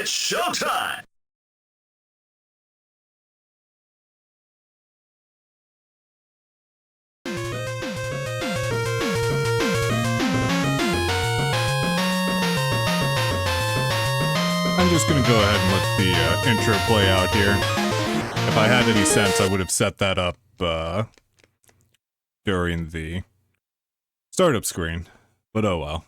It's showtime! I'm just gonna go ahead and let the intro play out here. If I had any sense, I would have set that up during the startup screen, but oh well.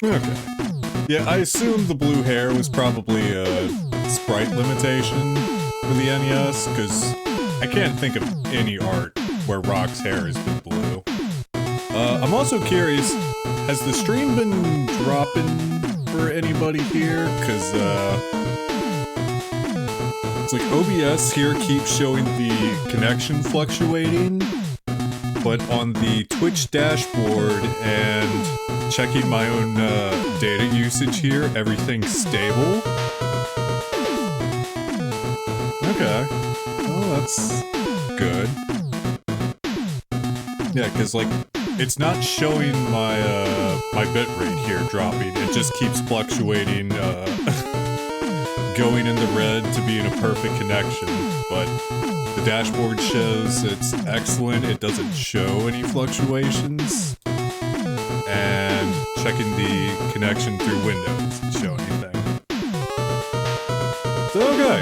Okay. Yeah, I assume the blue hair was probably a sprite limitation for the NES, because I can't think of any art where Rock's hair has been blue. I'm also curious, has the stream been dropping for anybody here? Because, it's like OBS here keeps showing the connection fluctuating, but on the Twitch dashboard and checking my own data usage here, everything's stable. Okay. Well, that's good. Yeah, because, like, it's not showing my, my bitrate here dropping. It just keeps fluctuating, going in the red to be in a perfect connection, but the dashboard shows it's excellent, it doesn't show any fluctuations, and checking the connection through Windows doesn't show anything. So okay,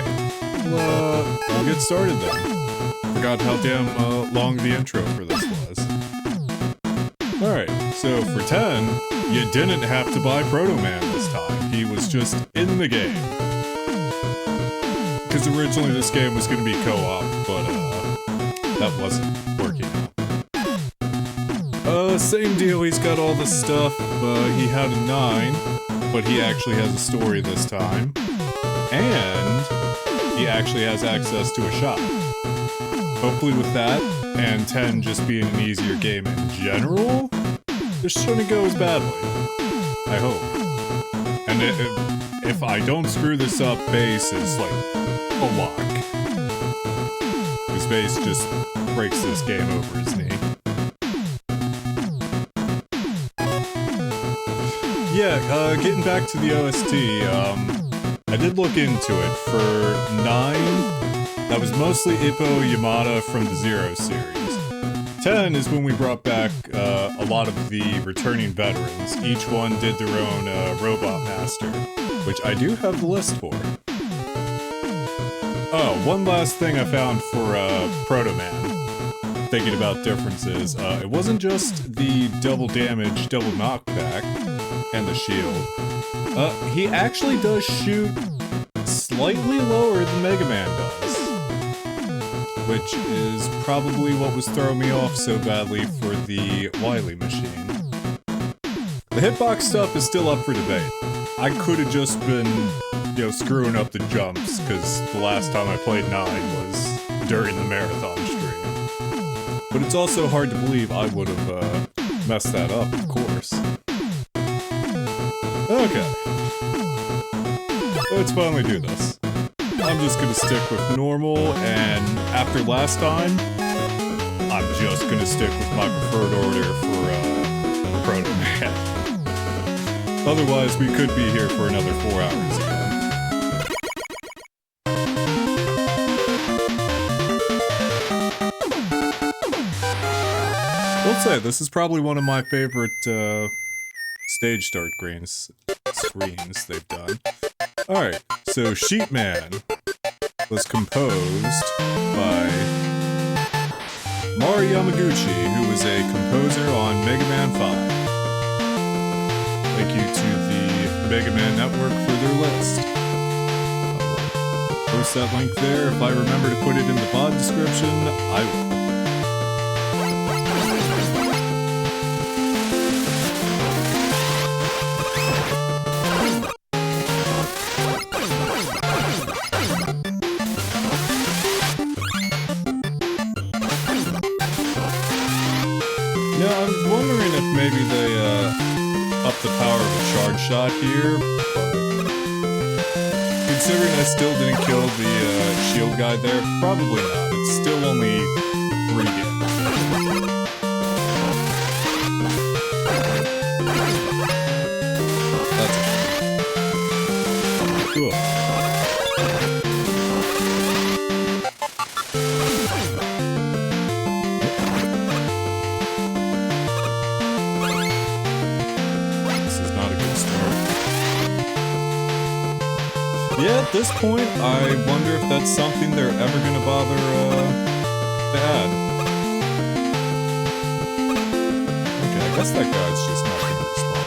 we'll get started then. Forgot how damn long the intro for this was. Alright, so for 10, you didn't have to buy Proto Man this time. He was just in the game. Because originally this game was going to be co-op, but that wasn't working out. Same deal, he's got all the stuff. He had a 9, but he actually has a story this time. And he actually has access to a shop. Hopefully with that, and 10 just being an easier game in general, this shouldn't go as badly. I hope. And if I don't screw this up, base is like a lock. Because base just breaks this game over his knee. Yeah, getting back to the OST, I did look into it. For 9, that was mostly Ippo Yamada from the Zero series. 10 is when we brought back a lot of the returning veterans. Each one did their own robot master, which I do have the list for. Oh, one last thing I found for Proto Man. Thinking about differences, it wasn't just the double damage, double knockback, and the shield. He actually does shoot slightly lower than Mega Man does. Which is probably what was throwing me off so badly for the Wily machine. The hitbox stuff is still up for debate. I could have just been, you know, screwing up the jumps, because the last time I played 9 was during the marathon stream. But it's also hard to believe I would have messed that up, of course. Okay. Let's finally do this. I'm just gonna stick with normal, and after last time, I'm just gonna stick with my preferred order for Proto Man. Otherwise, we could be here for another 4 hours again. I'll say, this is probably one of my favorite stage start screens they've done. Alright, so Sheet Man was composed by Mari Yamaguchi, who was a composer on Mega Man 5. Thank you to the Mega Man Network for their list. I'll post that link there. If I remember to put it in the pod description, I will. Maybe they upped the power of a charge shot here, but considering I still didn't kill the shield guy there, probably not. It's still only 3 damage. That's a shame. Cool. Yeah, at this point, I wonder if that's something they're ever gonna bother, to add. Okay, I guess that guy's just not gonna respawn.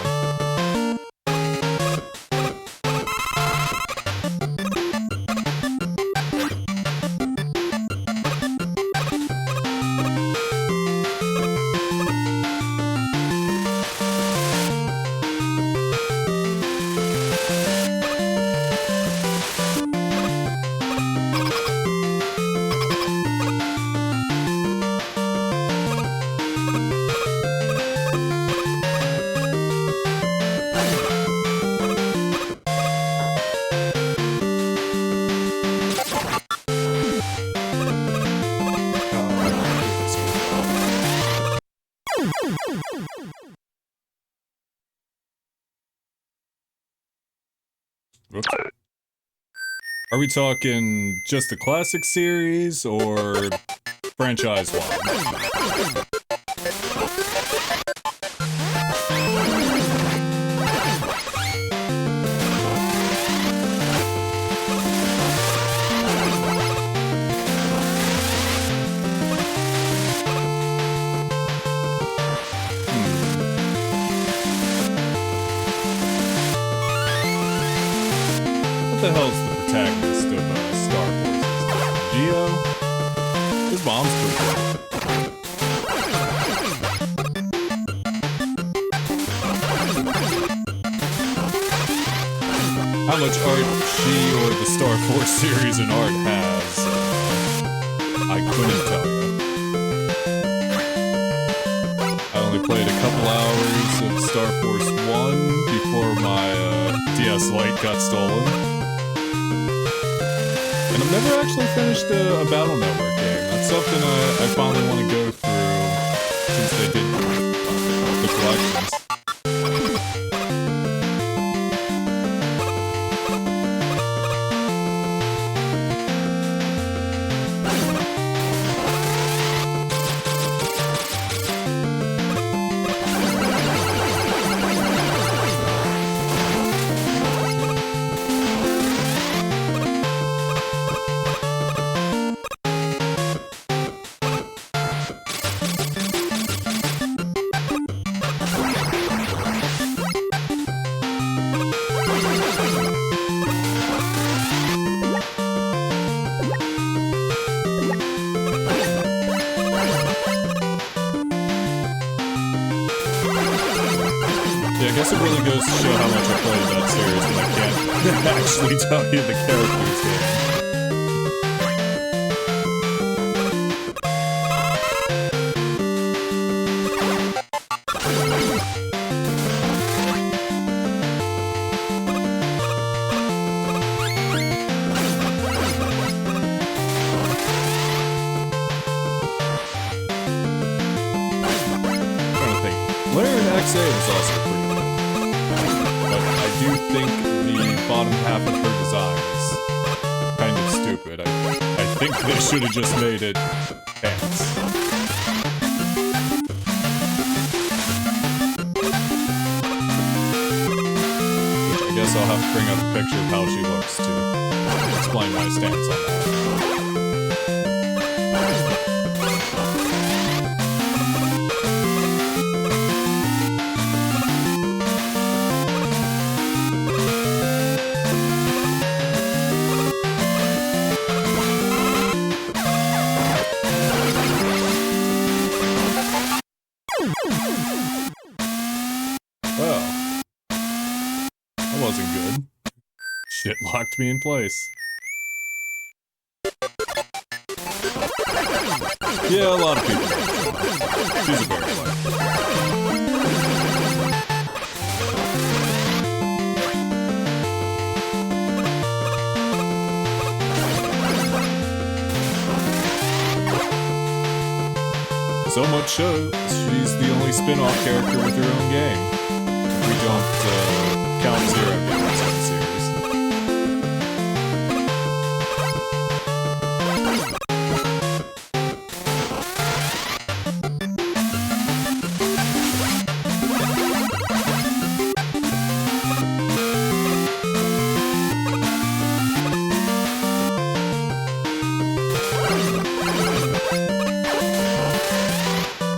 Are we talking just the classic series or franchise-wise? What the hell's the protagonist of Star Forces? Geo? His mom's pretty good. How much art she or the Star Force series in art has, I couldn't tell you. I only played a couple hours of Star Force 1 before my DS Lite got stolen. And I've never actually finished a Battle Network game. That's something I finally want to go through since they did the collections. I guess it really goes to show how much I played that series when I can't actually tell you the characters' name. I'm trying to think. Lair XA was also pretty good. But I do think the bottom half of her design is kind of stupid. I think they should have just made it pants. Which I guess I'll have to bring up a picture of how she looks to explain my stance on that. Well, that wasn't good. Shit locked me in place. Yeah, a lot of people. She's a very light. So much so, she's the only spin-off character with her own game. If we don't count Zero games on the series.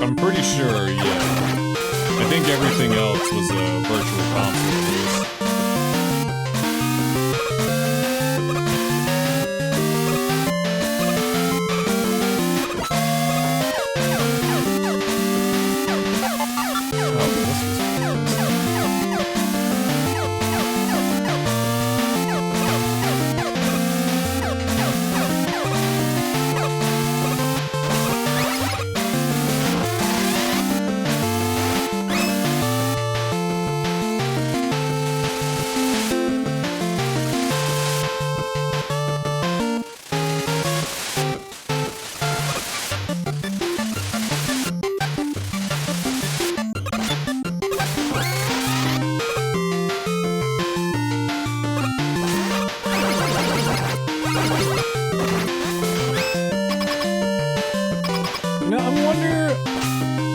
I'm pretty sure, yeah. I think everything else was a virtual console release. Oh, this was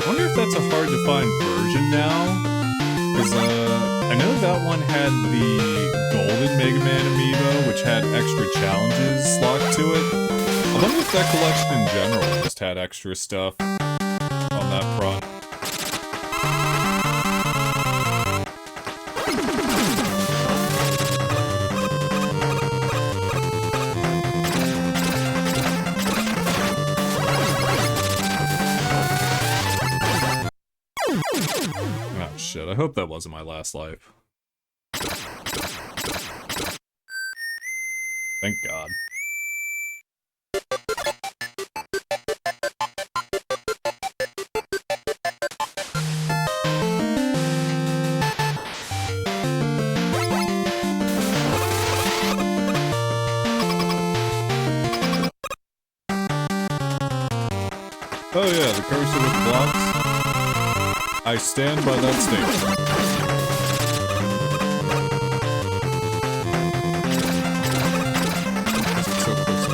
wonder if that's a hard to find version now. Because I know that one had the Golden Mega Man amiibo, which had extra challenges locked to it. I wonder if that collection in general just had extra stuff on that front. Oh shit, I hope that wasn't my last life. Thank God. Oh yeah, the cursor with the blocks. I stand by that statement. So close.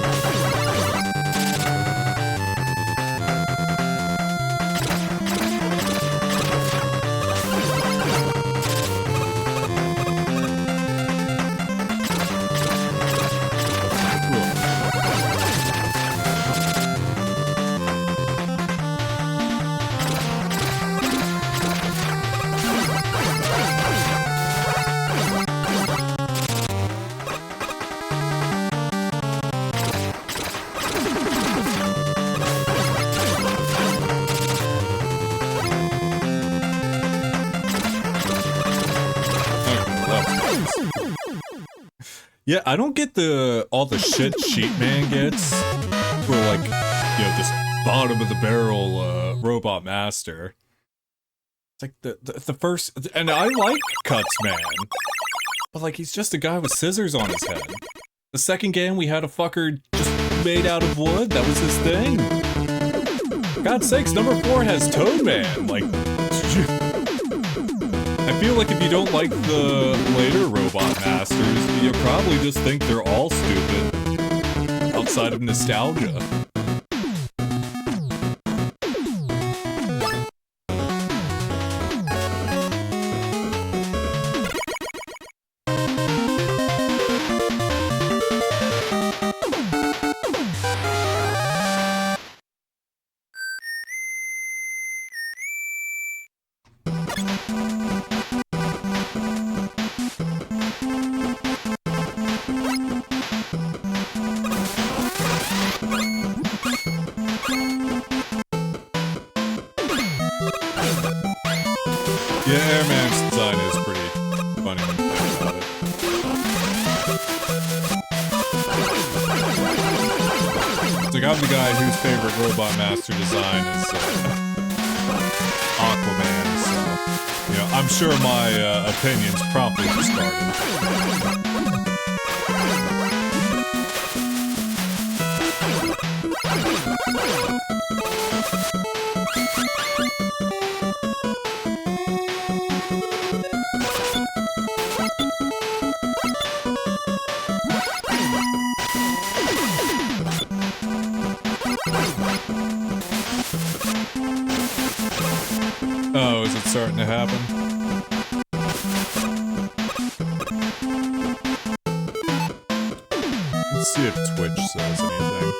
Yeah, I don't get all the shit Sheep Man gets for, like, you know, this bottom of the barrel robot master. It's like the first, and I like Cuts Man, but like he's just a guy with scissors on his head. The second game we had a fucker just made out of wood. That was his thing. God's sakes, number 4 has Toad Man. Like, I feel like if you don't like the later Robot Masters, you probably just think they're all stupid. Outside of nostalgia. Robot Master design is Aquaman, so, you know, I'm sure my opinion's promptly discarded. Oh, is it starting to happen? Let's see if Twitch says anything.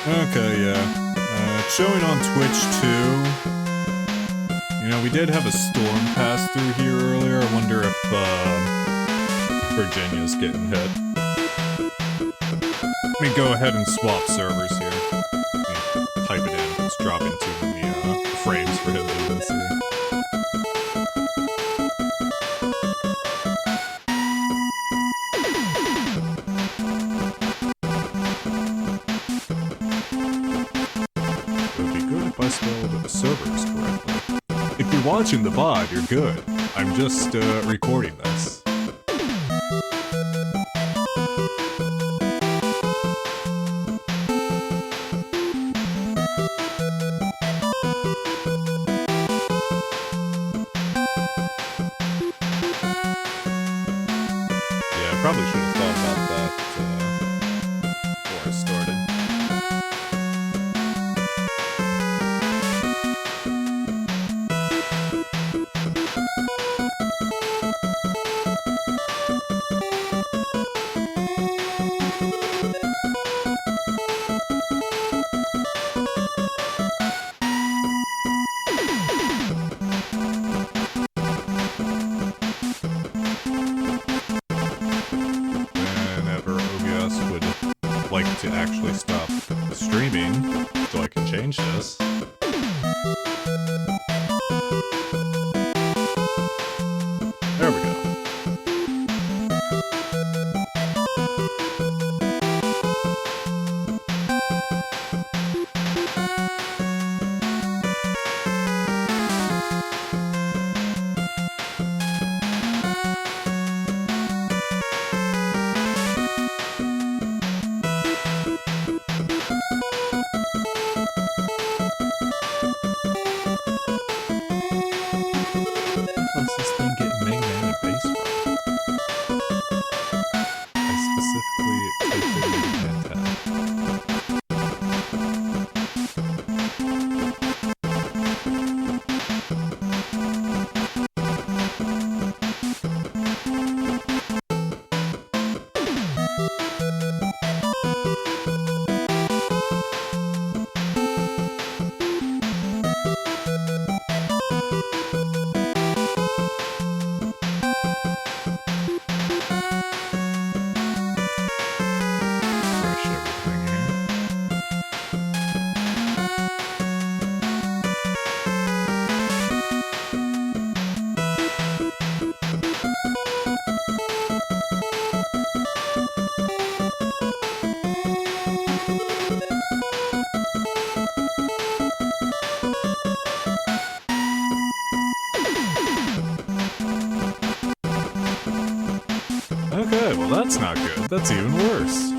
Okay, yeah. It's showing on Twitch too. You know, we did have a storm pass through here earlier. I wonder if, Virginia's getting hit. Let me go ahead and swap servers here. Let me type it in. It's dropping too many, frames for him to even see. It would be good if I spelled the servers correctly. If you're watching the VOD, you're good. I'm just, recording this. probably should have thought about that before I started. To actually stop streaming so I can change this. There we go. Okay, well that's not good. That's even worse.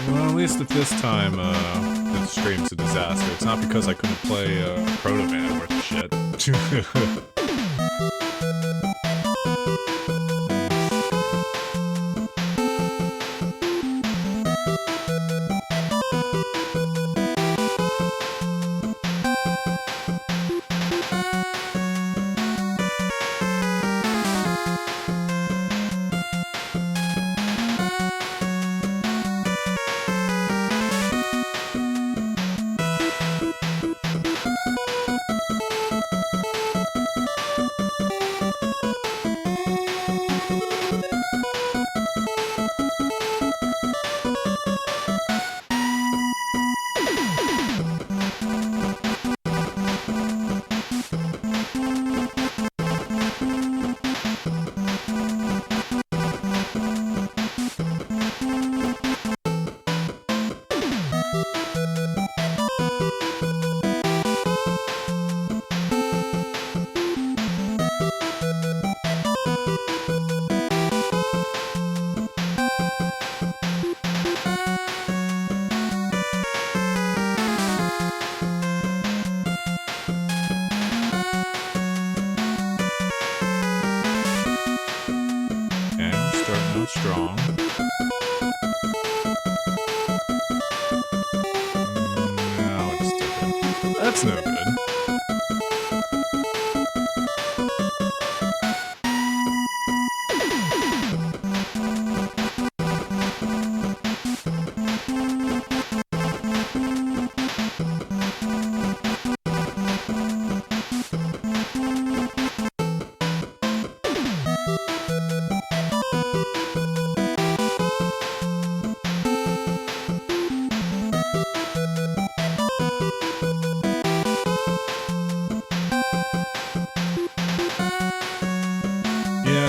Well, at least at this time, the stream's a disaster. It's not because I couldn't play Proto Man worth of shit. Strong. No, it's different. That's no good.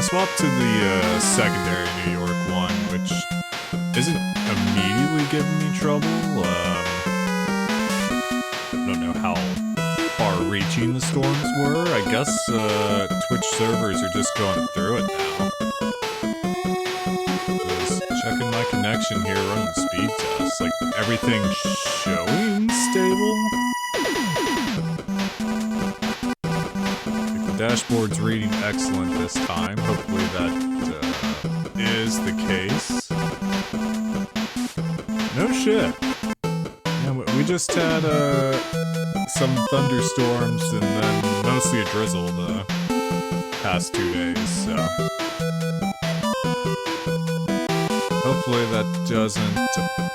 Swap to the secondary New York one, which isn't immediately giving me trouble. I don't know how far-reaching the storms were. I guess Twitch servers are just going through it now. Just checking my connection here, running speed tests. Like, everything's showing stable. Dashboard's reading excellent this time. Hopefully that is the case. No shit. Yeah, we just had some thunderstorms and then mostly a drizzle the past 2 days, so hopefully that doesn't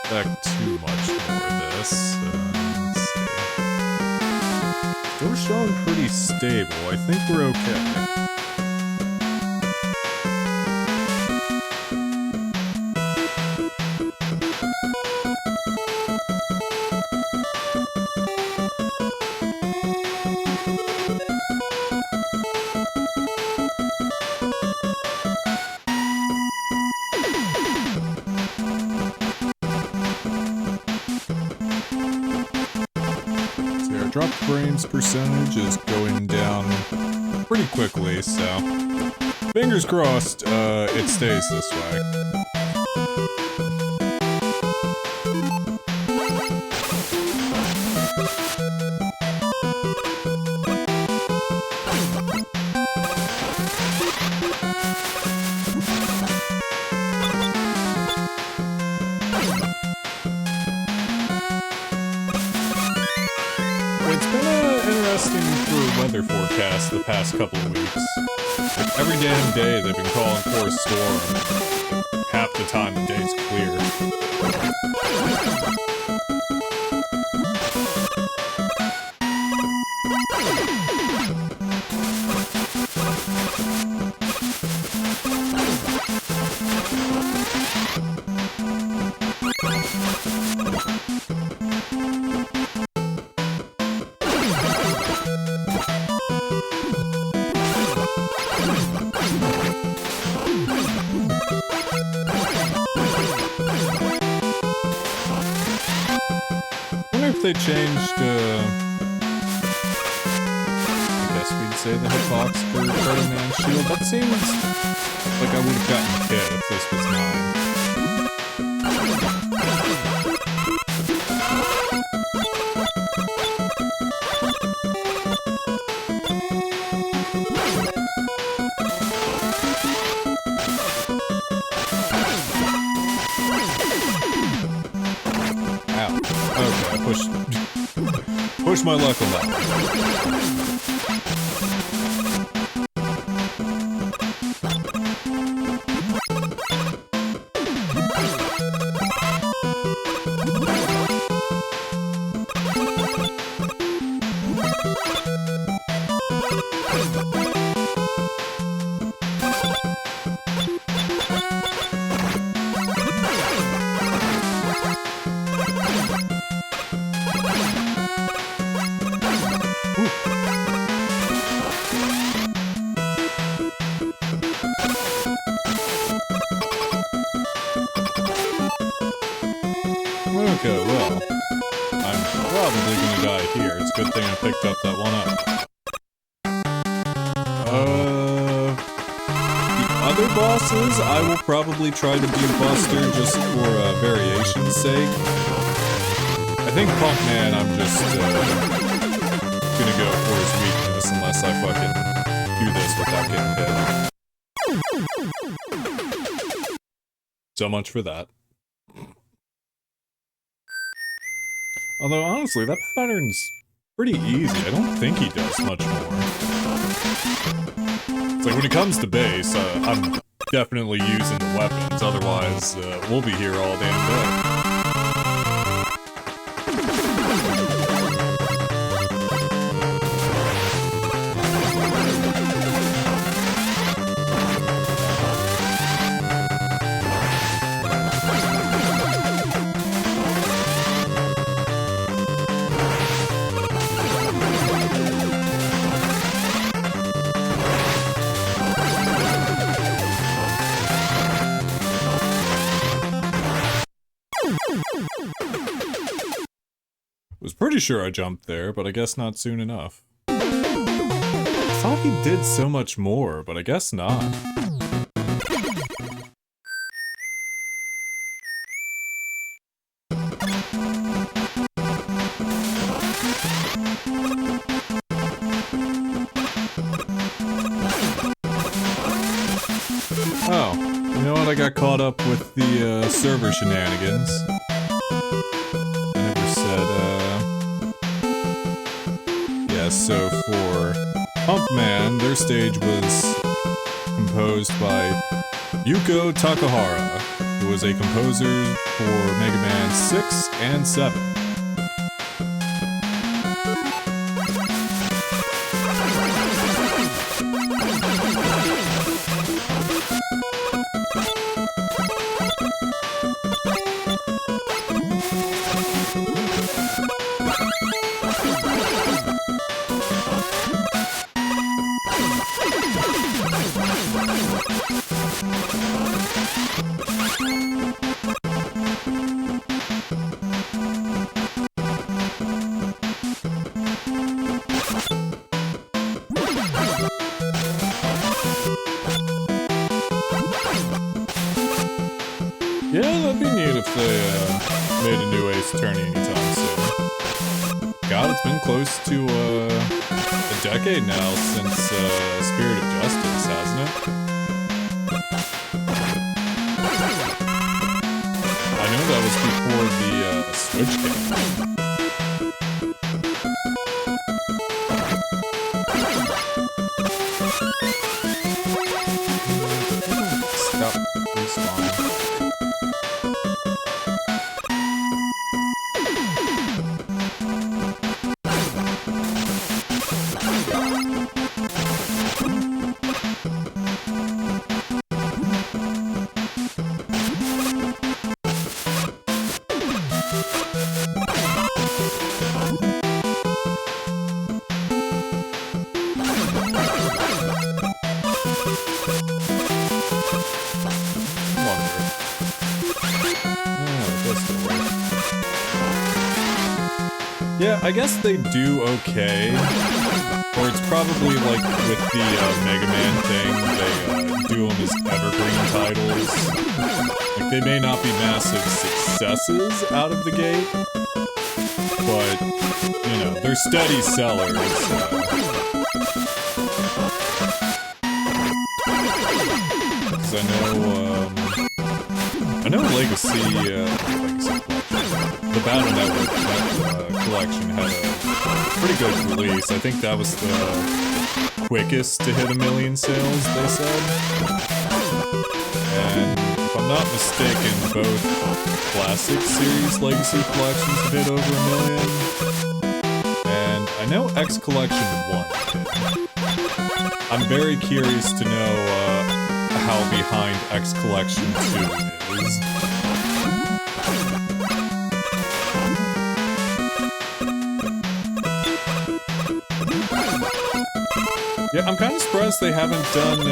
affect too much more of this. Let's see. We're showing pretty stable. I think we're okay. Drop frames percentage is going down pretty quickly, so fingers crossed it stays this way. Weather forecast the past couple of weeks. Like every damn day they've been calling for a storm. Half the time the day's clear. They changed, I guess we'd say the hitbox for Proto Man Shield. That seems like I would have gotten hit if this was mine. crap. Okay, I pushed my luck on that. Okay, well, I'm probably gonna die here. It's a good thing I picked up that one up. The other bosses, I will probably try to do Buster just for variation's sake. I think Pump Man, I'm just gonna go for his weakness unless I fucking do this without getting hit. So much for that. Although, honestly, that pattern's pretty easy. I don't think he does much more. It's like, when it comes to base, I'm definitely using the weapons, otherwise, we'll be here all damn day. Was pretty sure I jumped there, but I guess not soon enough. I thought he did so much more, but I guess not. Oh, you know what? I got caught up with the server shenanigans. So for Pump Man, their stage was composed by Yuko Takahara, who was a composer for Mega Man 6 and 7. Yeah, that'd be neat if they made a new Ace Attorney anytime soon. God, it's been close to a decade now since Spirit of Justice, hasn't it? I know that was before the Switch game. Stop respawning. Yeah, I guess they do okay. Or it's probably like with the Mega Man thing, they do them as evergreen titles. Like, they may not be massive successes out of the gate, but, you know, they're steady sellers. Because I know Legacy Collection the Battle Network collection had a pretty good release. I think that was the quickest to hit 1 million sales, they said. And if I'm not mistaken, both Classic Series Legacy collections have hit over 1 million. And I know X Collection 1 did. I'm very curious to know how behind X Collection 2 is. Yeah, I'm kind of surprised they haven't done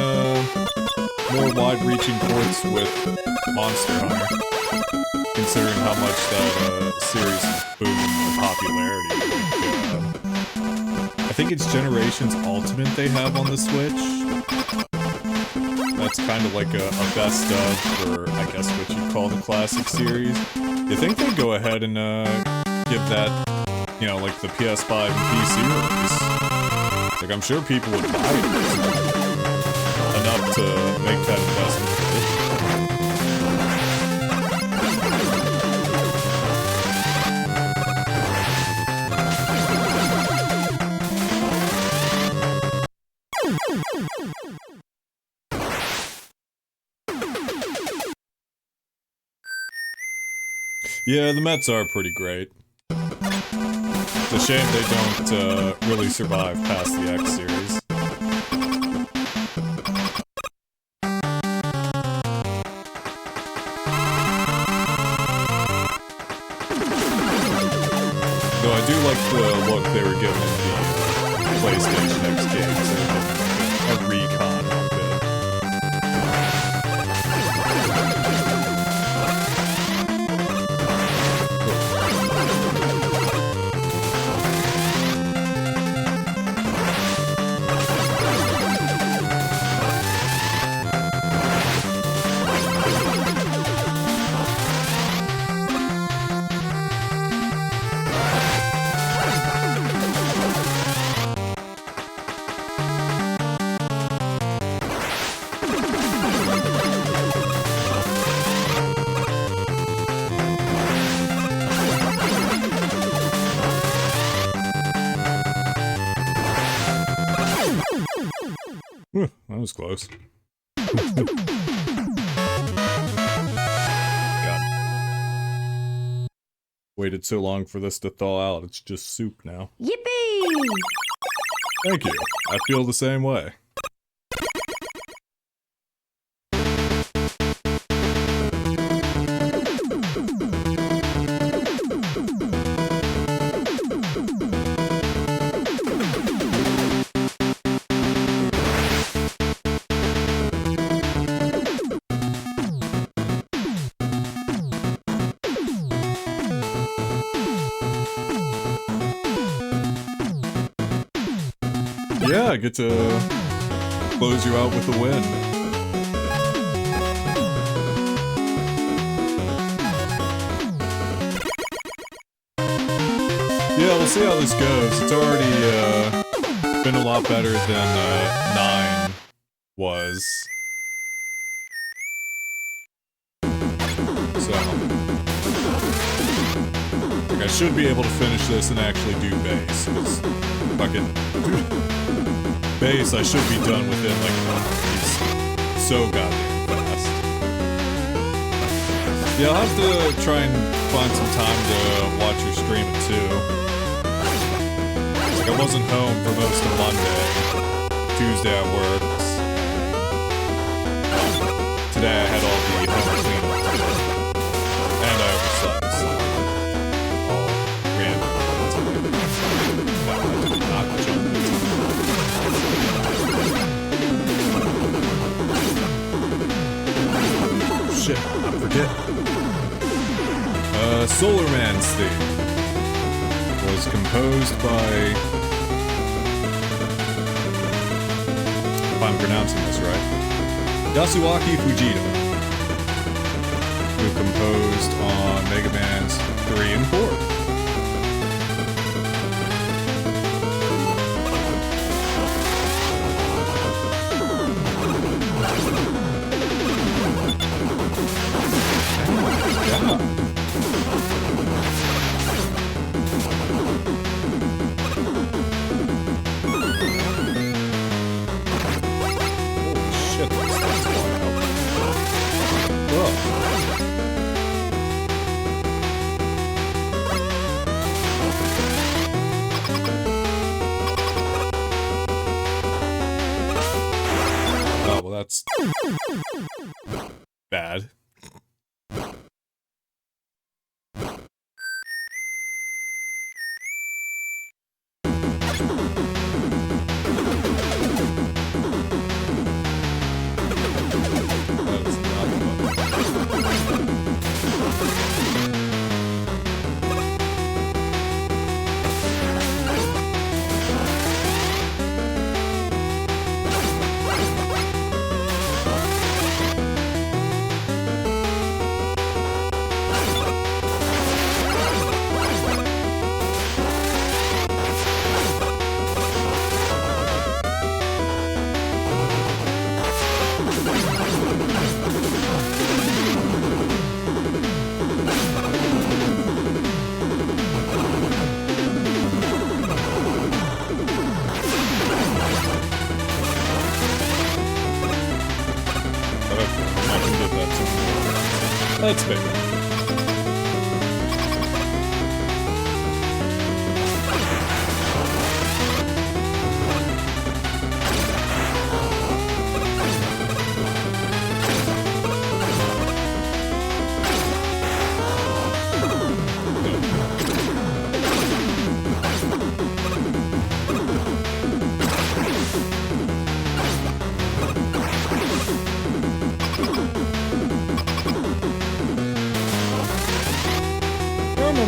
more wide-reaching ports with Monster Hunter, considering how much that series boomed in popularity. I think it's Generations Ultimate they have on the Switch. That's kind of like a best of for, I guess, what you'd call the Classic Series. You think they'd go ahead and give that, you know, like the PS5 and PC release? Like, I'm sure people would buy it enough to make that investment. Yeah, the Mets are pretty great. It's a shame they don't really survive past the X series. Though I do like the look they were given in the PlayStation X games. They were given a recon outfit. That was close. God. Waited so long for this to thaw out, it's just soup now. Yippee! Thank you. I feel the same way. Yeah, I get to close you out with a win. Yeah, we'll see how this goes. It's already been a lot better than 9 was. So, like, I should be able to finish this and actually do base, because fucking base I should be done within like a month. He's so goddamn fast. Yeah, I'll have to try and find some time to watch your stream at 2. Like, I wasn't home for most of Monday. Tuesday I worked. Today I had all the home cleanup to do. And I overslept, so all random. I did not jump into shit, I forget. Solar Man's theme was composed by, if I'm pronouncing this right, Yasuaki Fujita, who composed on Mega Man's 3 and 4. that's bad. That's big.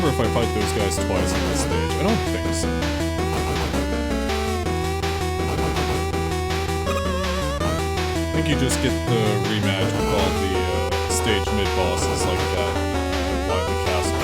If I fight those guys twice on this stage. I don't think so. I think you just get the rematch with all the stage mid-bosses like that in Wily Castle.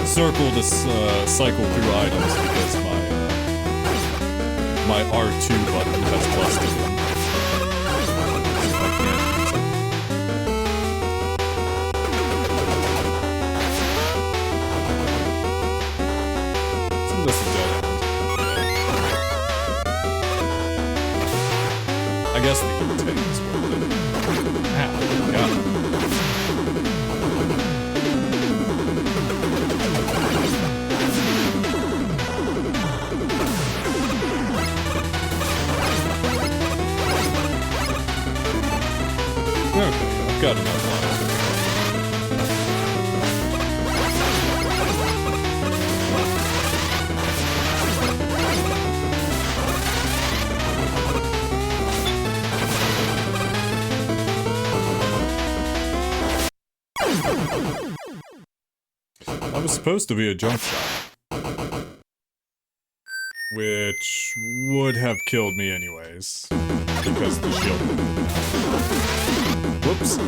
Circle to cycle through items because my R2 button has busted in. I can't use it. So this is dead end. I guess the E10 is worth it. Ah, got it. Got enough lives. That was supposed to be a jump shot, which would have killed me anyways, because the shield would have been out. Whoops.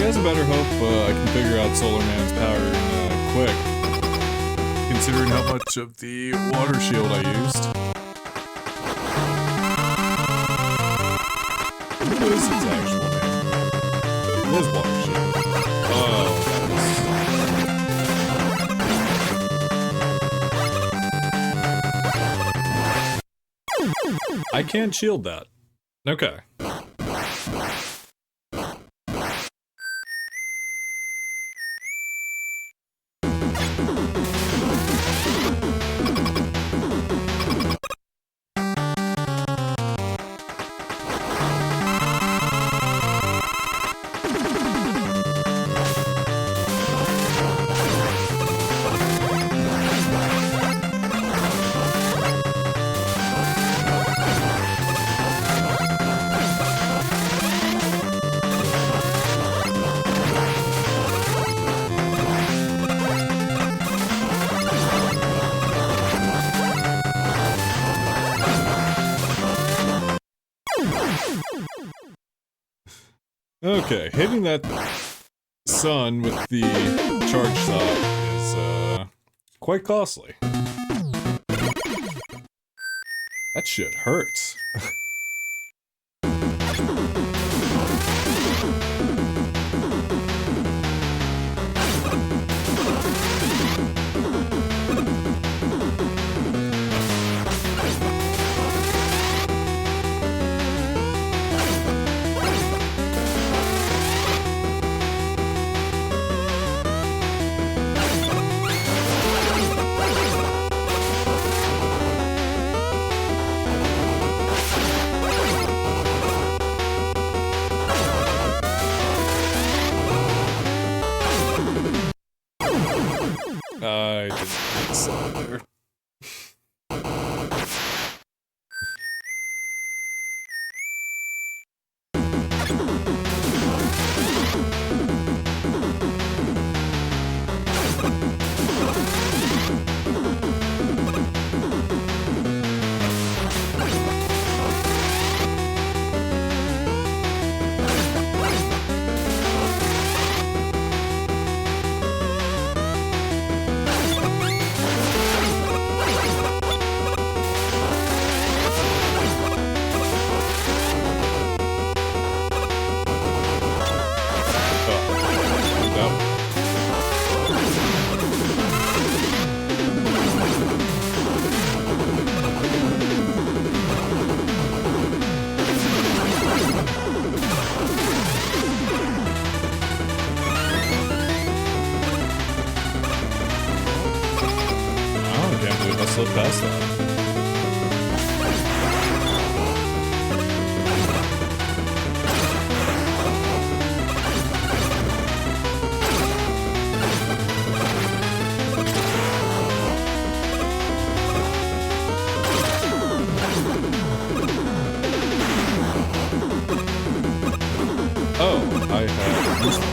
guess I better hope I can figure out Solar Man's pattern quick, considering how much of the water shield I used. What is its actual name? It is water shield. Oh, I can't shield that. Okay. Okay, hitting that sun with the charge shot is, quite costly. That shit hurts. I just saw there. Slip past that. Oh, I have used them.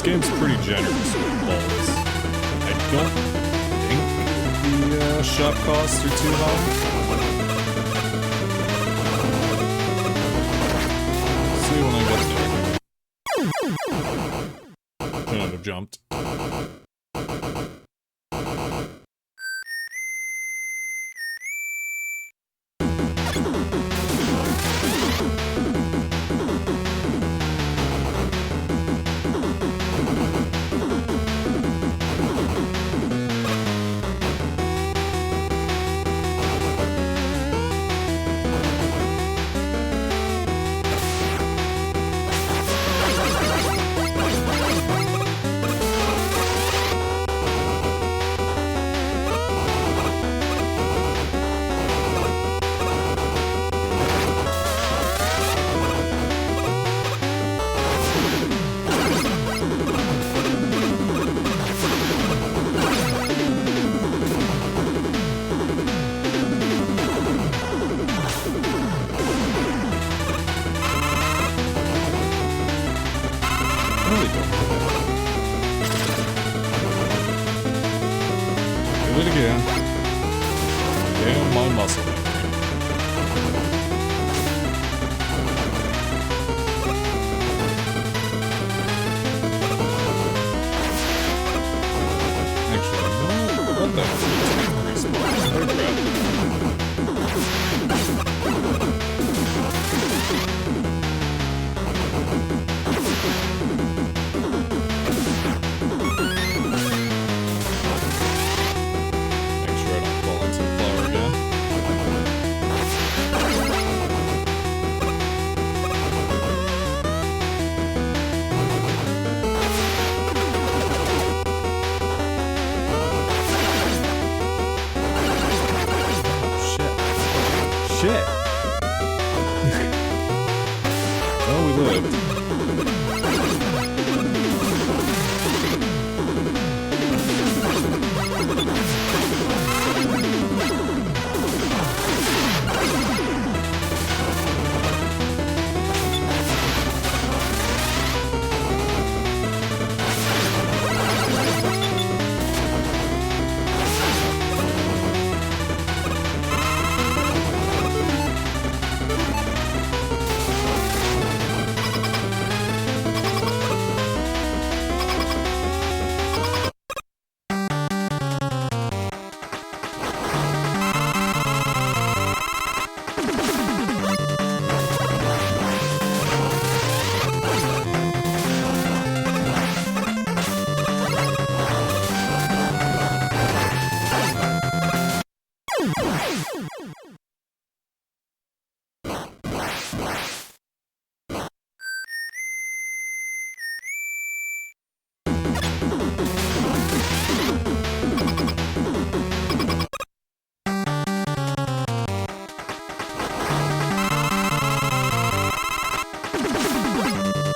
Game's pretty generous with balls. I don't think the shop costs are too high. See when I get there. Shouldn't have jumped. it again. Damn my muscle. Actually, no. What the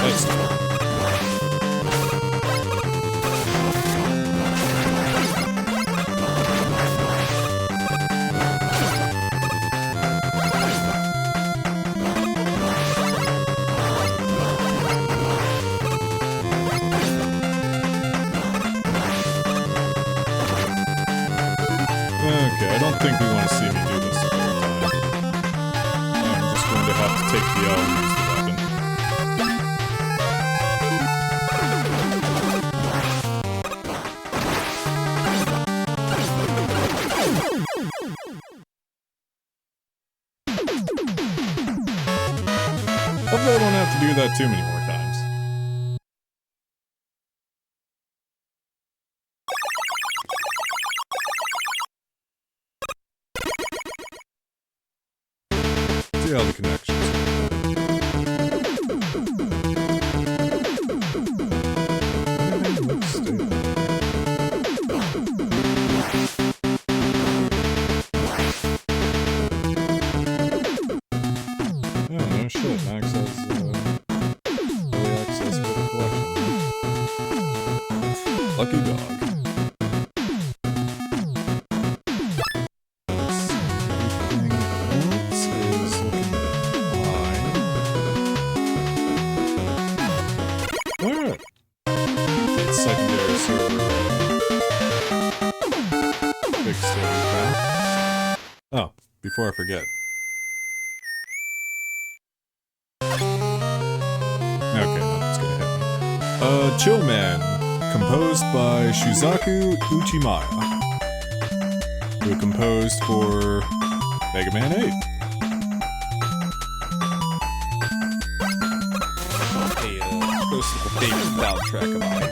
respawn? Hopefully I don't have to do that too many more times. See how the connections. Lucky dog. Everything else is looking fine. Alright. It's secondary server. Fixed everything. Oh, before I forget. Okay, that's gonna hit me. Chill Man. Composed by Shusaku Uchimaya, who composed for Mega Man 8. A personal favorite soundtrack of mine.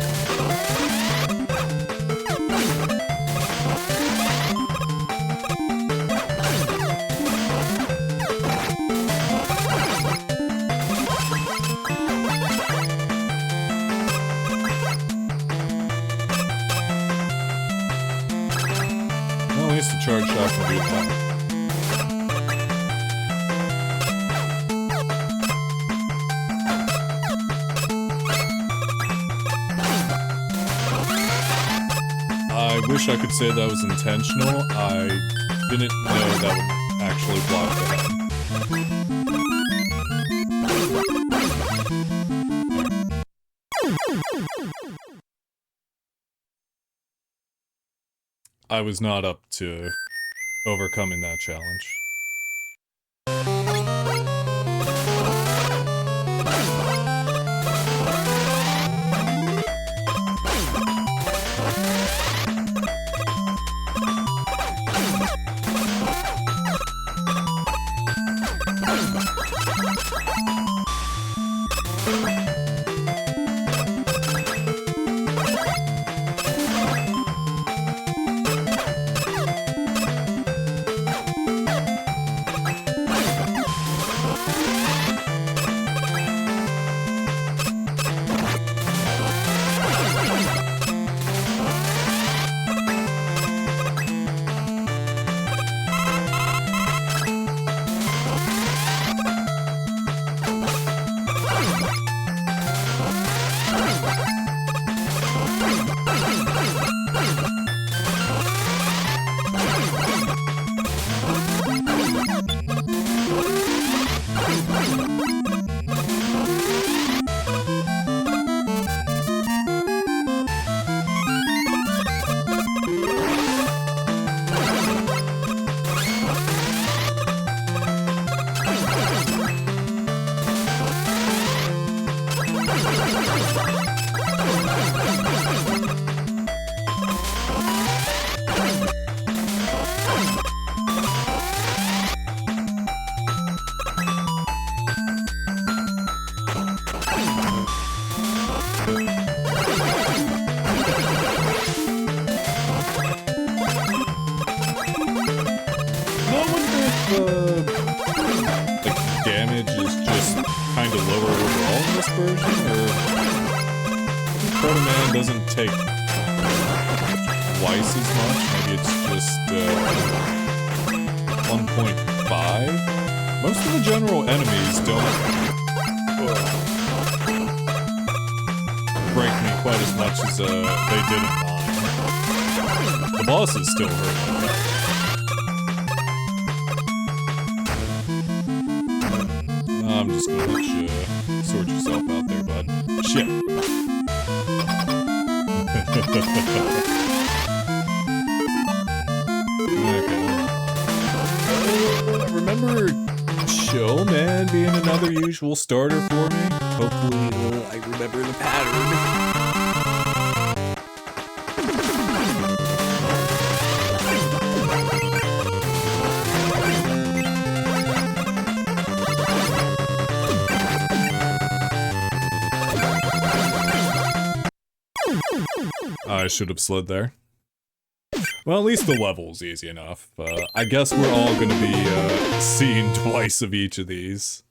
Charge shot can do that. I wish I could say that was intentional. I didn't know that would actually block the head. I was not up to overcoming that challenge. Proto Man doesn't take twice as much. Maybe it's just 1.5. Most of the general enemies don't break me quite as much as they did in mine. The bosses still hurt like that. I'm just gonna let you sort yourself out there, bud. Shit. Remember Show Man being another usual starter for me? Hopefully, I remember the pattern. I should have slid there. Well, at least the level's easy enough. I guess we're all gonna be seeing twice of each of these.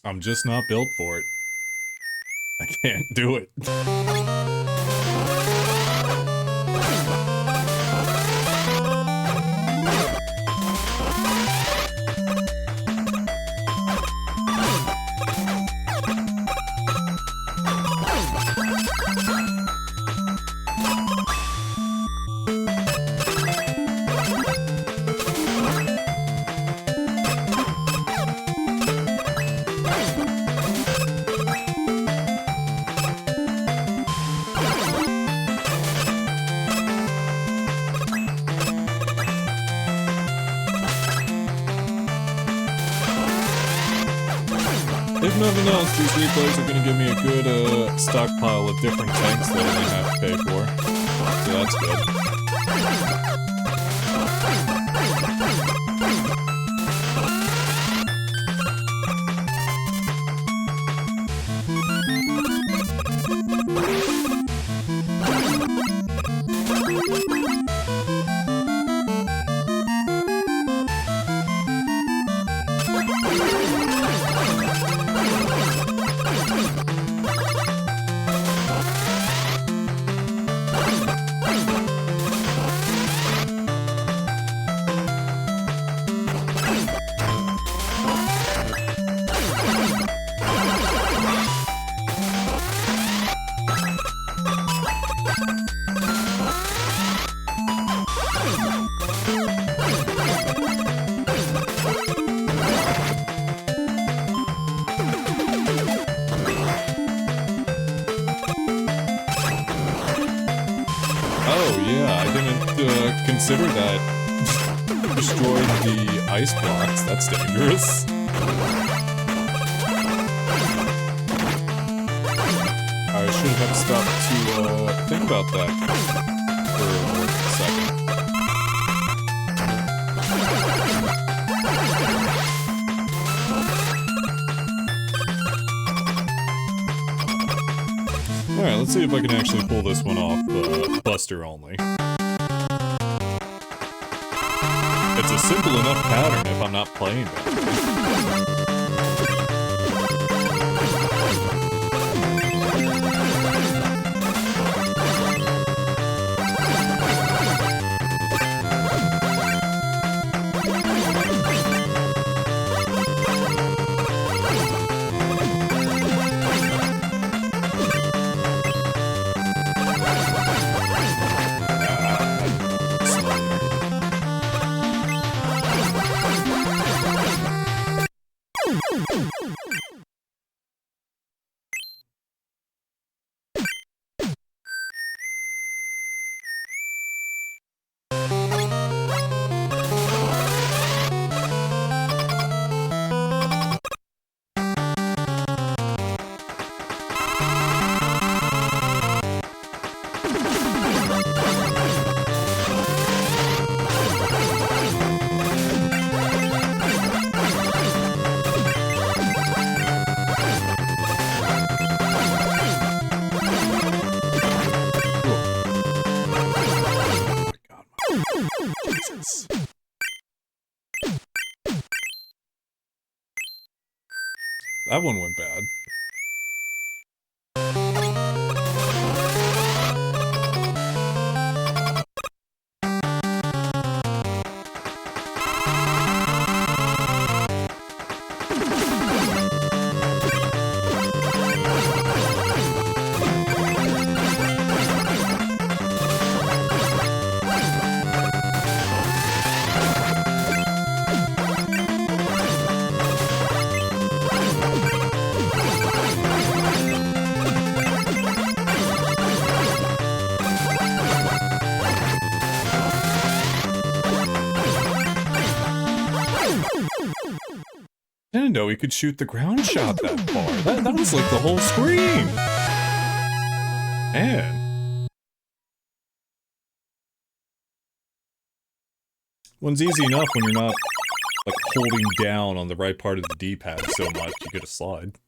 I'm just not built for it. I can't do it. If nothing else, these replays are gonna give me a good stockpile of different tanks that I didn't have to pay for. So that's good. Consider that destroyed the ice blocks. That's dangerous. I should have stopped to think about that for a second. Alright, let's see if I can actually pull this one off Buster only. It's a simple enough pattern if I'm not playing badly. That one went bad. I didn't know he could shoot the ground shot that far. That was like the whole screen. Man. One's easy enough when you're not, like, holding down on the right part of the D-pad so much you get a slide.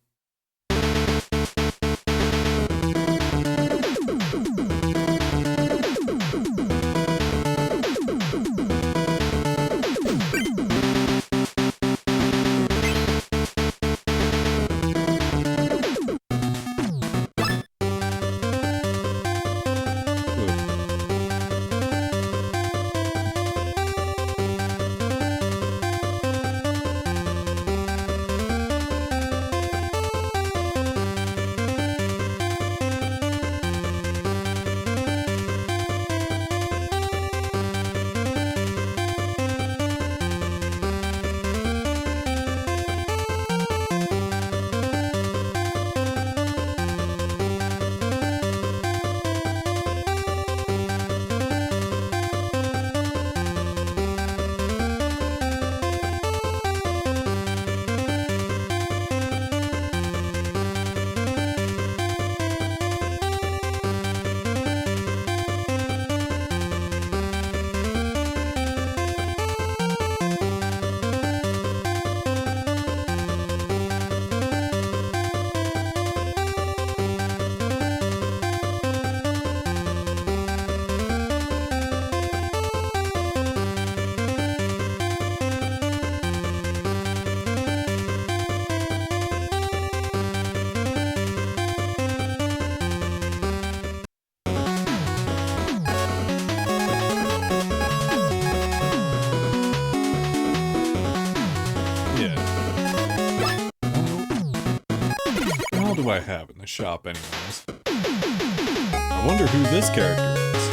I have in the shop anyways? I wonder who this character is.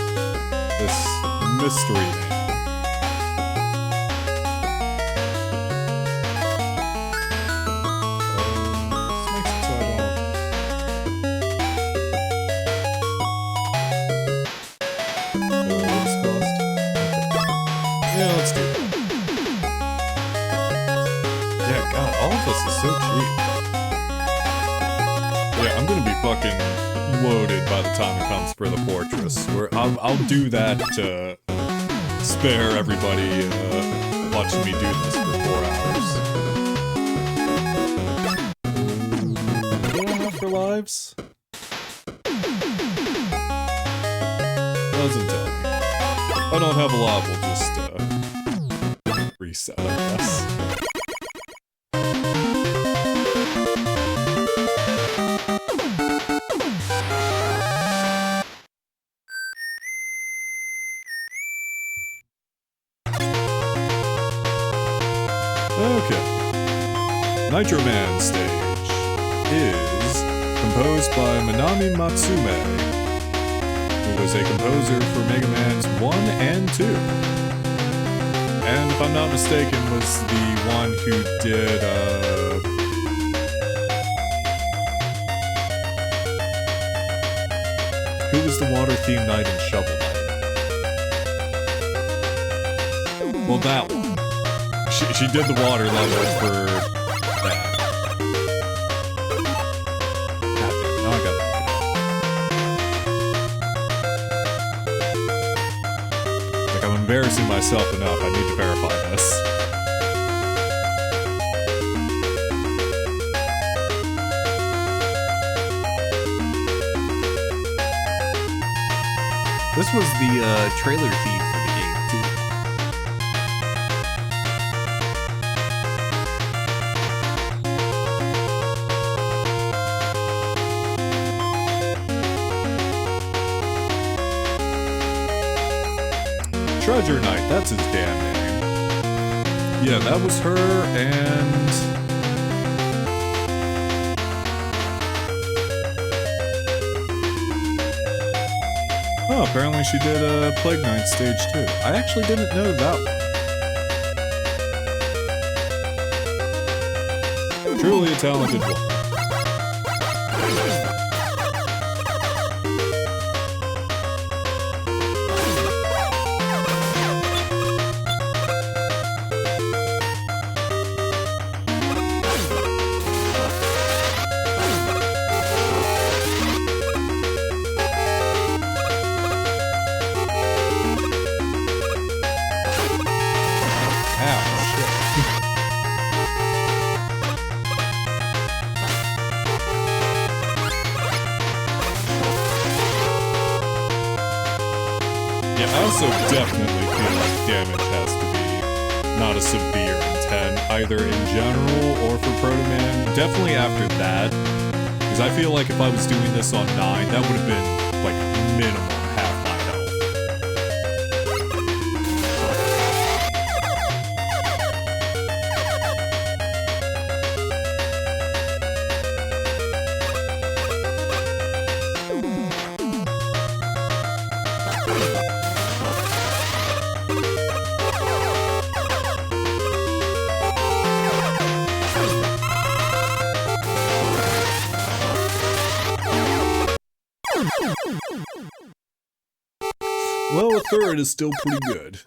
This mystery man. This is so cheap. Yeah, I'm gonna be fucking loaded by the time it comes for the fortress. Where I'll do that to spare everybody watching me do this for 4 hours. What do I have for lives? Doesn't tell me. If I don't have a lot, we'll just reset, I guess. Okay. Nitro Man stage is composed by Manami Matsume, who was a composer for Mega Man's 1 and 2. And if I'm not mistaken, was the one who did, who was the water theme night in Shovel Knight? Well, that one. She did the water level for that. Goddamn, now I gotta look it up. Like, I'm embarrassing myself enough, I need to verify this. This was the trailer theme for the game, too. Treasure Knight, that's his damn name. Yeah, that was her, and... oh, apparently she did a Plague Knight stage too. I actually didn't know that one. Truly a talented woman. I also definitely feel like damage has to be not a severe in 10, either in general or for Proto Man. Definitely after that, because I feel like if I was doing this on 9, that would have been like minimum half my health. Well, a third is still pretty good.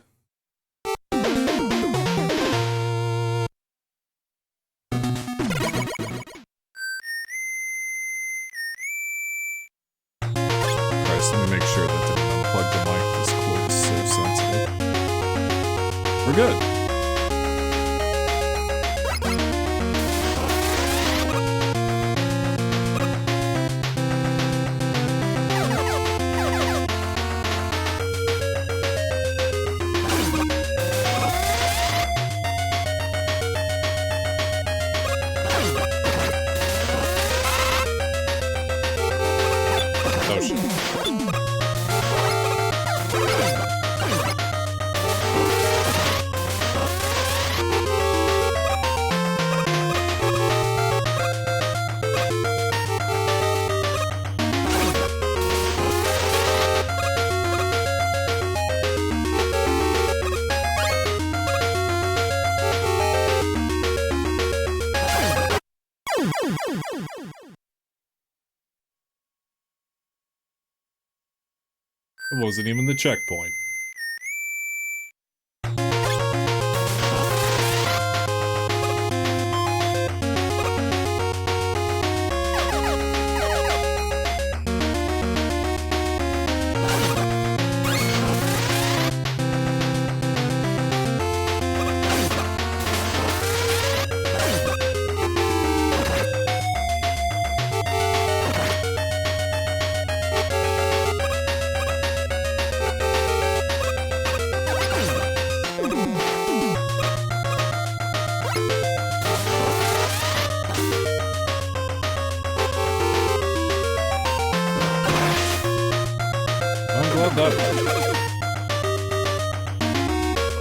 Christ, let me make sure that didn't unplug the mic. This cord is so sensitive. We're good. It wasn't even the checkpoint.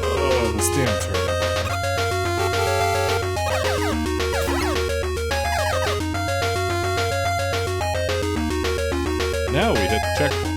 Oh, this damn turret. Now we hit the checkpoint.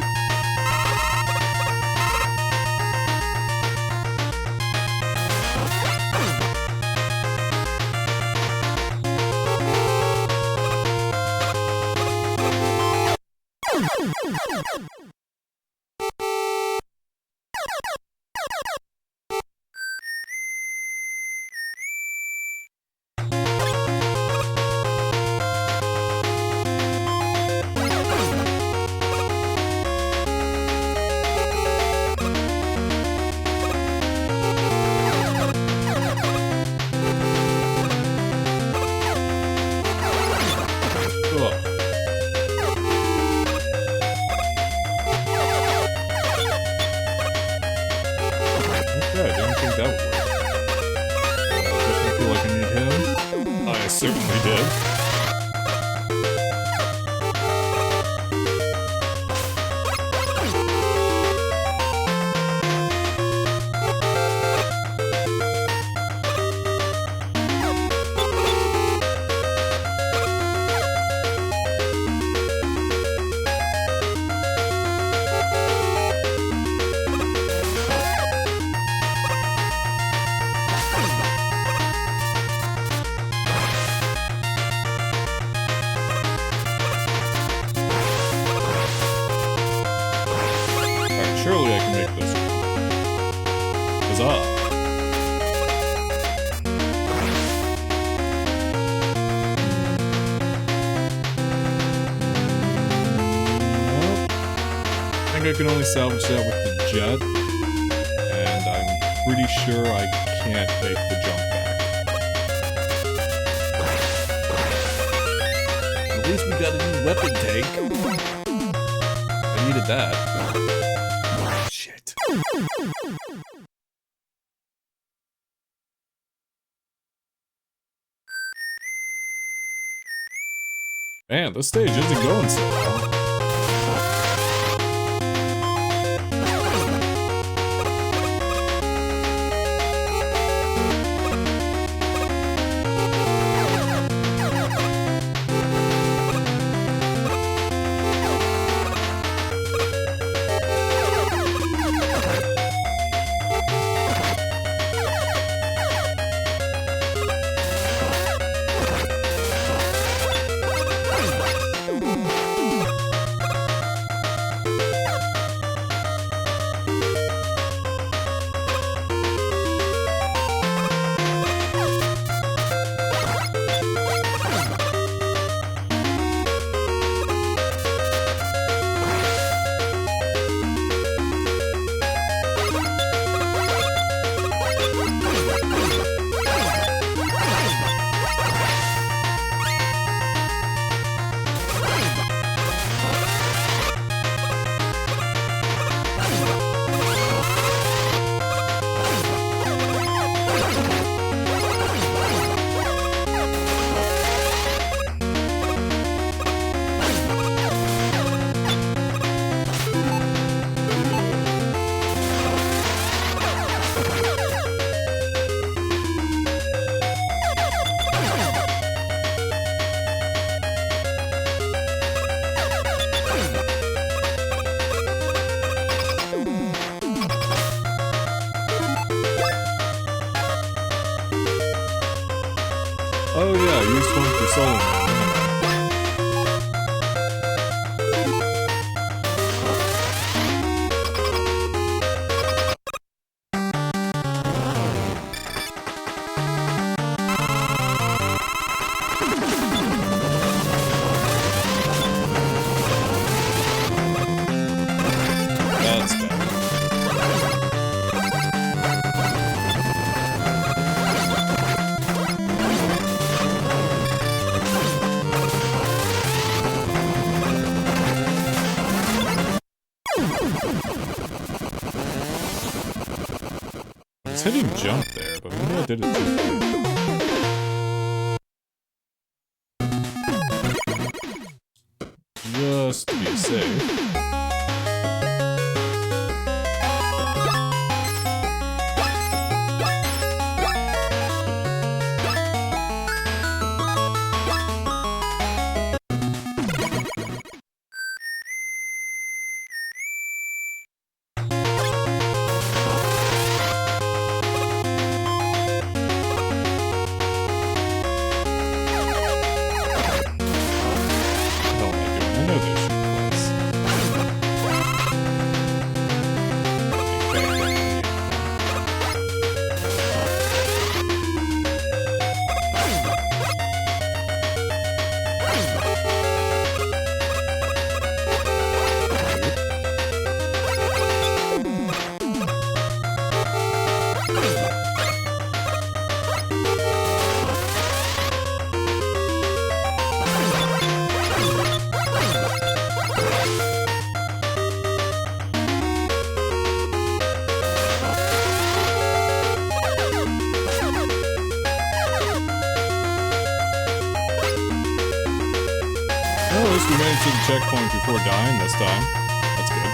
Certainly did. Surely I can make this one. Huzzah! I think I can only salvage that with the jet, and I'm pretty sure I can't make the jump back. At least we got a new weapon tank. I needed that. Shit. Man, this stage isn't going so well. Oh yeah, I used one for Solo Man. was hitting jump there, but maybe I did it too late. Just to be safe. We made it to the checkpoint before dying this time. That's good.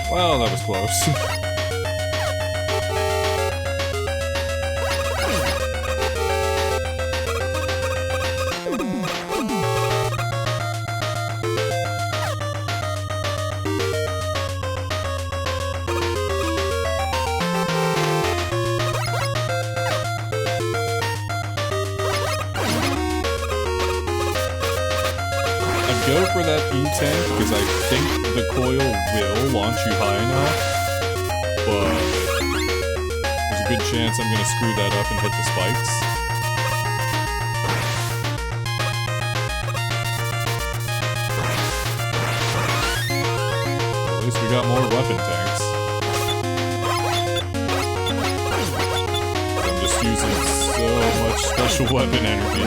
Well, that was close. I'd go for that E-tank because I think the coil will launch you high enough, but there's a good chance I'm gonna screw that up and hit the spikes. At least we got more weapon tanks. I'm just using so much special weapon energy.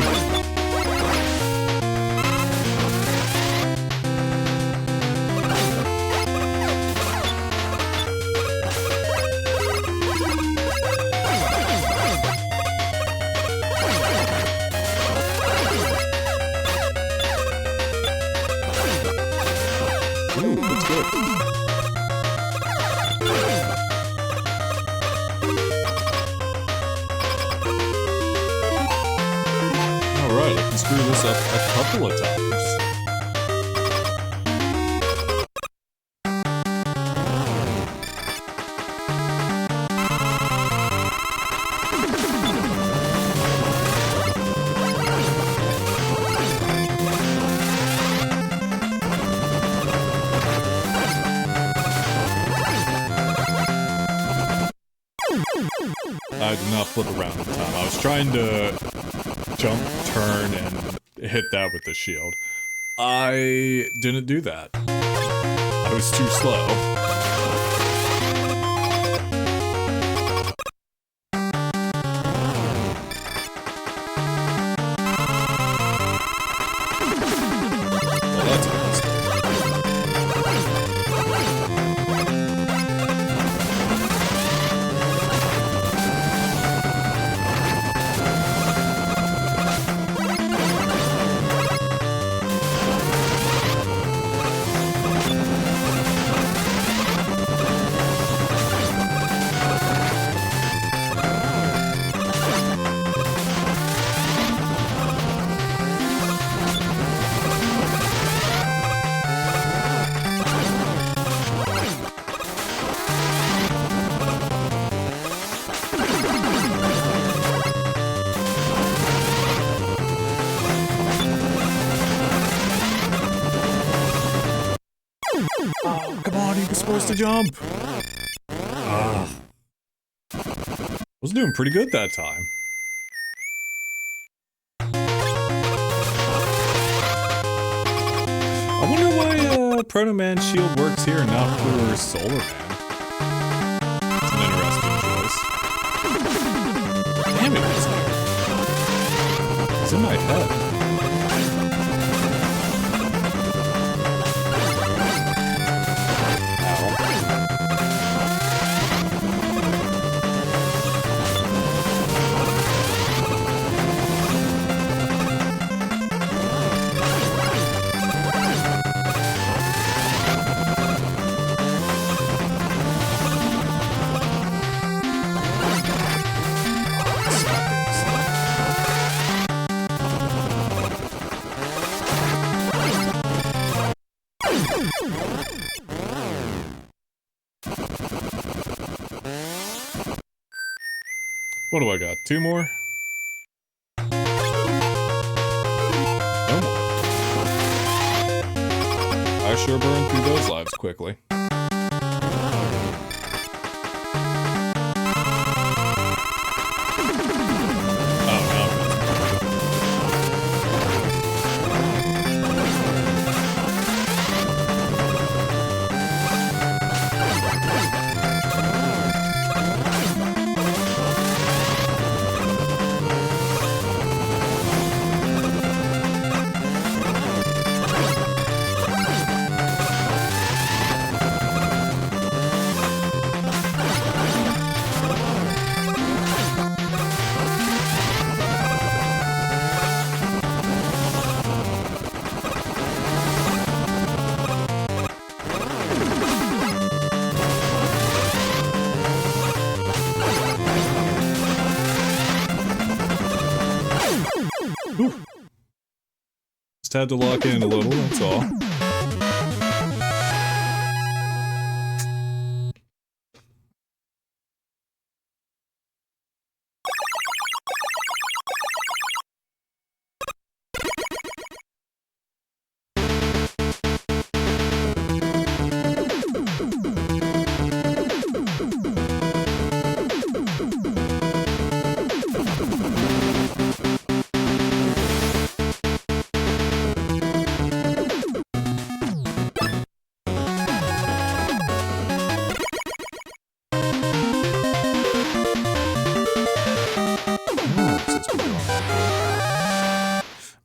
Ooh, that's good. Alright, I can screw this up a couple of times. I did not flip around in time. I was trying to jump, turn, and hit that with the shield. I didn't do that. I was too slow. Oh, come on, he was supposed to jump. Was doing pretty good that time. wonder why Proto Man's shield works here, not for Solar Man. It's an interesting choice. Damn it, it's there. It's in my head. What do I got? 2 more? No more. I sure burned through those lives quickly. Just had to lock in a little, that's all.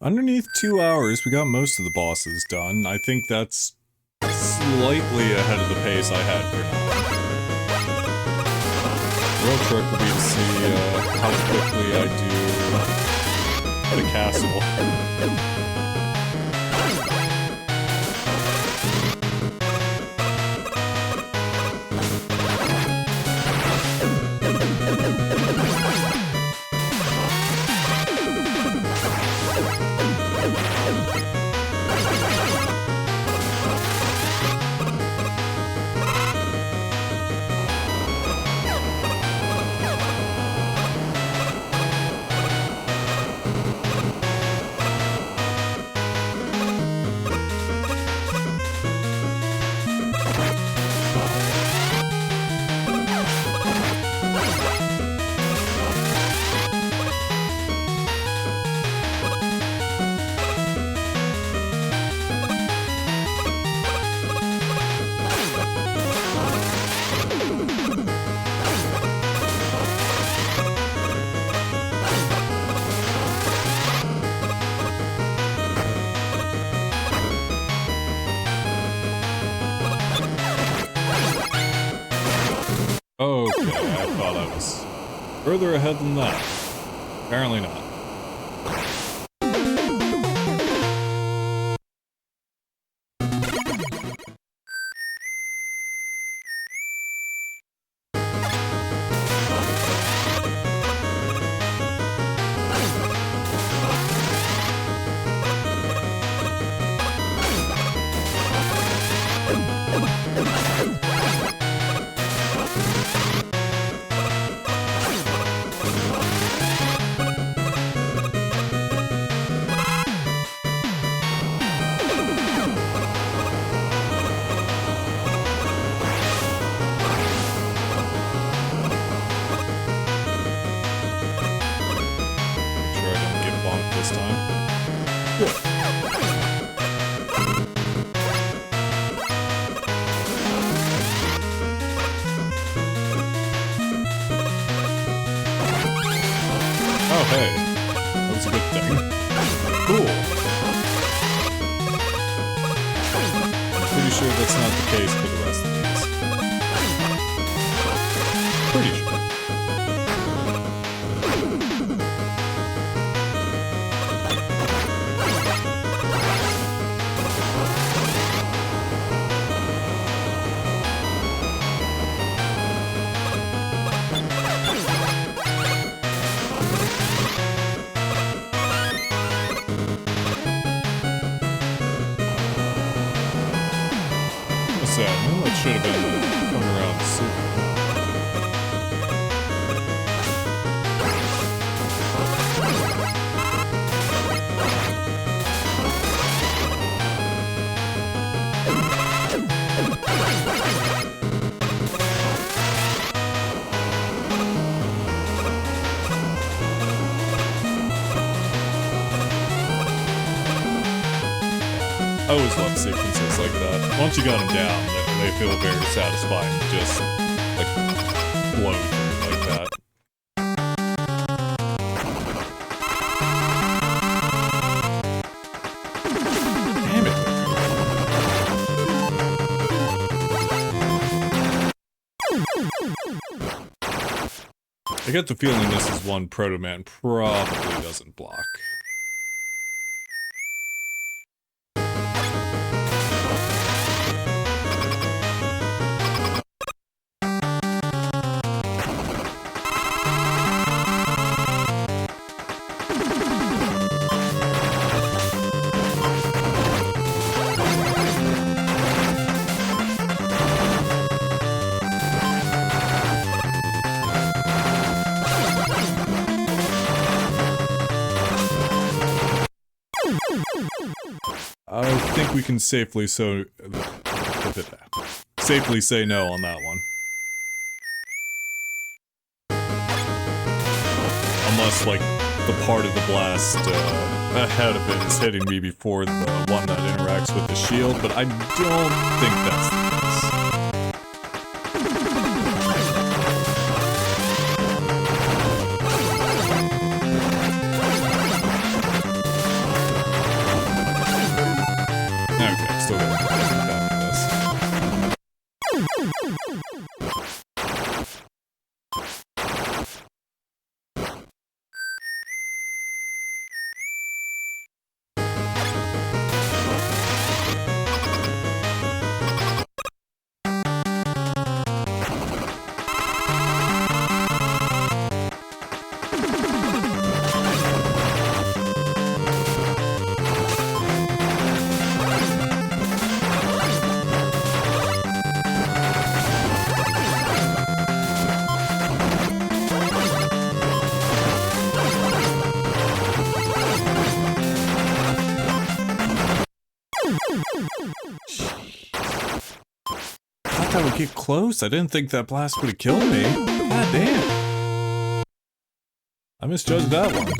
Underneath 2 hours, we got most of the bosses done. I think that's slightly ahead of the pace I had for now. Real trick would be to see how quickly I do the castle. Okay, I thought I was further ahead than that. Apparently not. this time. Yeah. hey. That was a good thing. Cool. I'm pretty sure that's not the case for the rest of these. Pretty sure. What's that? Well, that should have been coming around soon. I always love sequences like that. Once you got them down, they feel very satisfying to just, like, blow through like that. Damn it. I get the feeling this is one Proto Man probably doesn't block. I think we can safely say no on that one. Unless, like, the part of the blast ahead of it is hitting me before the one that interacts with the shield, but I don't think that's the case. Okay, still got to get back to this. That would get close. I didn't think that blast would have killed me. God damn. I misjudged that one.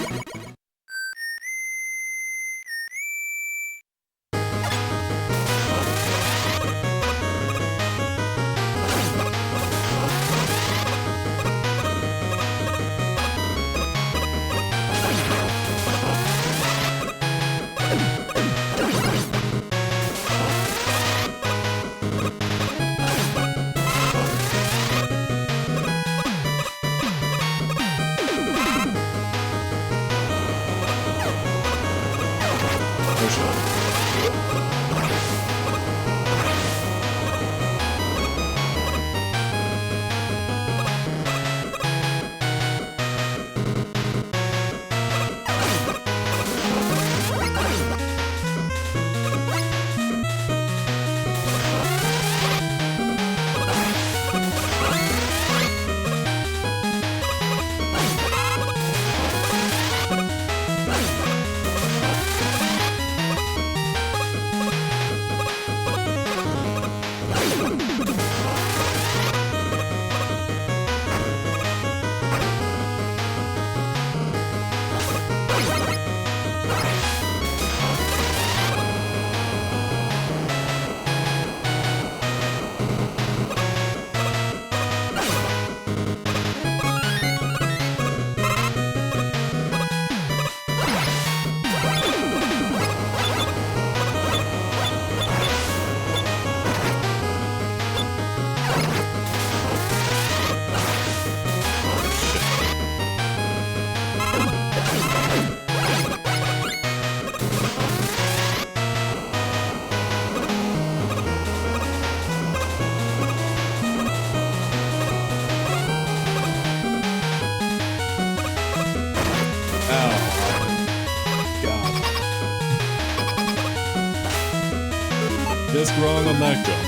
Guess wrong on that jump.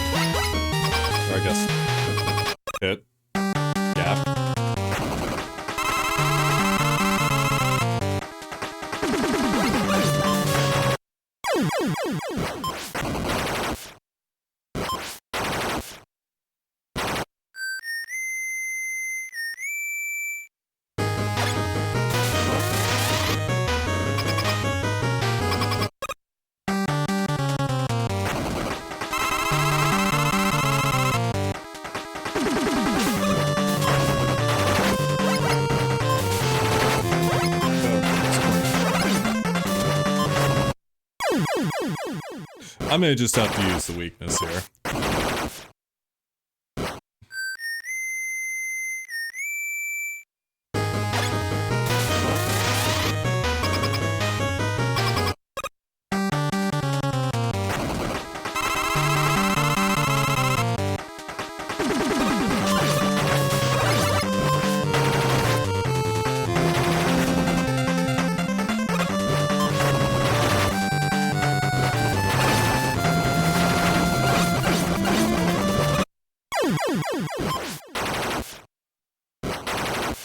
Or I guess... hit. Gap. I may just have to use the weakness here.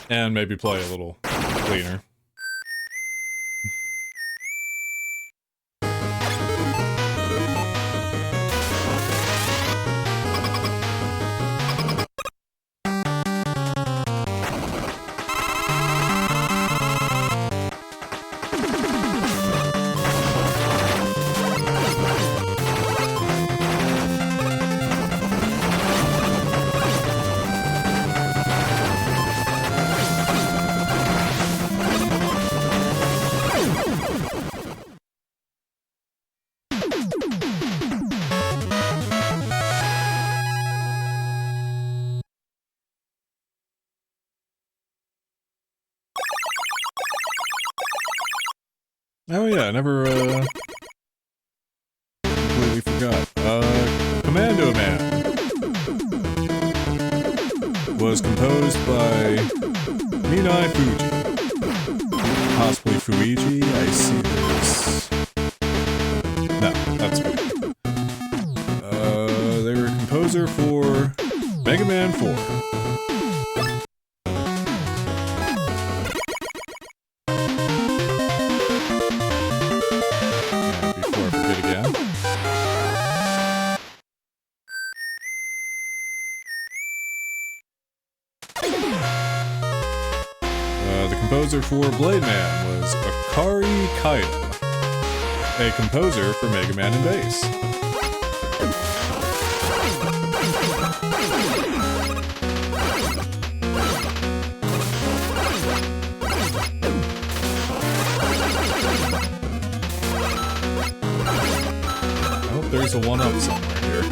And maybe play a little cleaner. Oh yeah, I never, completely forgot. Commando Man was composed by Minai Fuji. Possibly Fuiji, I see this. No, that's Fuji. They were composer for Mega Man 4. The composer for Blade Man was Akari Kaida, a composer for Mega Man and Bass. I hope there's a one-up somewhere here.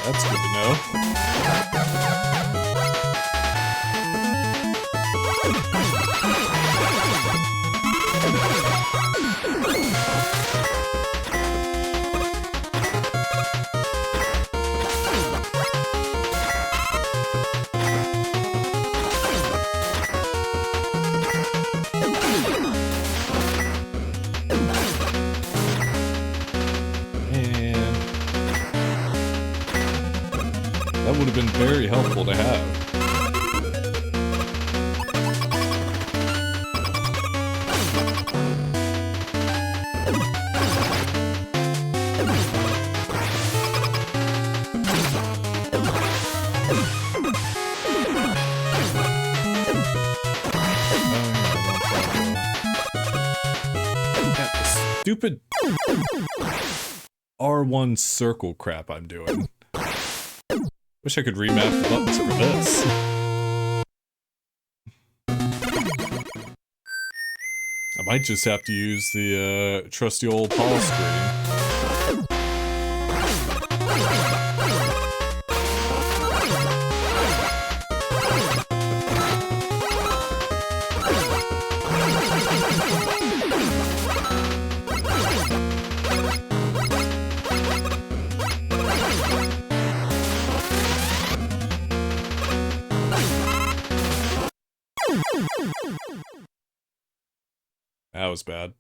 That's good to know. That would have been very helpful to have. Stupid R1 circle crap I'm doing. Wish I could remap the buttons for this. I might just have to use the trusty old pause screen. that was bad.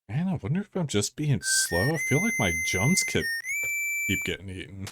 Man, I wonder if I'm just being slow. I feel like my jumps keep getting eaten.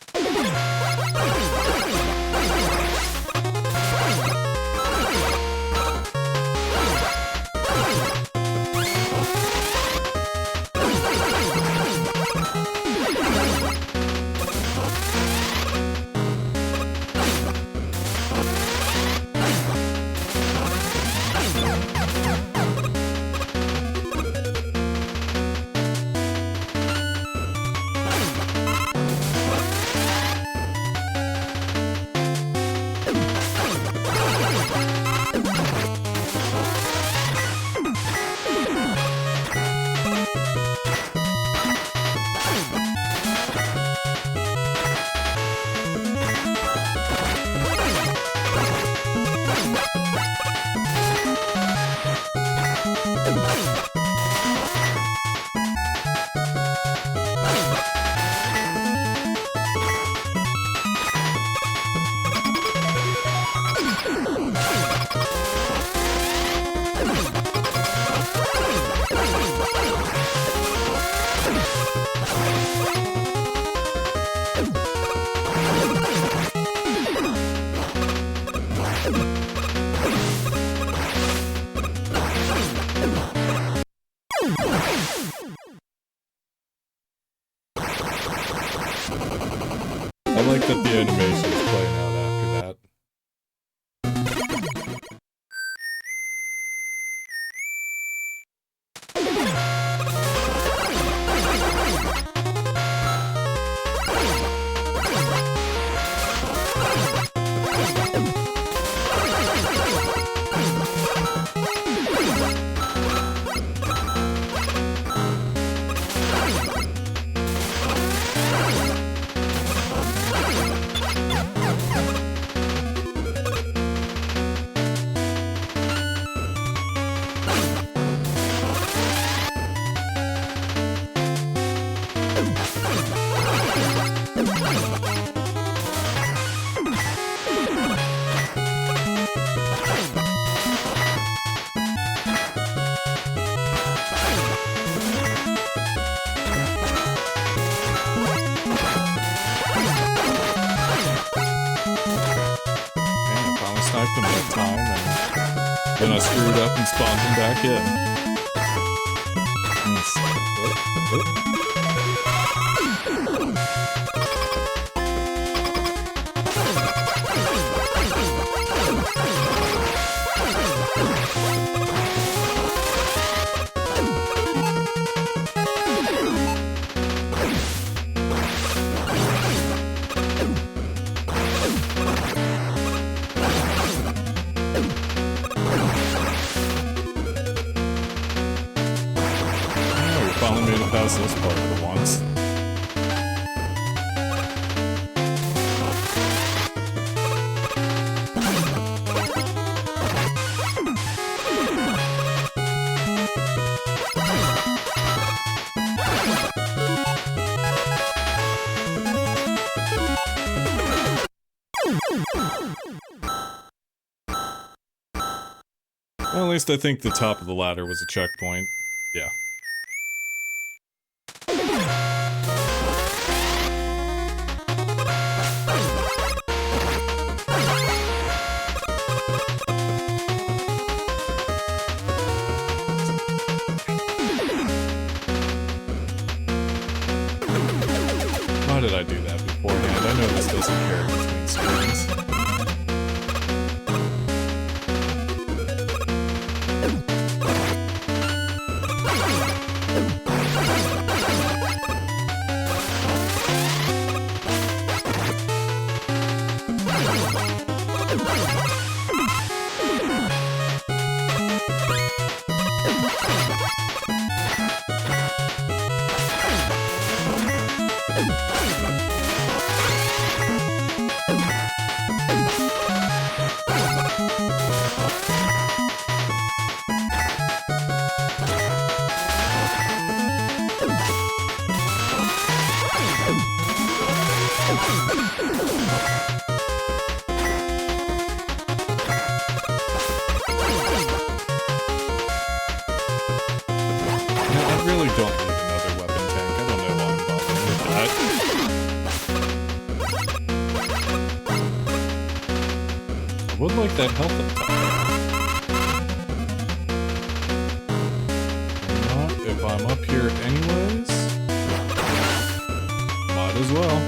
I like that the animation is playing out after that. Sniped him that time, and then I screwed up and spawned him back in. Finally made it past this part for once. Well, at least I think the top of the ladder was a checkpoint. Yeah. Why did I do that beforehand? I know this doesn't carry between screens. That help them. Not if I'm up here anyways. Might as well.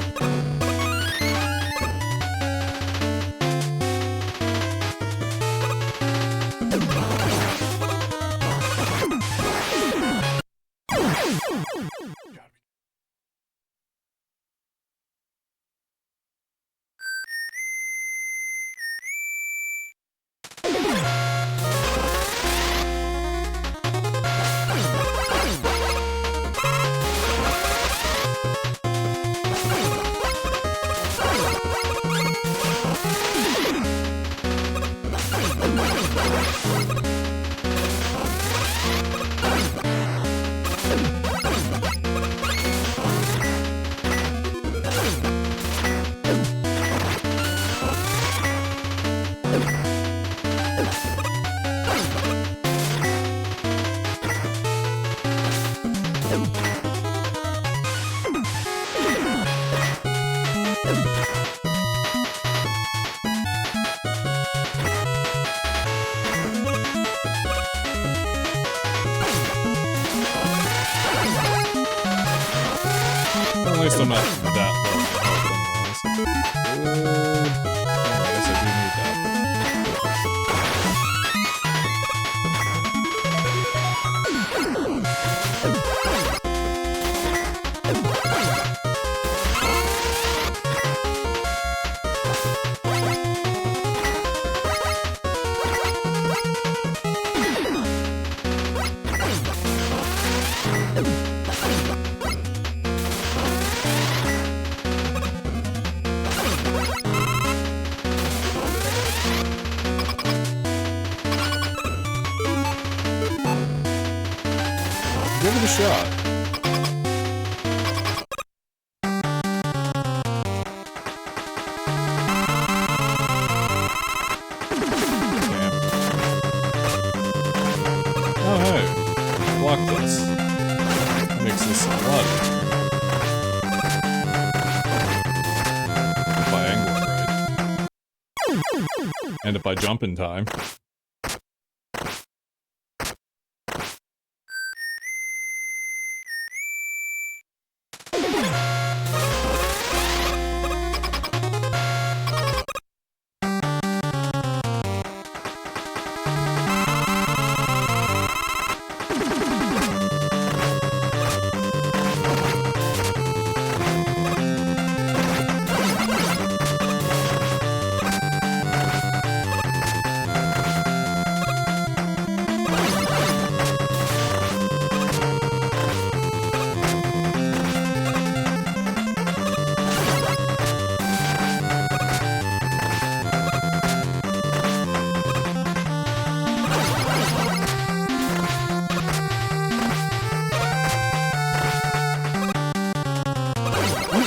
At least I'm not that low anyways. I guess I do need that. Give it a shot. Damn. Oh hey, block this. Makes this a lot easier. If I angle it right. And if I jump in time.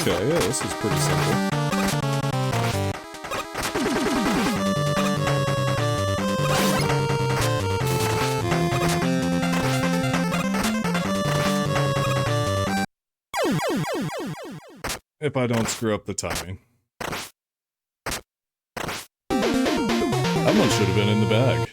Okay, yeah, this is pretty simple. If I don't screw up the timing. That one should have been in the bag.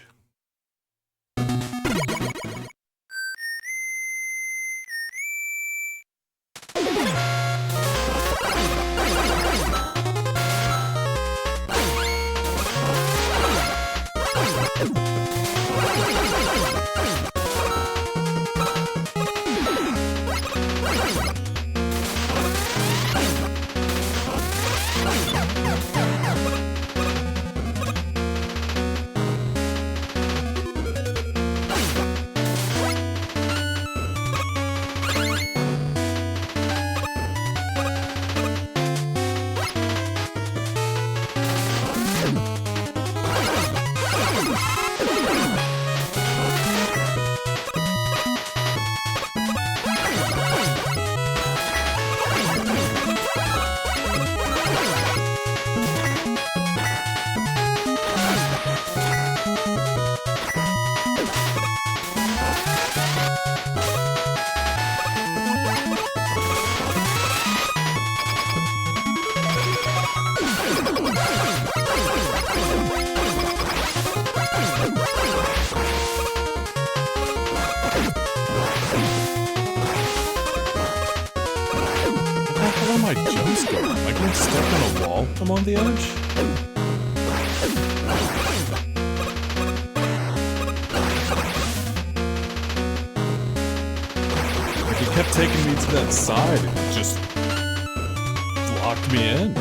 My jumps going? Am I getting stuck on a wall? I'm on the edge? Like it kept taking me to that side and it just locked me in.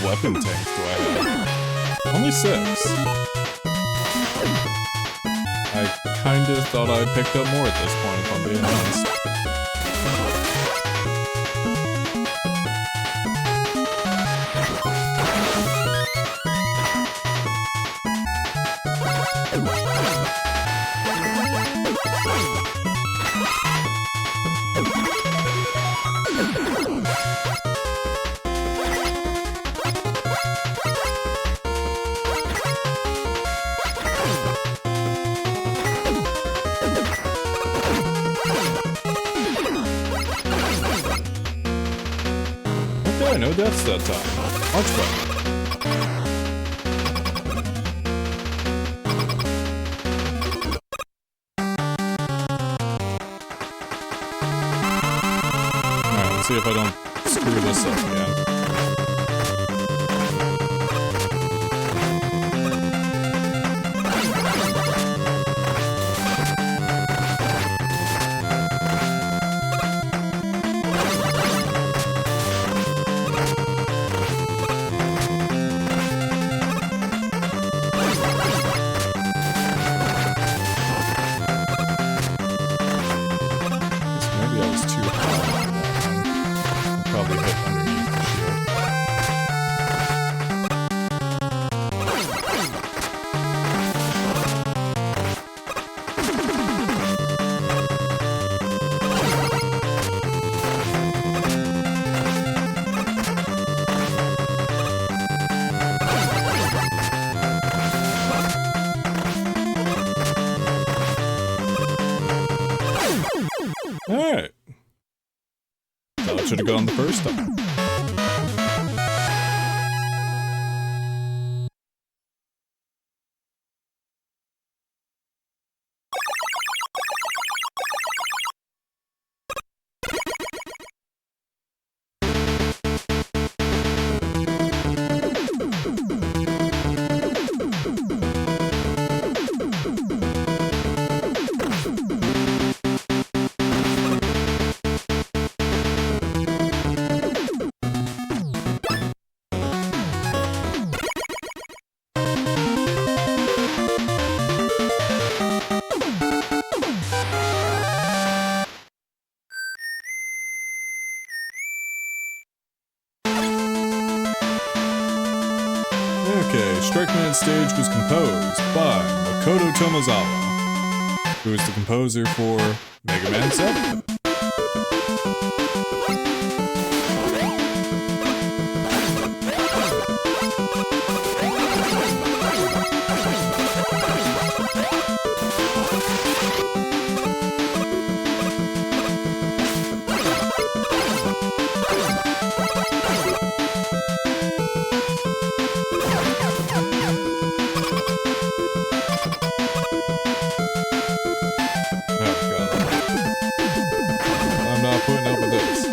Weapon tanks do I have? Only 6. I kinda thought I'd picked up more at this point, if I'm being honest. No deaths that time. Much better. Alright, let's see if I don't screw this up again. Alright. Thought it should have gone the first time. Okay, Strike Man stage was composed by Makoto Tomozawa, who is the composer for Mega Man 7. Putting up with this.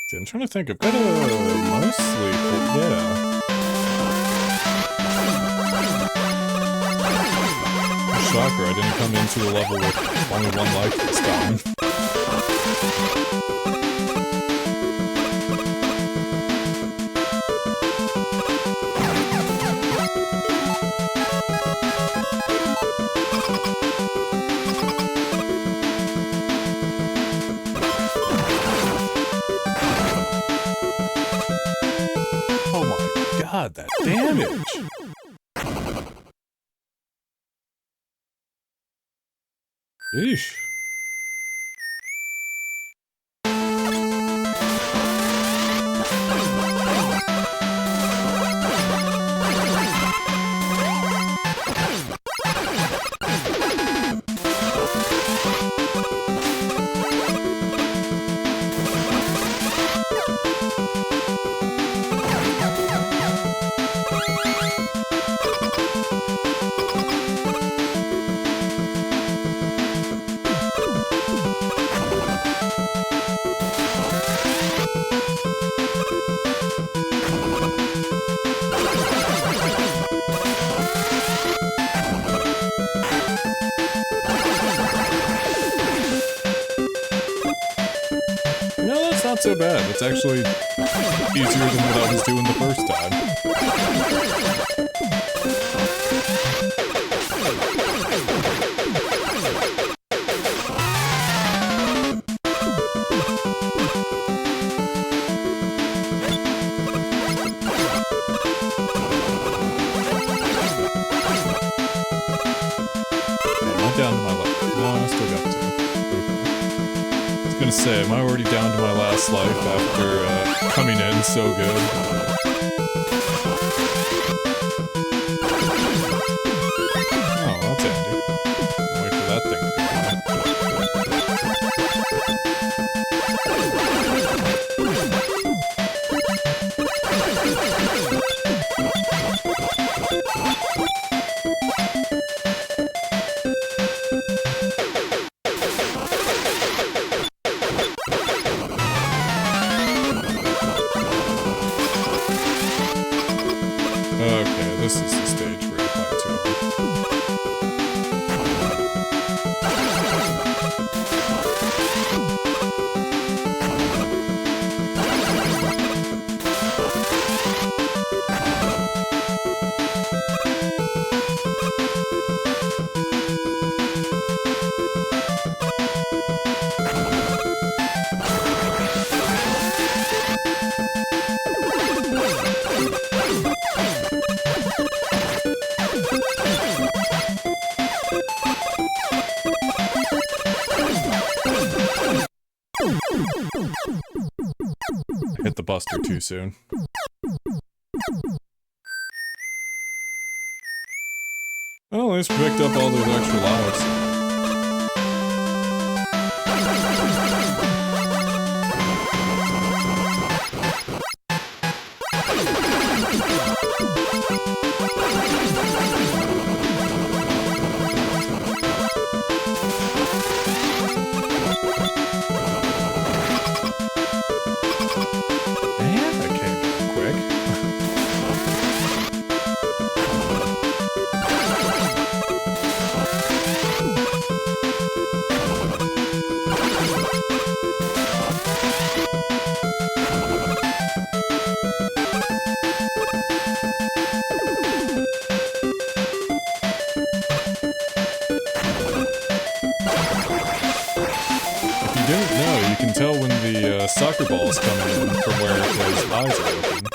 See, I'm trying to think. I've got a mostly, yeah. Shocker, I didn't come into a level with only one life this time. God, that damage! Eesh. Not so bad. It's actually easier than what I was doing the first time. Am I down to my left? No, I still got two. I was gonna say, am I already down to my last life after coming in so good? Oh, that's handy. I'll wait for that thing to go Okay, this is the stage where you fight two of them. Hit the buster too soon. Well, at least we picked up all those extra lives. you didn't know, you can tell when the soccer ball is coming in from where his eyes are open.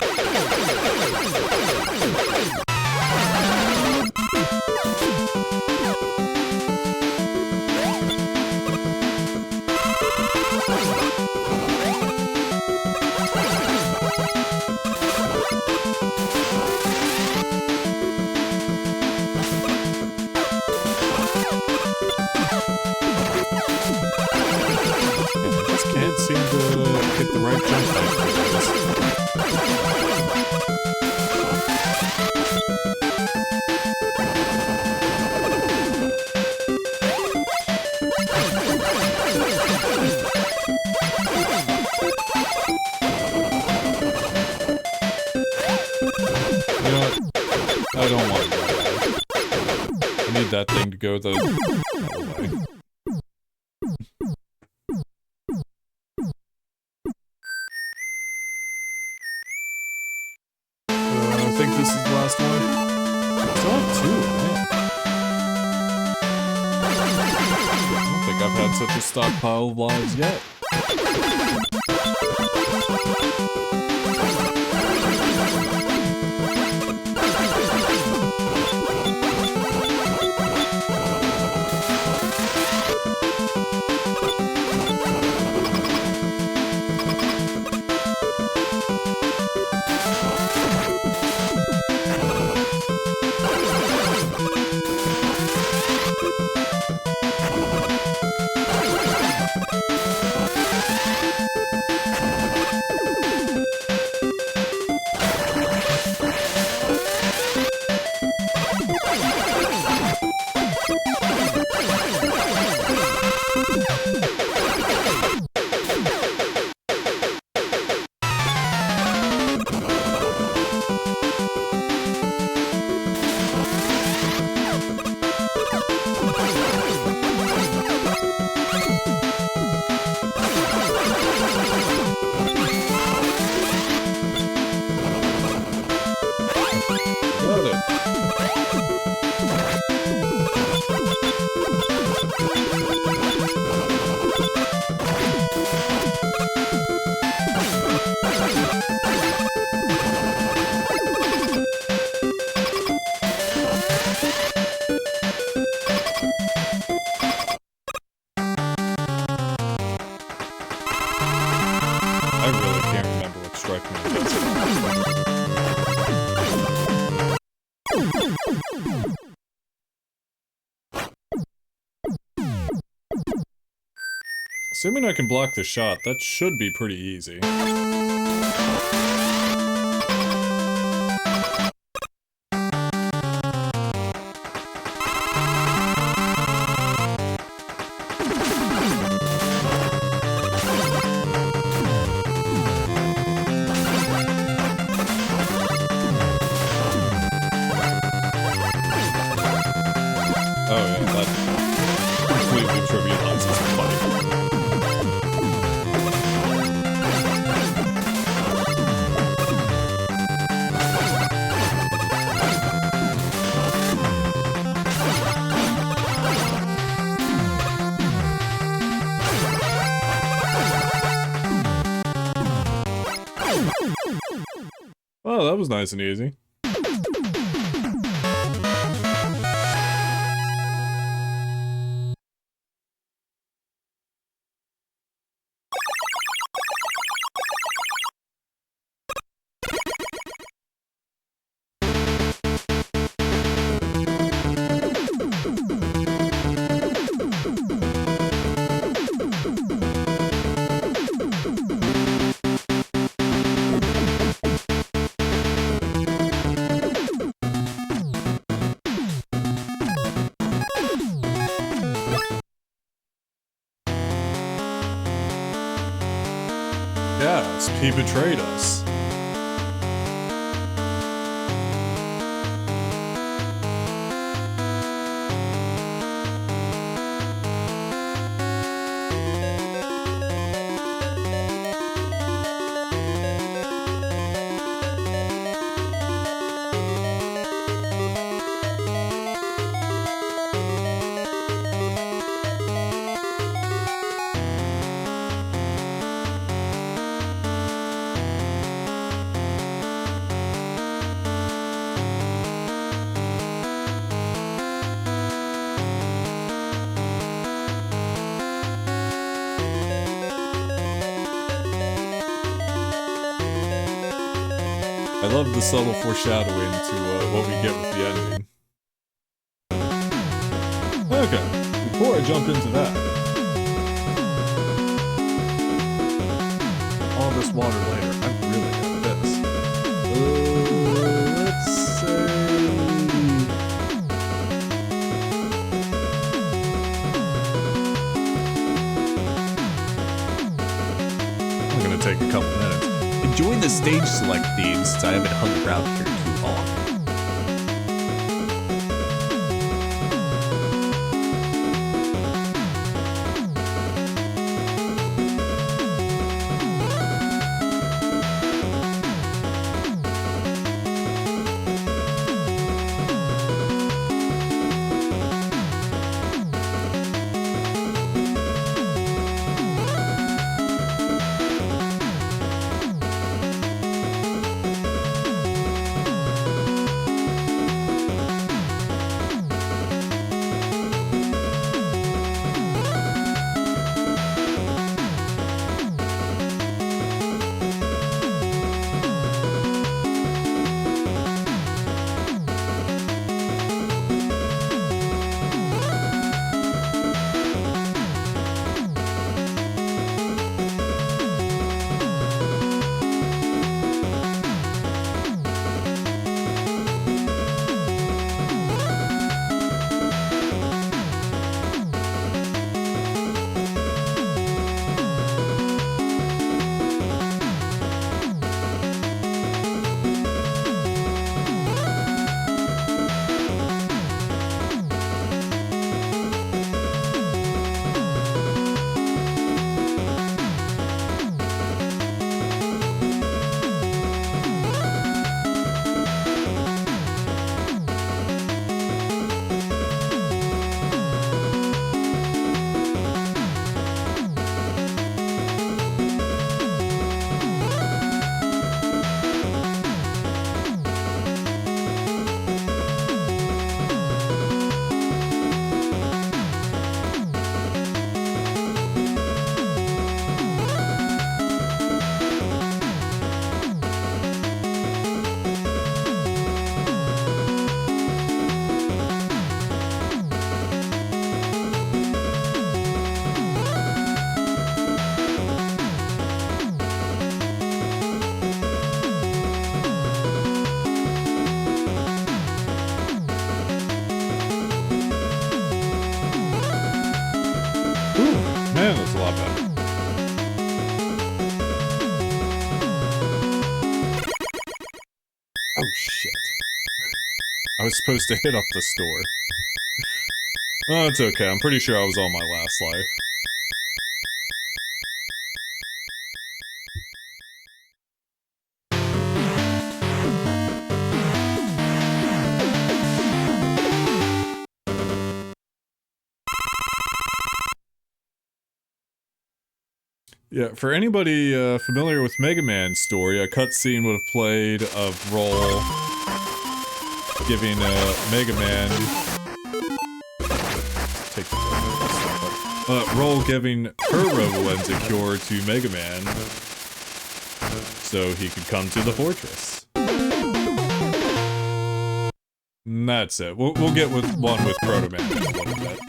Can't seem to get the right jump height for this. You know what? I don't want to go that. I need that thing to go the other way. I think this is the last one. Still have two, man. I don't think I've had such a stockpile of lives yet. Assuming I can block the shot, that should be pretty easy. Oh yeah, that completely trivializes the fight. Oh, that was nice and easy. Yeah, he betrayed us. I love the subtle foreshadowing to what we get with the ending. Okay, before I jump into that, all this water later, I'm really gonna piss. Let's say... I'm gonna take a couple minutes. Enjoying the stage select themes since I haven't hung around here too long. Man, that's a lot better. Oh shit. I was supposed to hit up the store. Oh, it's okay. I'm pretty sure I was on my last life. Yeah, for anybody familiar with Mega Man's story, a cutscene would have played of Roll giving Mega Man... Take the Roll giving her Robo-Lensa cure to Mega Man so he could come to the fortress. And that's it. We'll get with one with Proto Man in a little bit.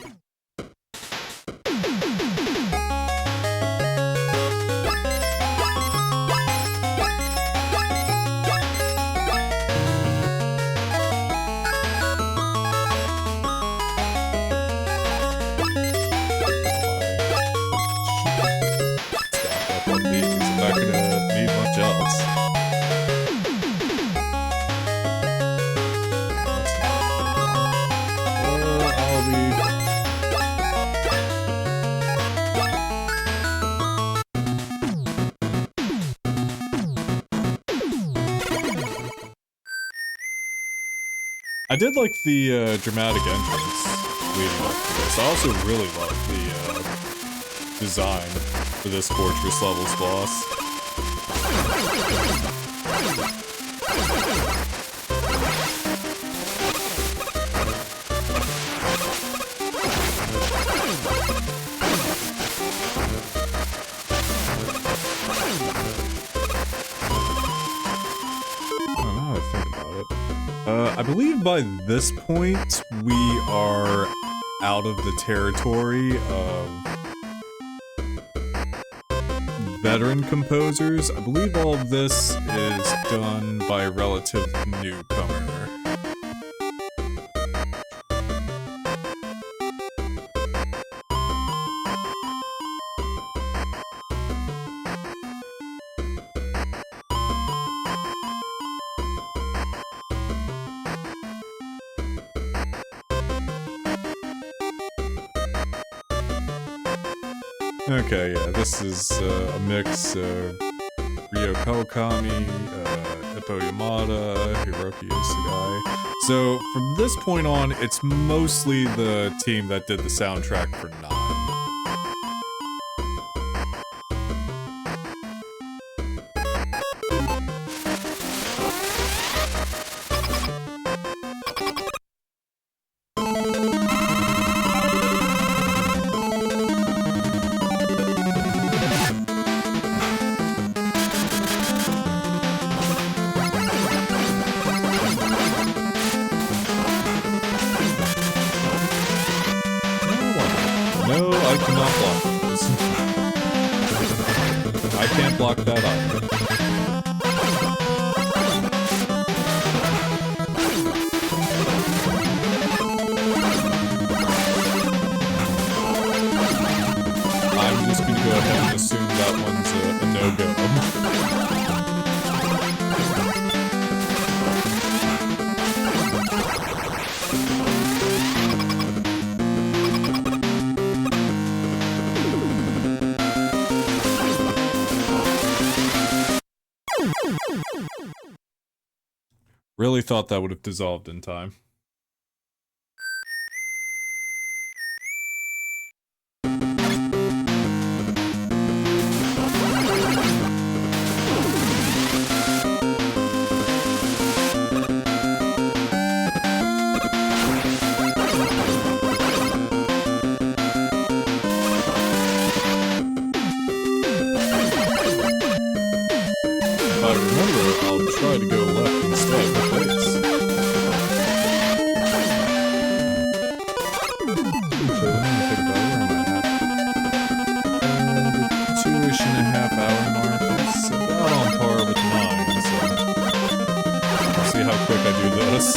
I did like the dramatic entrance leading up to this. I also really love the design for this Fortress levels boss. I believe by this point, we are out of the territory of veteran composers. I believe all of this is done by a relative newcomer. Okay, yeah, this is a mix of Ryo Kawakami, Ippo Yamada, Hiroki Yosugai. So, from this point on, it's mostly the team that did the soundtrack for 9. No, I cannot block those. I can't block that either. I'm just gonna go ahead and assume that one's a no-go. Really thought that would have dissolved in time. If I remember, I'll try to go left instead with this. So let me think about where am I at? The 2-ish-and-a-half hour mark is about on par with 9, so we'll see how quick I do this.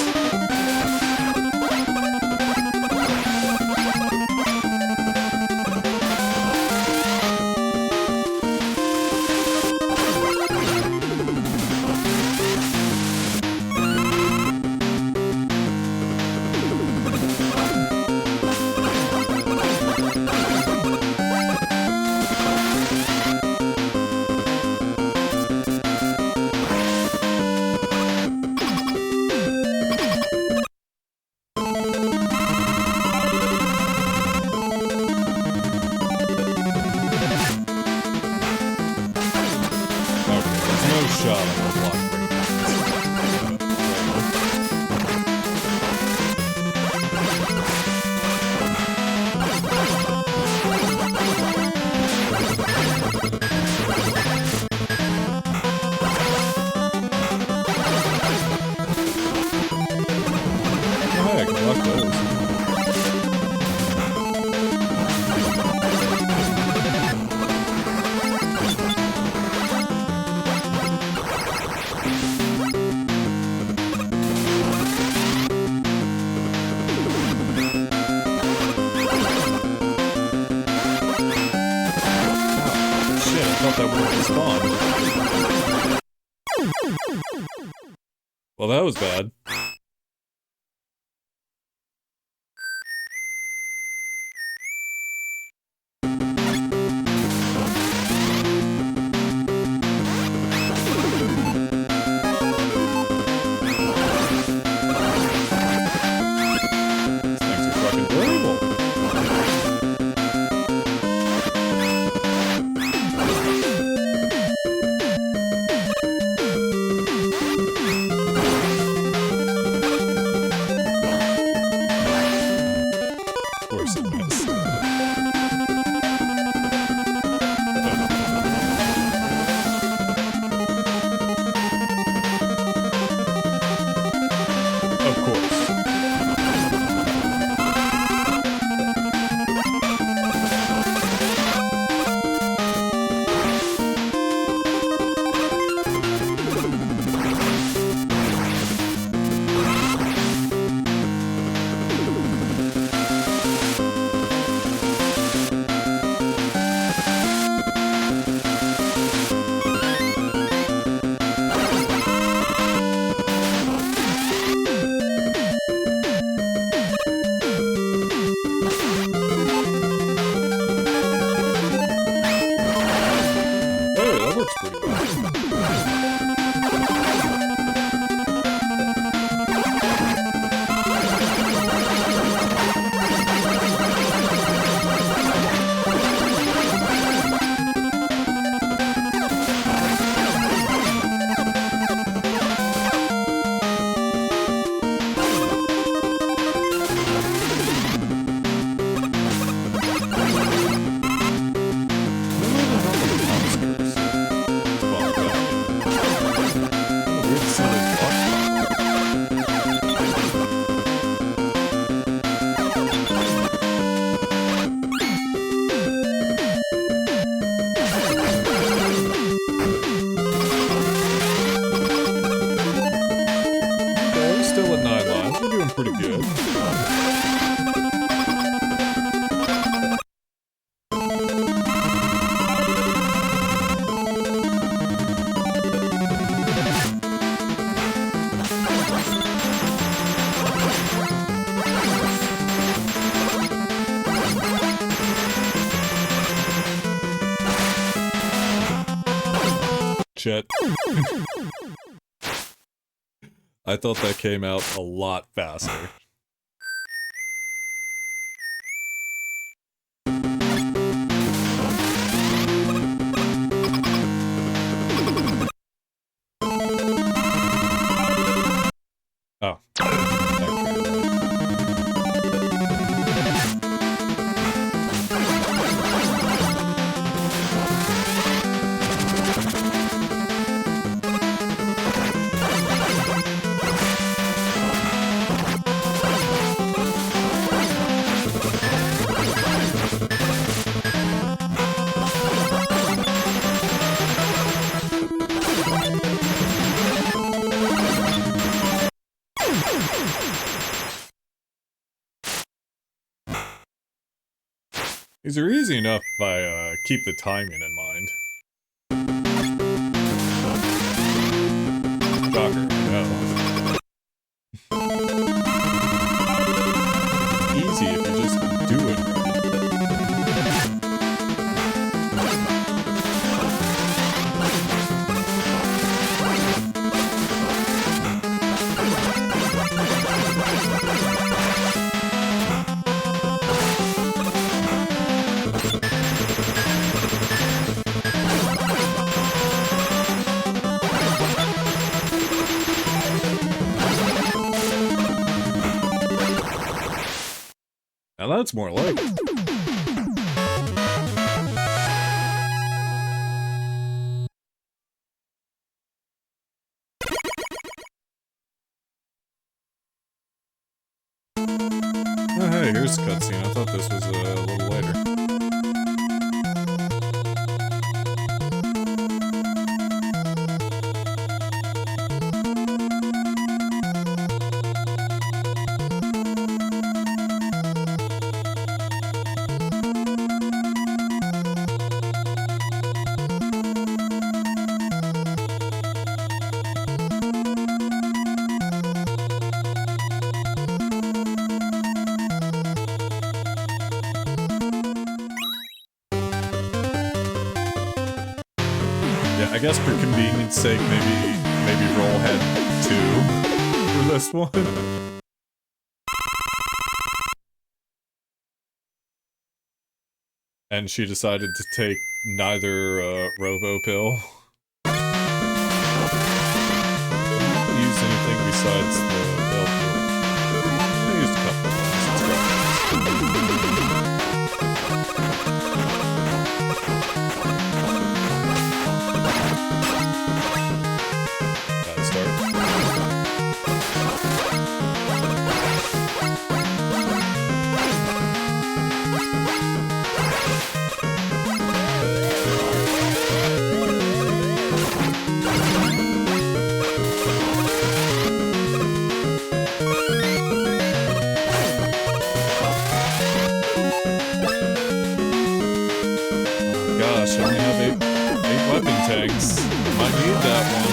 Well, that was bad. These things are fucking terrible. shit. I thought that came out a lot faster. Oh. These are easy enough if I keep the timing in mind. Shocker, no. Easy if you just do it right. Now that's more like it. Oh, hey, here's a cutscene. I thought this was a little later. I guess for convenience sake, maybe roll head 2 for this one. And she decided to take neither Robo pill. Use anything besides the bell pill. I used a couple of Gosh, I only have 8 weapon tags. Might need that one.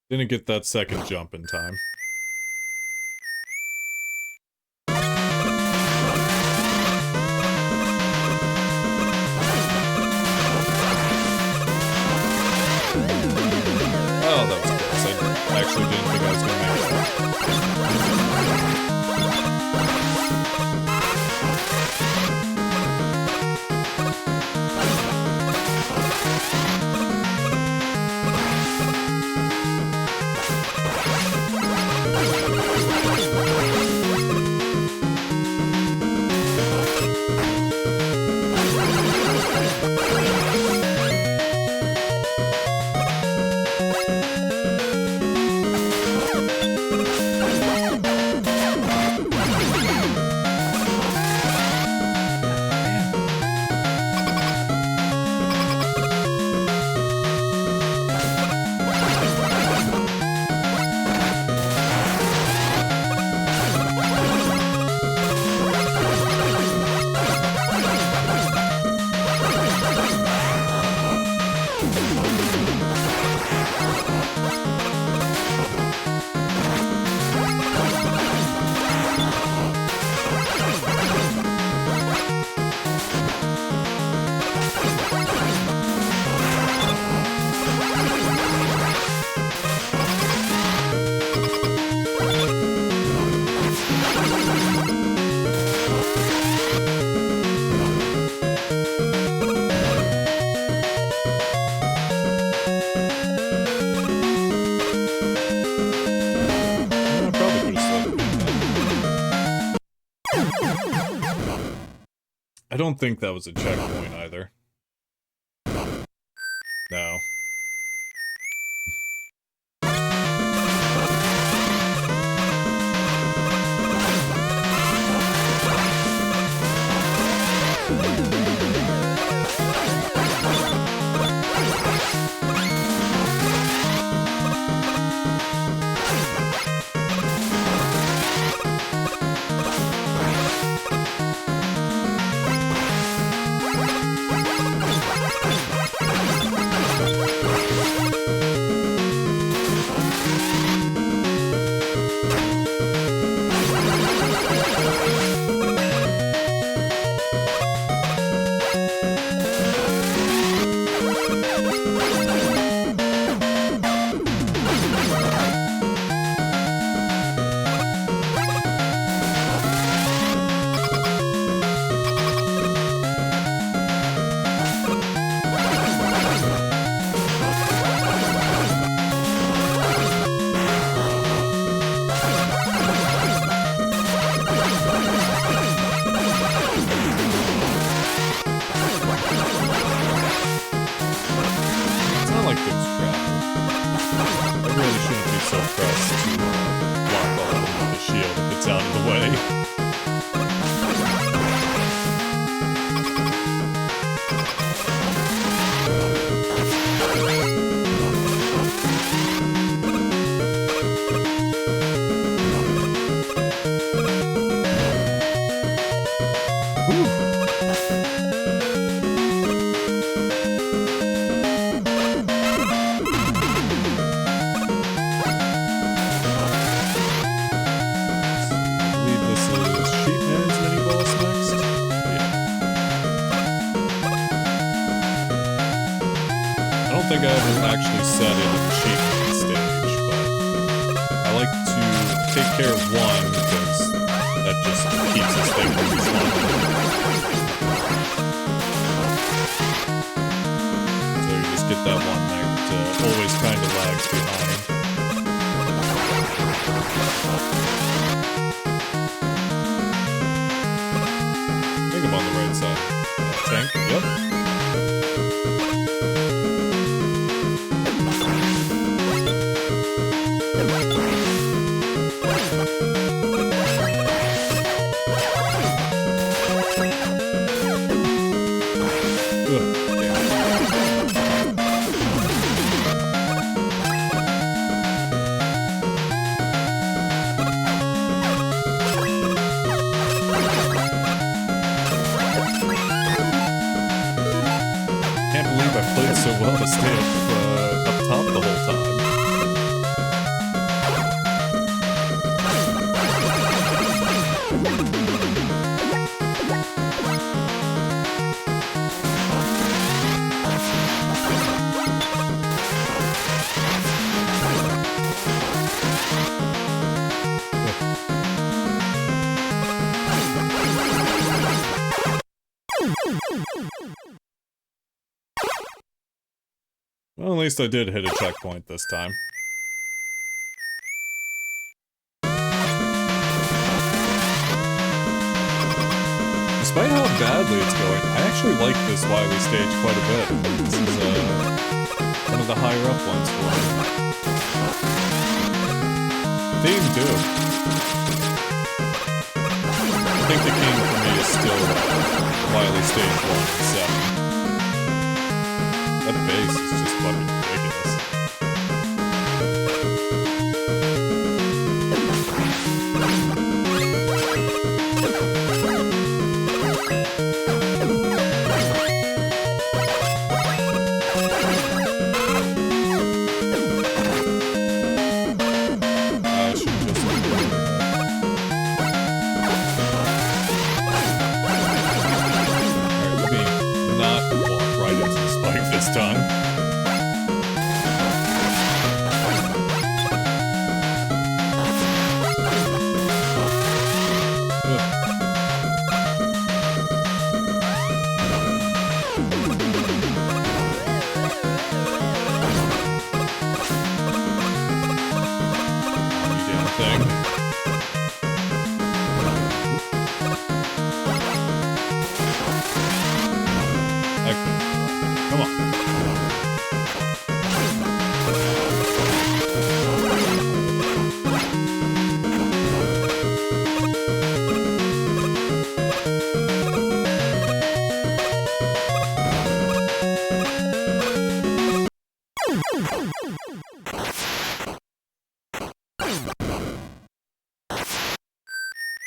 Didn't get that second jump in time. Oh, that was close. I actually didn't think I was gonna make don't think that was a checkpoint either. No. think I ever actually said it in the cheat stage, but I like to take care of one because that just keeps us thinking he's so you just get that one that always kind of lags behind. I think I'm on the right side. Tank, yep. So well to stay up top the whole time. Well, at least I did hit a checkpoint this time. Despite how badly it's going, I actually like this Wily stage quite a bit. This is one of the higher up ones for me. Theme too. I think the king for me is still Wily stage 1 and 7. That bass is just fucking ridiculous. I should just Alright, let me not walk right into the spike this time. Come on.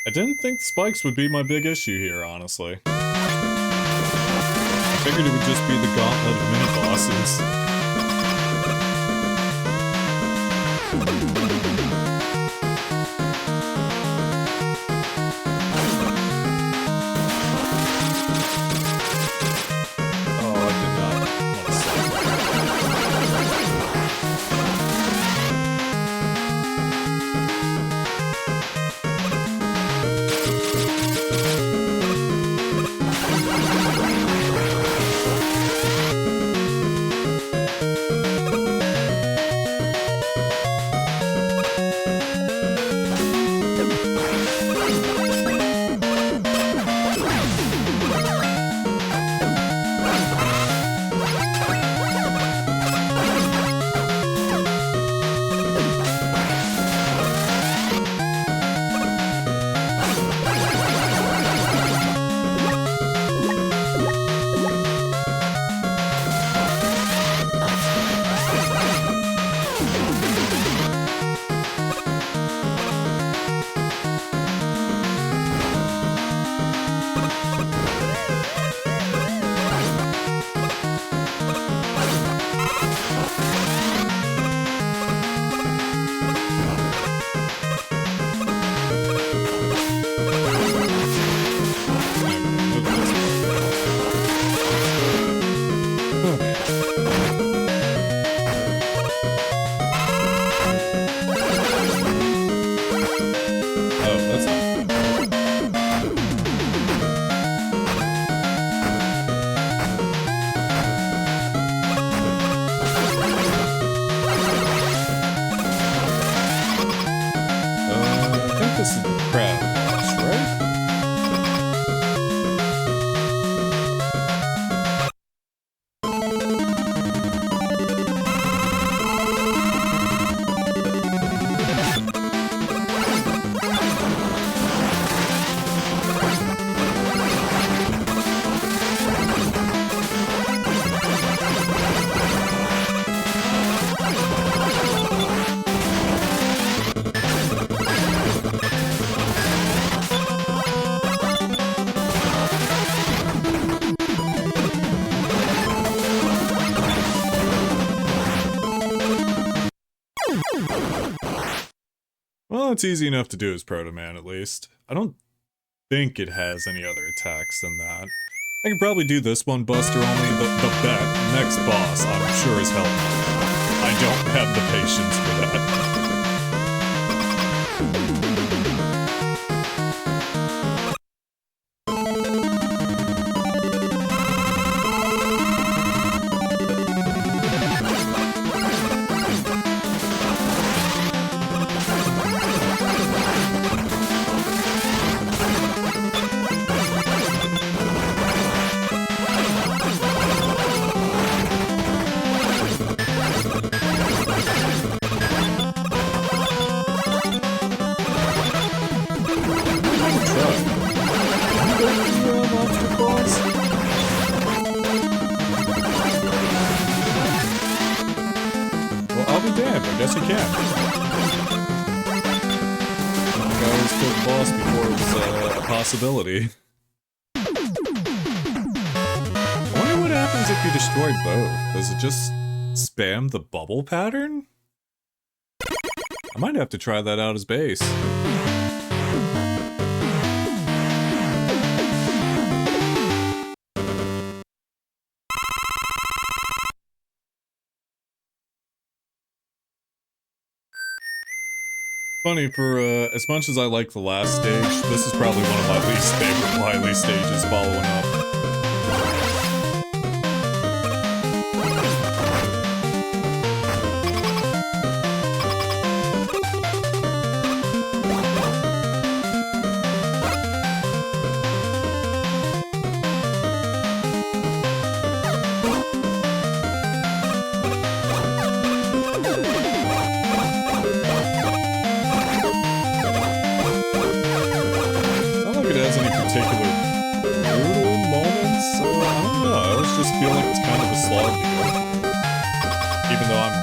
I didn't think spikes would be my big issue here, honestly. I figured it would just be the gauntlet of mini-bosses. Oh, I did not want to say this is the crab boss, right? Well, it's easy enough to do as Proto Man, at least. I don't think it has any other attacks than that. I can probably do this one, Buster, only the next boss, I'm sure as hell. I don't have the patience for that. Yes, you can. I always killed the boss before it was a possibility. I wonder what happens if you destroy both. Does it just spam the bubble pattern? I might have to try that out as base. Funny, for as much as I like the last stage, this is probably one of my least favorite Wily stages following up. just feel like it's kind of a slog to go through. Even though I'm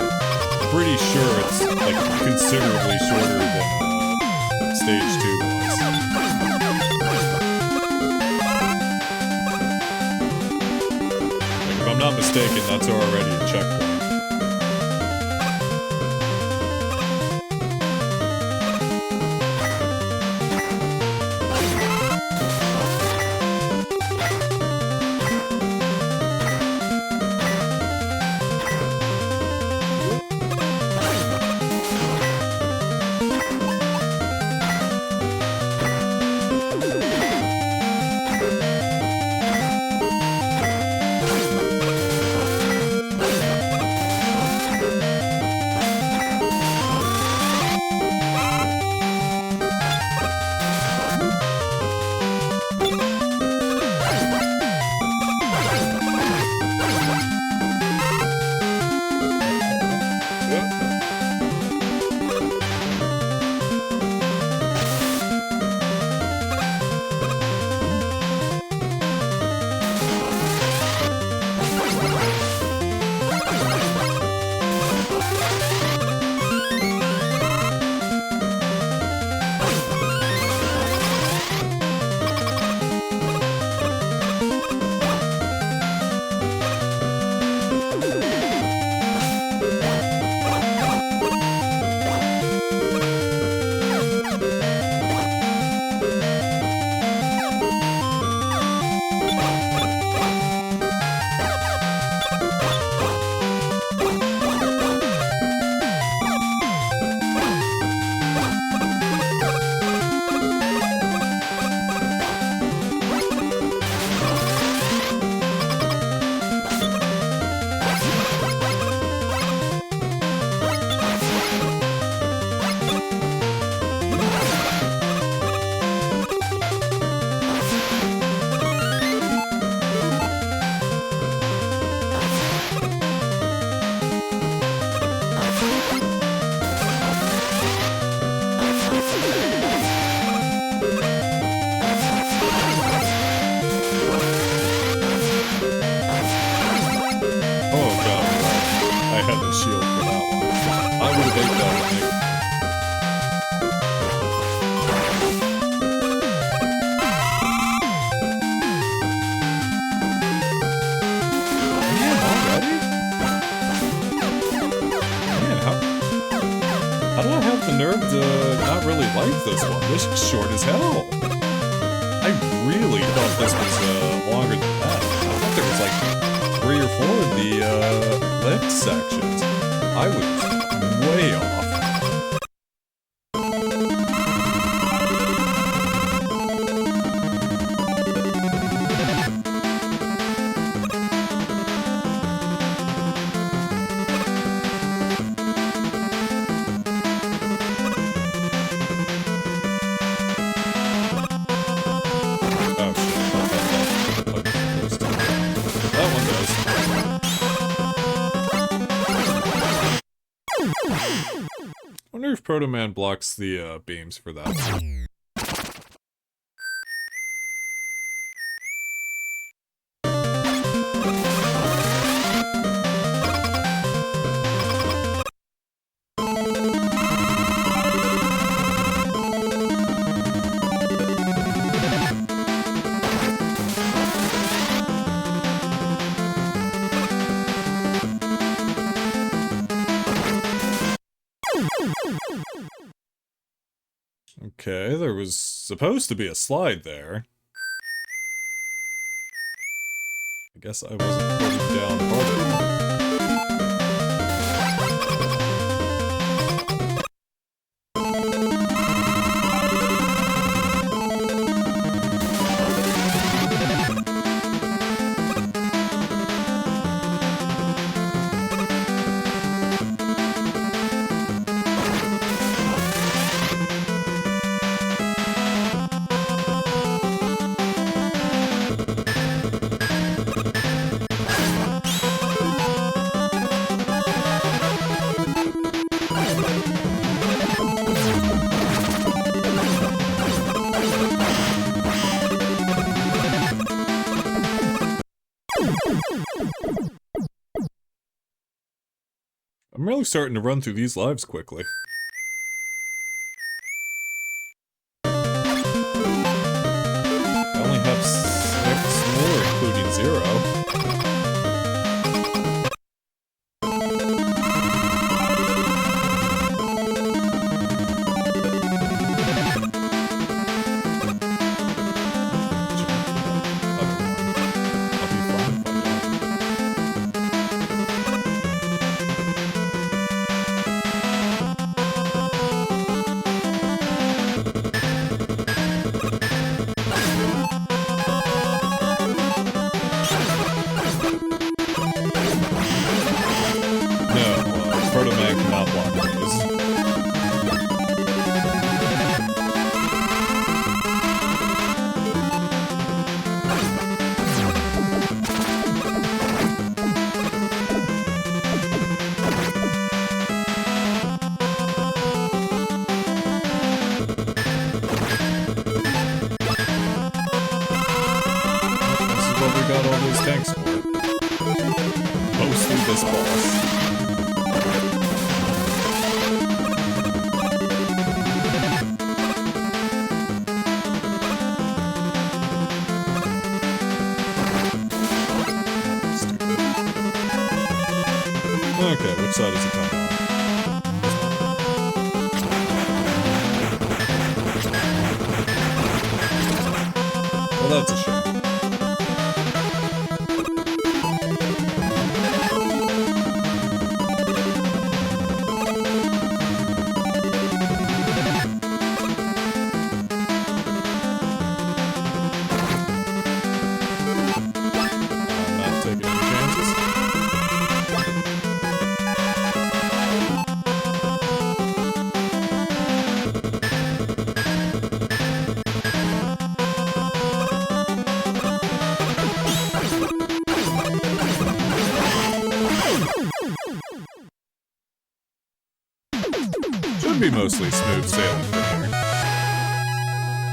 pretty sure it's like considerably shorter than stage 2 was. Like, if I'm not mistaken, that's already a checkpoint. This one. This is short as hell. I really thought this was longer than that. I thought there was like 3 or 4 of the lift sections. I was way off. Proto Man blocks the beams for that. Okay, there was supposed to be a slide there. I guess I wasn't putting down hard enough. I'm really starting to run through these lives quickly. I only have 6 more, including 0. Proto Man cannot block those. This is what we got all those tanks for. Mostly this boss. Okay, which side is he coming on? Well, that's a shame. I'm not taking any chances. Should be mostly smooth sailing from here.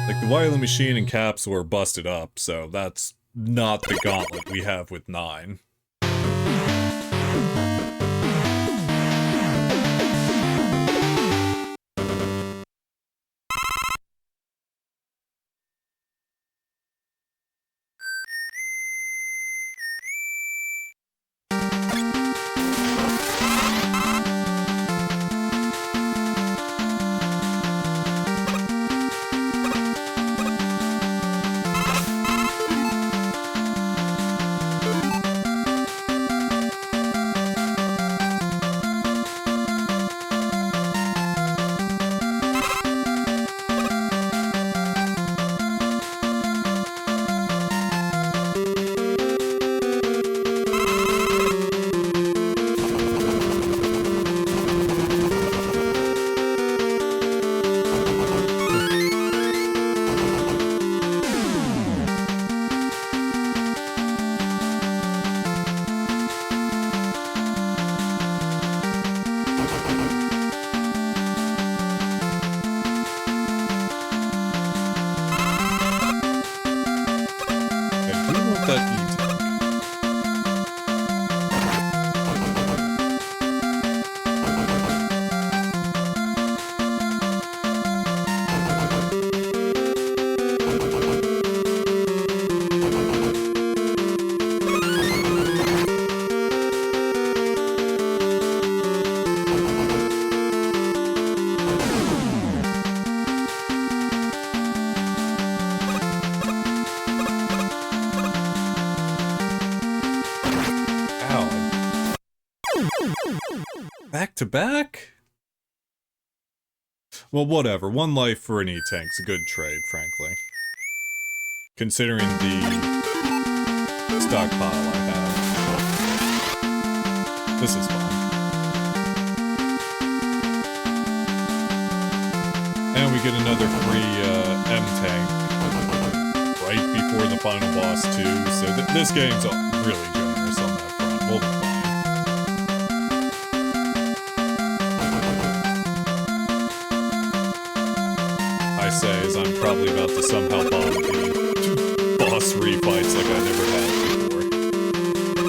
Like, the Wily machine and caps were busted up, so that's not the gauntlet we have with 9. Back to back? Well, whatever. 1 life for an E-tank's a good trade, frankly. Considering the stockpile I have. This is fun. And we get another free M-tank right before the final boss, too. So this game's really generous on that front. We'll be fine. I say as I'm probably about to somehow bomb the boss refights like I never had before.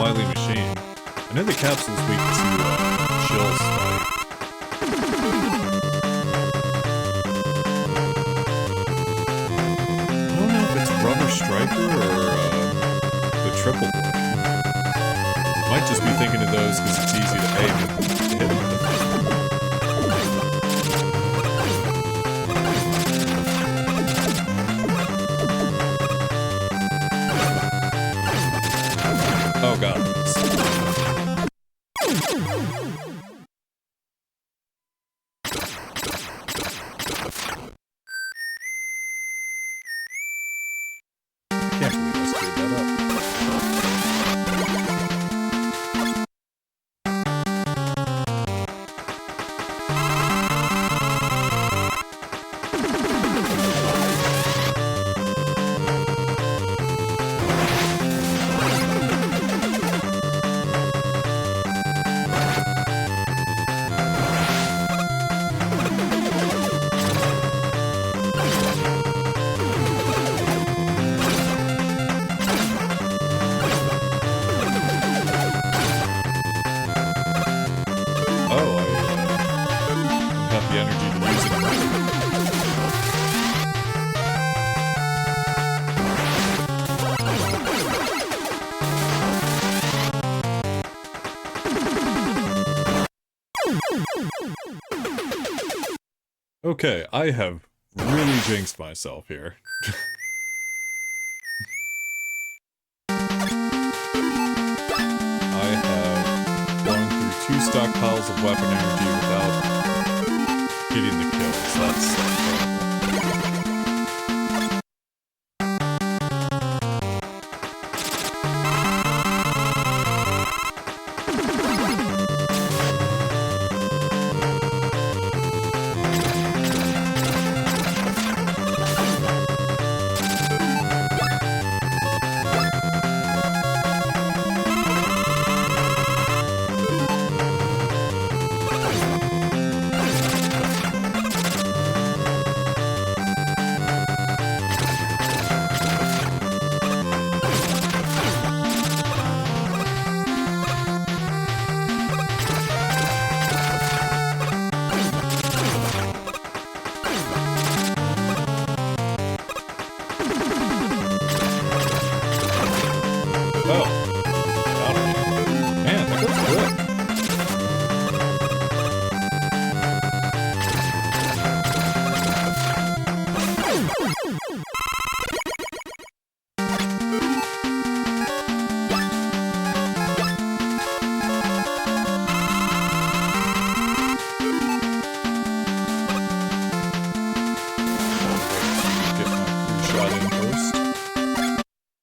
Wily machine. I know the capsule's weak to chill spike. I don't know if it's Rubber Striker or the Triple Boy. Might just be thinking of those because it's easy to aim and hit them with. Oh god. I can't believe I screwed that up. Okay, I have really jinxed myself here. I have gone through 2 stockpiles of weapon energy without getting the kills. That's terrible.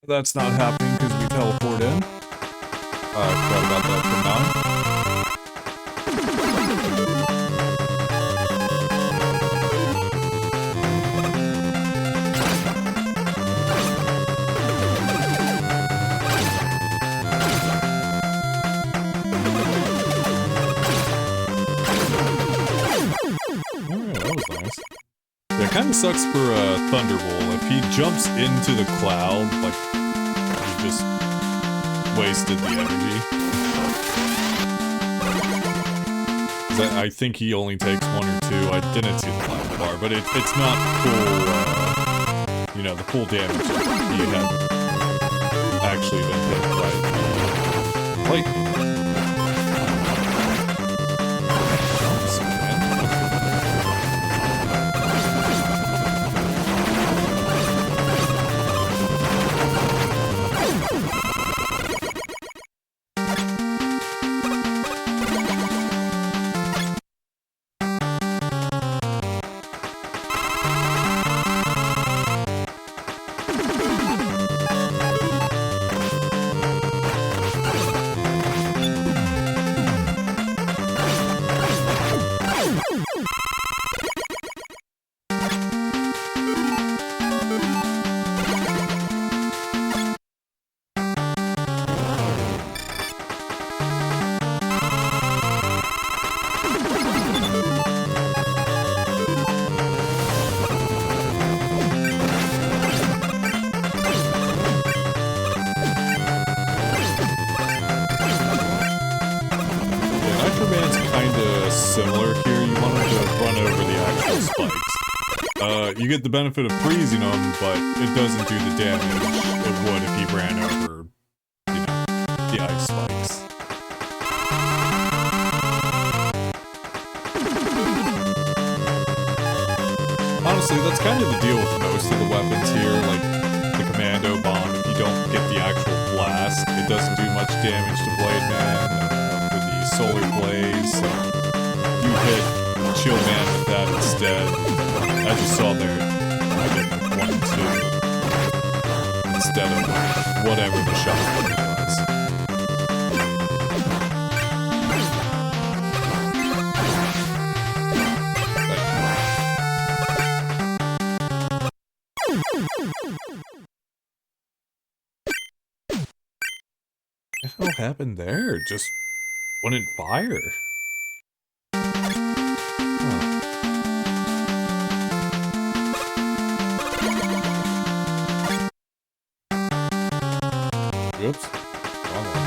That's not happening because we teleport in. I forgot about that for now. Oh, that was nice. Yeah, it kind of sucks for Thunderbolt. If he jumps into the cloud, like, he just wasted the energy. 'Cause I think he only takes 1 or 2. I didn't see the cloud bar, but it's not full, you know, the full damage that he had actually been hit by the lightning. similar here. You want him to run over the actual spikes. You get the benefit of freezing them, but it doesn't do the damage it would if he ran over, you know, the ice spikes. Honestly, that's kind of the deal with most of the weapons here, like the Commando Bomb. If you don't get the actual blast, it doesn't do much damage to Blade Man. For the Solar Blaze, you hit Chill Man with that instead. As you saw there, I get like 1 and 2 instead of whatever the shot was. What happened there? Just wouldn't fire. Oops. Wrong one.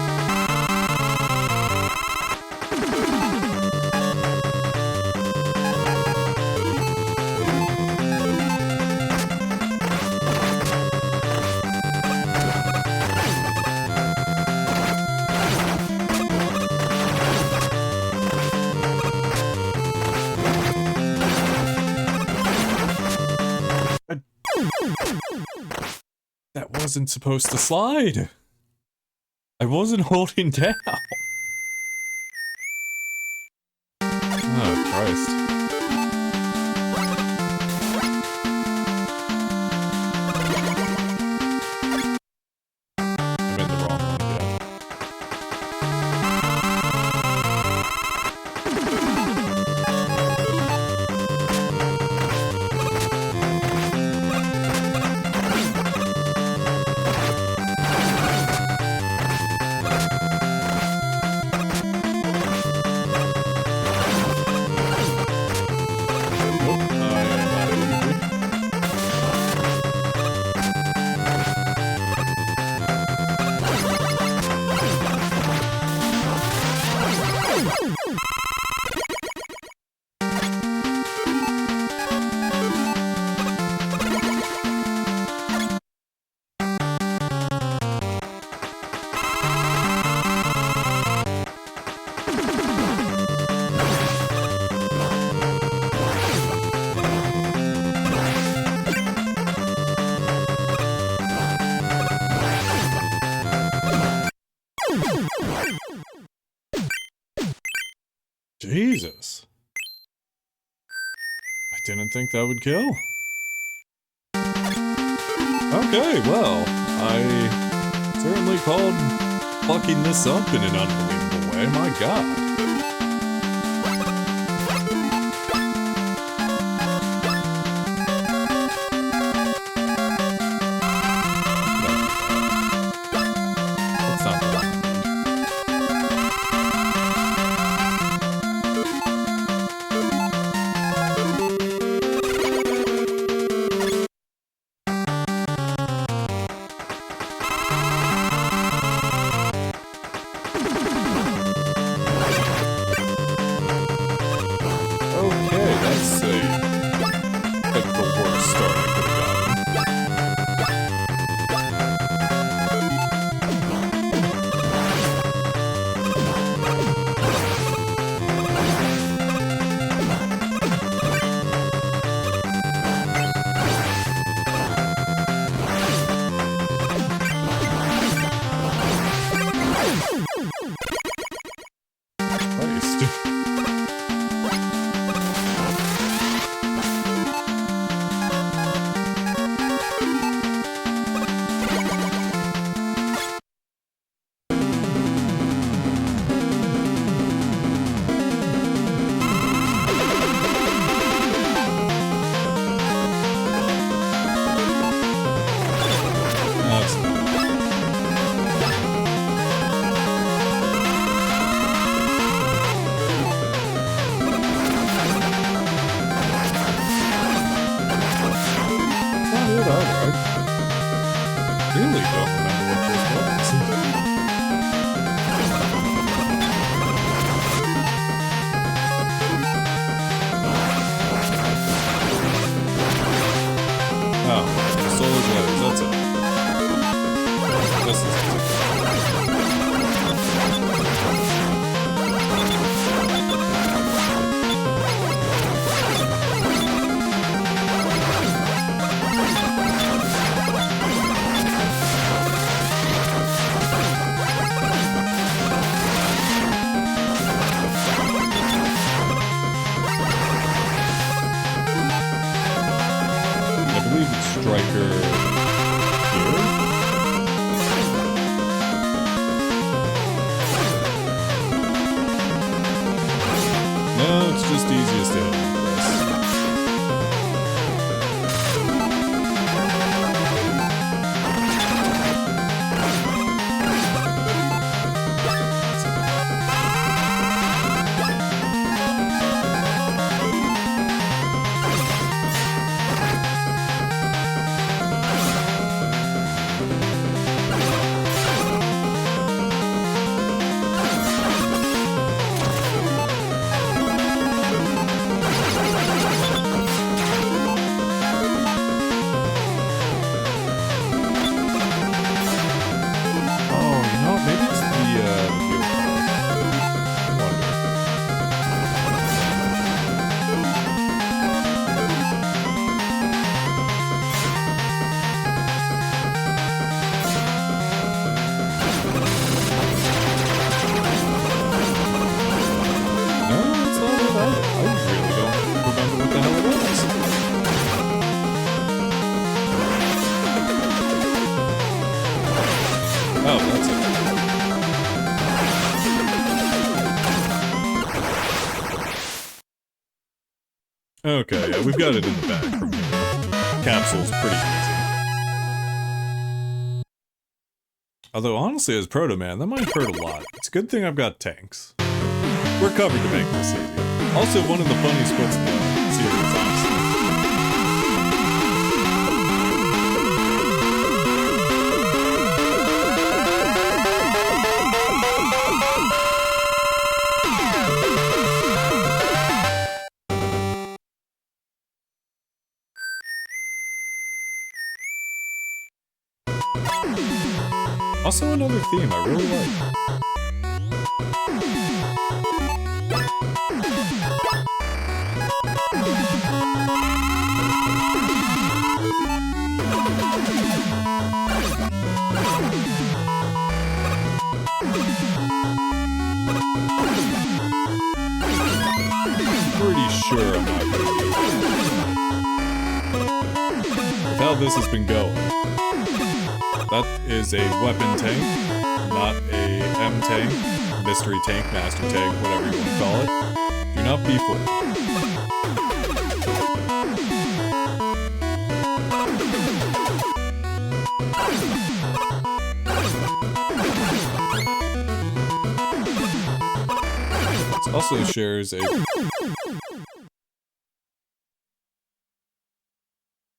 That wasn't supposed to slide. I wasn't holding down. Oh, Christ. I'm in the wrong one again. Jesus. I didn't think that would kill. Okay, well, I certainly called fucking this up in an unbelievable way, my god. just easiest to hit with this. Oh, that's it. Okay, yeah, we've got it in the back from here. Capsule's pretty easy. Although, honestly, as Proto Man, that might hurt a lot. It's a good thing I've got tanks. We're covered to make this easy. Also, one of the funniest bits in the series, honestly. Also another theme I really like. Pretty sure I'm not gonna use it. With how this has been going. That is a weapon tank, not a M tank, mystery tank, master tank, whatever you want to call it. Do not be fooled. It also shares a...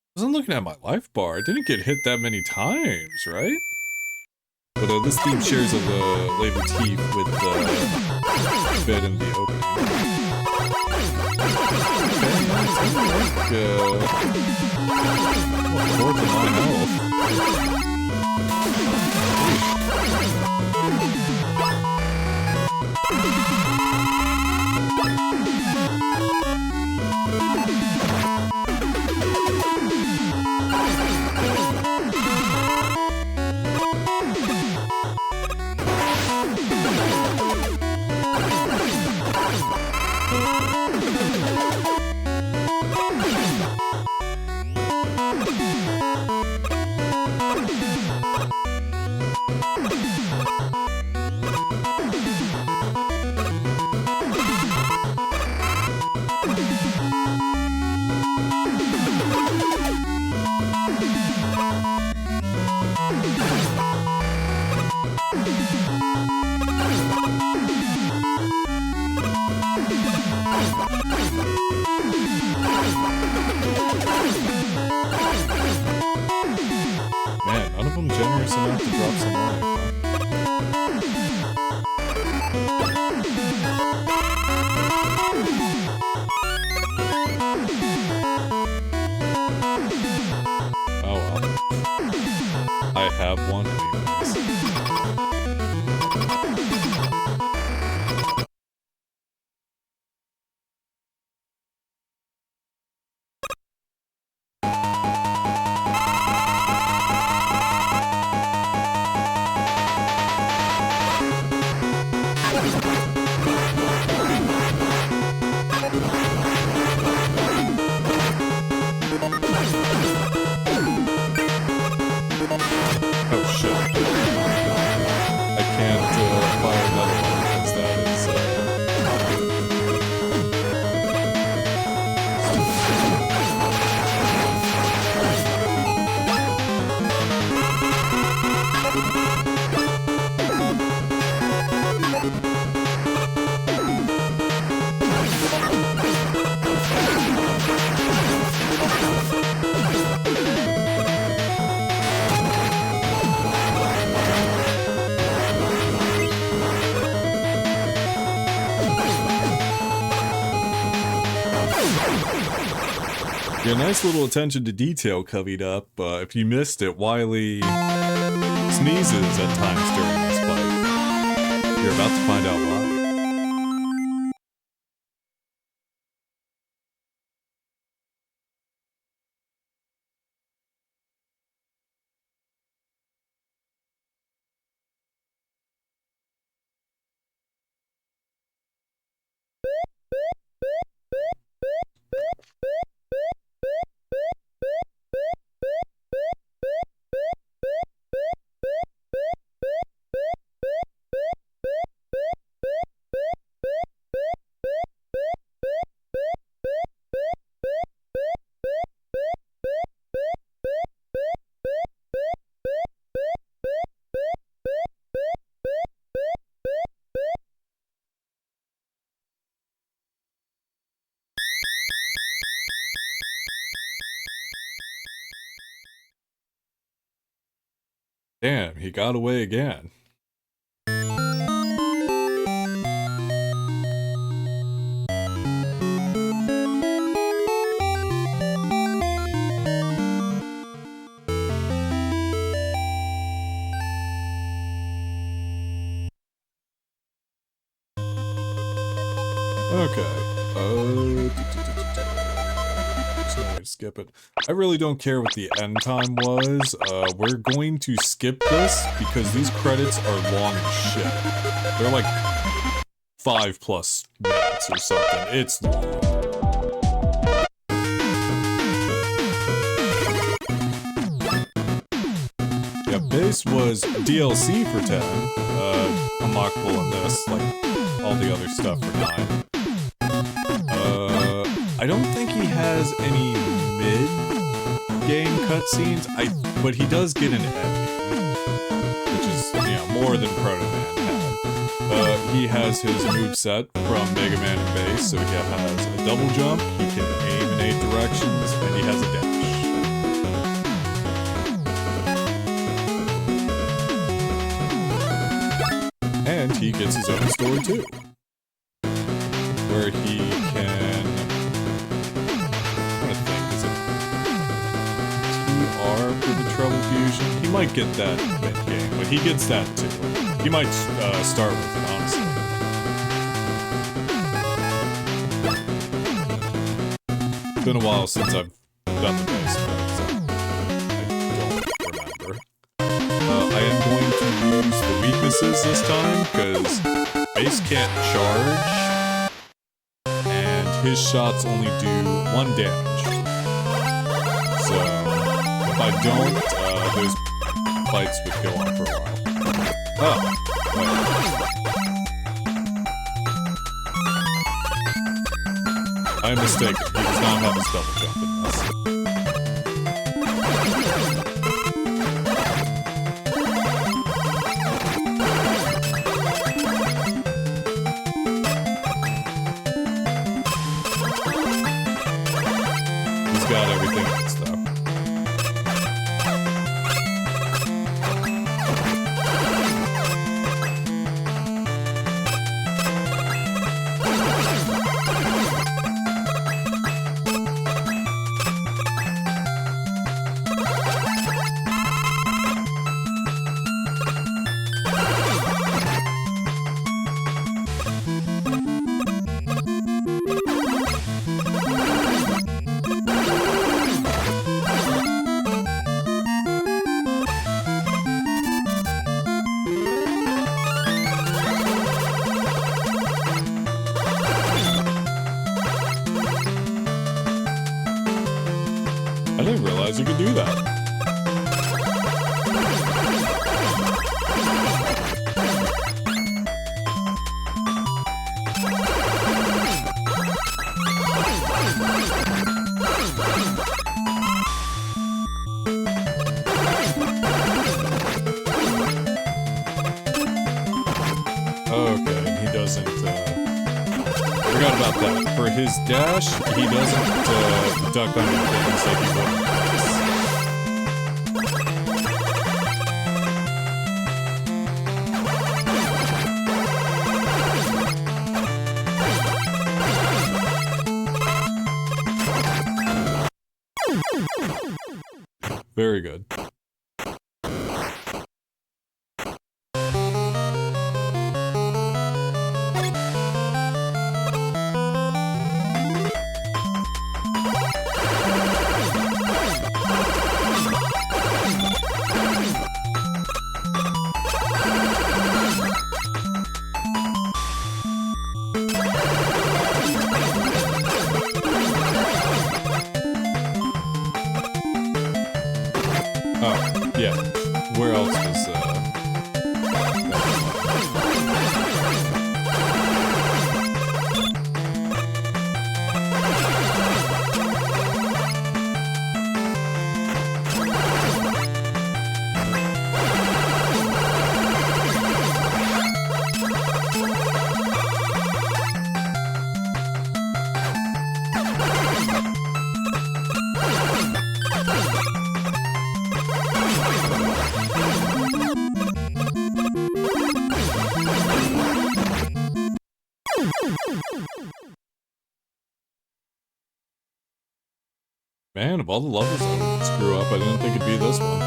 I wasn't looking at my life bar. I didn't get hit that many times, right? But this theme shares a leitmotif with the bit in the opening. Okay, like, fourth of my health. Man, none of them generous enough to drop some life, huh? Oh well. I have one anyways. Oh shit. Yeah, nice little attention to detail covered up. If you missed it, Wily sneezes at times during this fight. You're about to find out why. Damn, he got away again. Okay. There's no way to skip it. I really don't care what the end time was. We're going to skip this because these credits are long as shit. They're like 5+ minutes or something. It's long. Yeah, base was DLC for 10. Unlockable in this, like all the other stuff for 9. I don't think he has any mid-game cutscenes, but he does get an ending, which is, you know, more than Proto Man had. He has his moveset from Mega Man and Base, so he has a double jump, he can aim in 8 directions, and he has a dash. And he gets his own story too, where he can... for the Trouble Fusion. He might get that mid-game, but he gets that too. He might start with it, honestly. It's been a while since I've done the base mode, so I don't remember. I am going to use the weaknesses this time, because base can't charge, and his shots only do 1 damage. So... if I don't, those fights would go on for a while. Oh, wait. I'm mistaken. He does not have his double jump in this. He's got everything else, though. I didn't realize you could do that. Okay, he doesn't, forgot about that. For his dash, he doesn't, duck under things like he would. Very good. Oh, yeah. Where else was, Man, of all the levels I would screw up, I didn't think it'd be this one.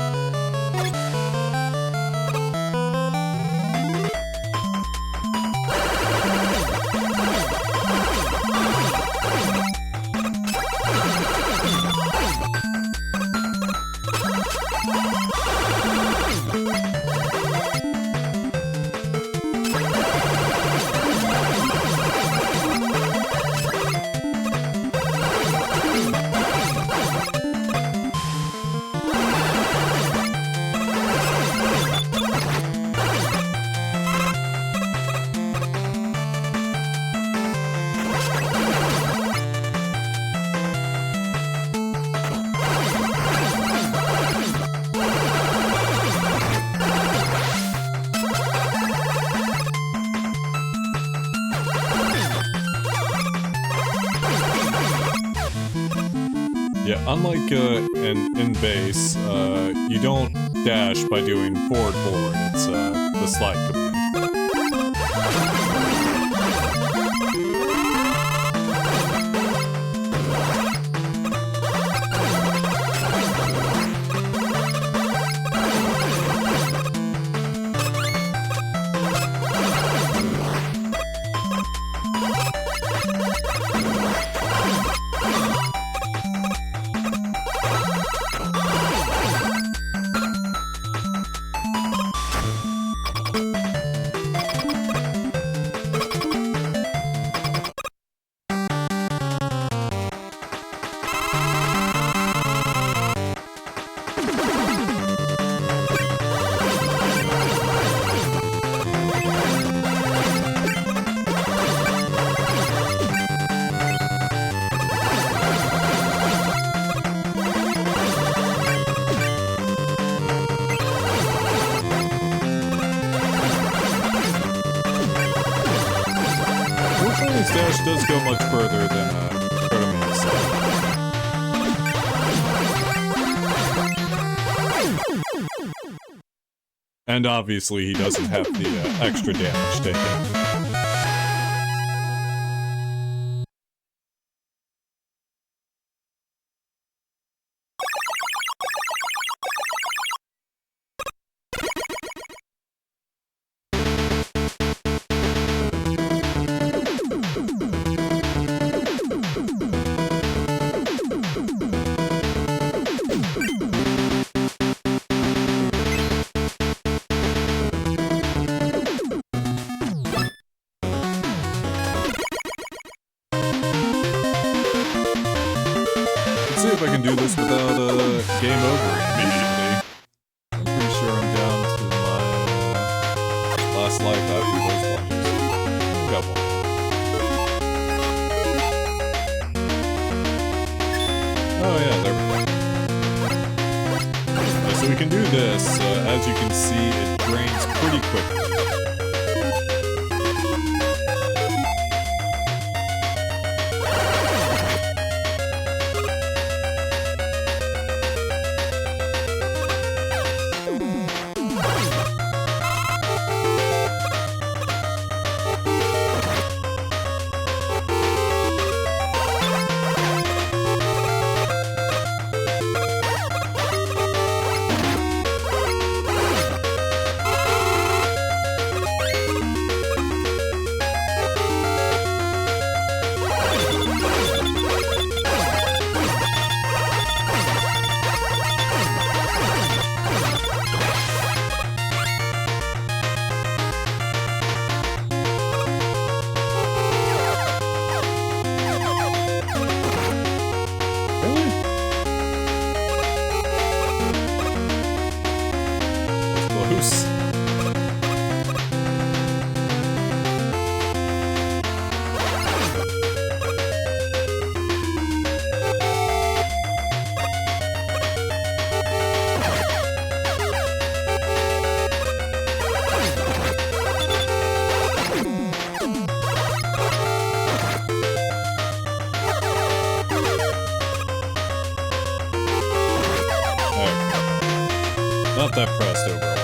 Yeah, unlike in base, you don't dash by doing forward, it's the slide command. This dash does go much further than Proto Man's. And obviously he doesn't have the extra damage taken. See if I can do this without game over immediately. I'm pretty sure I'm down to my last life after those plunges. Got one. Oh yeah, there we go. So we can do this. As you can see, it drains pretty quickly. Not that pressed over a while.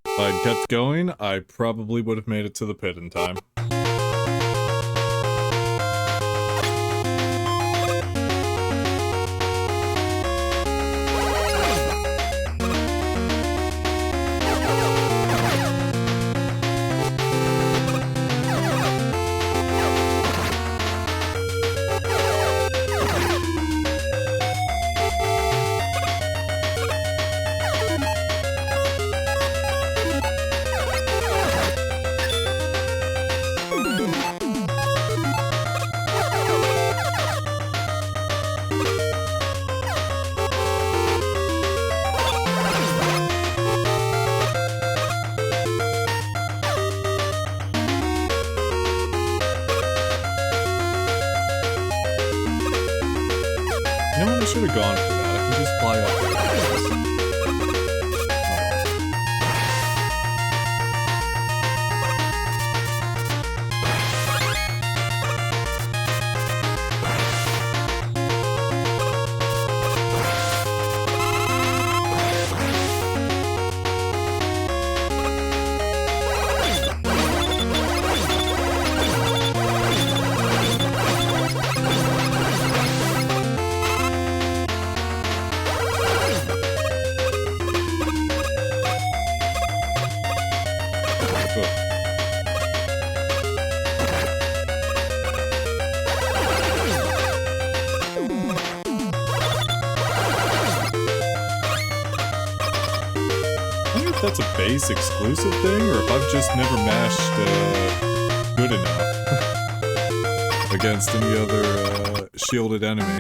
If I'd kept going, I probably would have made it to the pit in time. I should have gone for that. I can just fly up there. That's a base exclusive thing, or if I've just never mashed good enough against any other shielded enemy.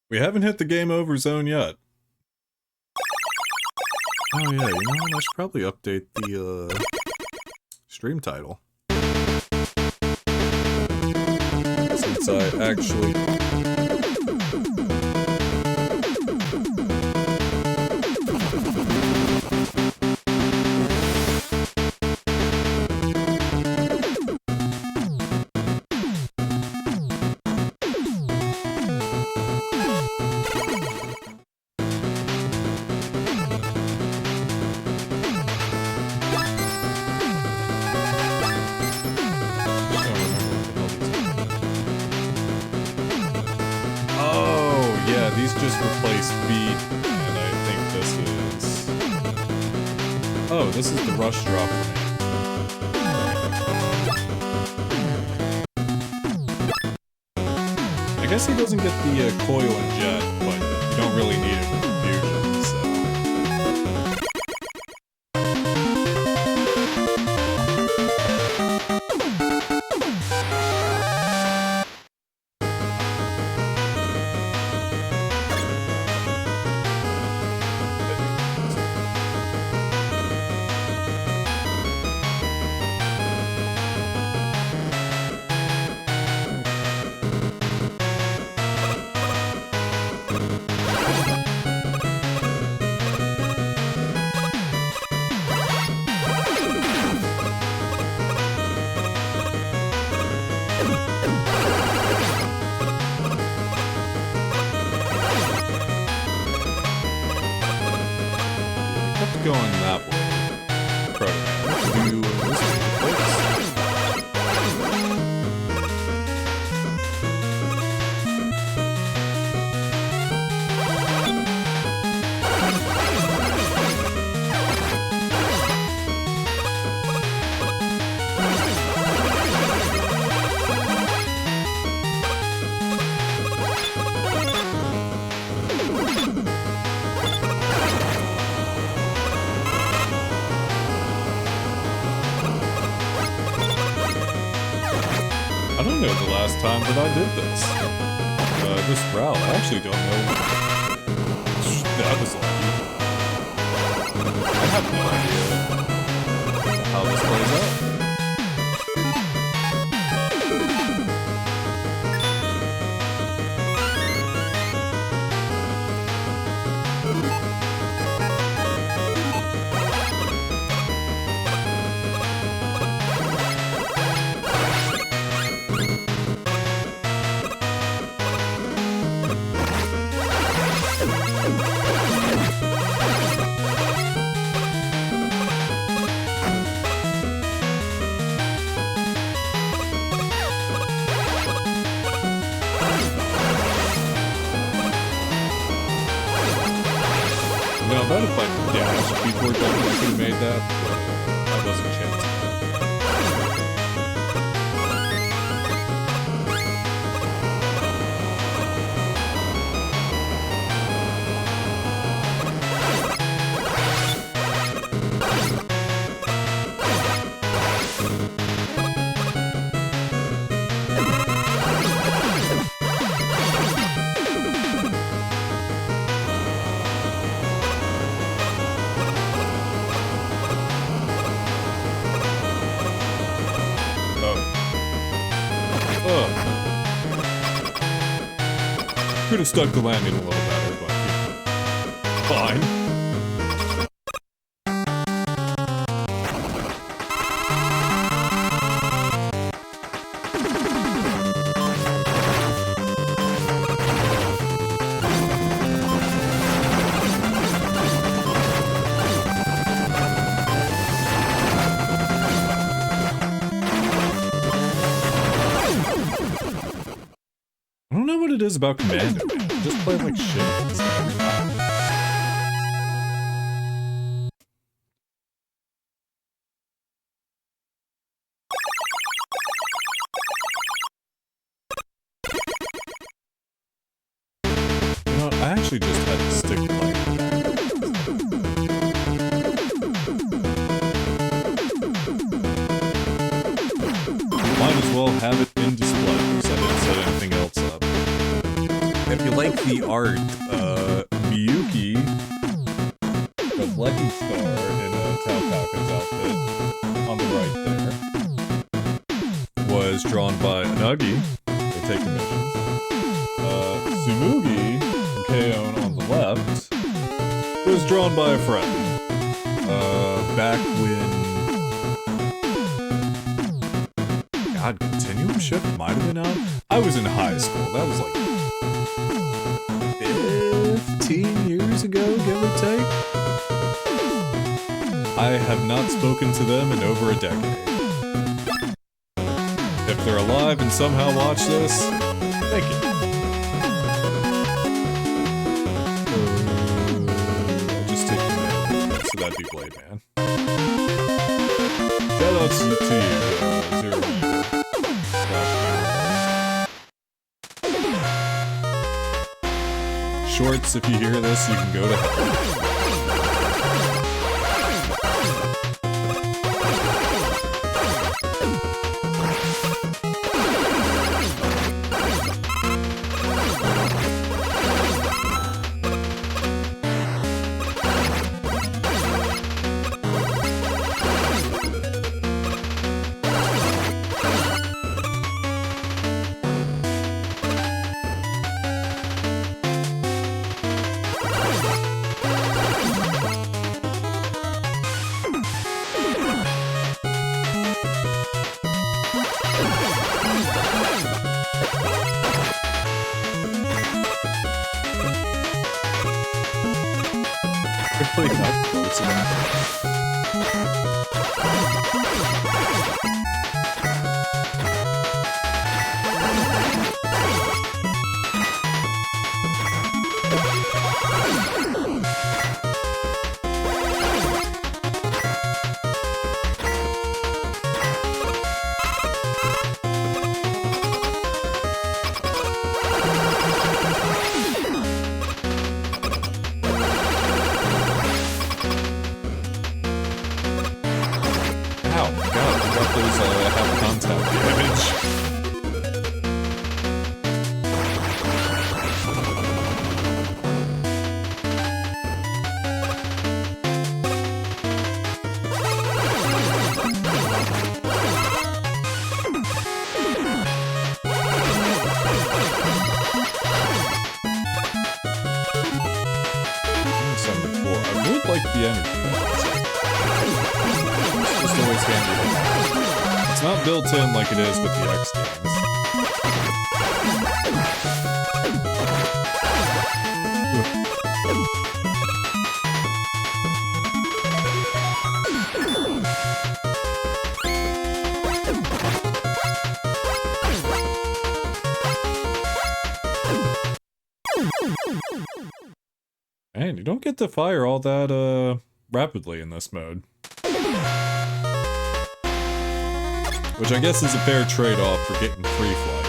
We haven't hit the game over zone yet. Oh yeah, you know what? I should probably update the stream title. Since I actually... These just replace beat, and I think this is... Oh, this is the rush drop for me. I guess he doesn't get the coil and jet, but you don't really need it with the fusion, so... Going that way. Proto Man. Do this I don't know the last time that I did this. This route, I actually don't know. That was lucky. I have no idea how this plays out. Now that if I dashed before jumping, I could have made that, but I wasn't chancing. Could have stuck the landing a little better, but fine. I don't know what it is about Commando Man. I just play like shit this every time. You know, I actually just had to stick to like might as well have it in display because I didn't set anything else up. If you like the art, Miyuki, the Lucky Star in Taokaka's outfit, on the right there, was drawn by Anagi, they take commissions. Tsumugi, and Kaon on the left, was drawn by a friend. Back when... God, Continuum Shift might have been out? I was in high school, that was like 15 years ago, give or take. I have not spoken to them in over a decade. If they're alive and somehow watch this, thank you. I'll just take the man, so that'd be Blade Man. Shoutouts to you, Zero Evil. Shorts, if you hear this, you can go to hell. Really not close enough. Ow, God, I got those half contact damage. just always handy to have. It's not built in like it is with the X games. Man, you don't get to fire all that, rapidly in this mode. Which I guess is a fair trade-off for getting free flight.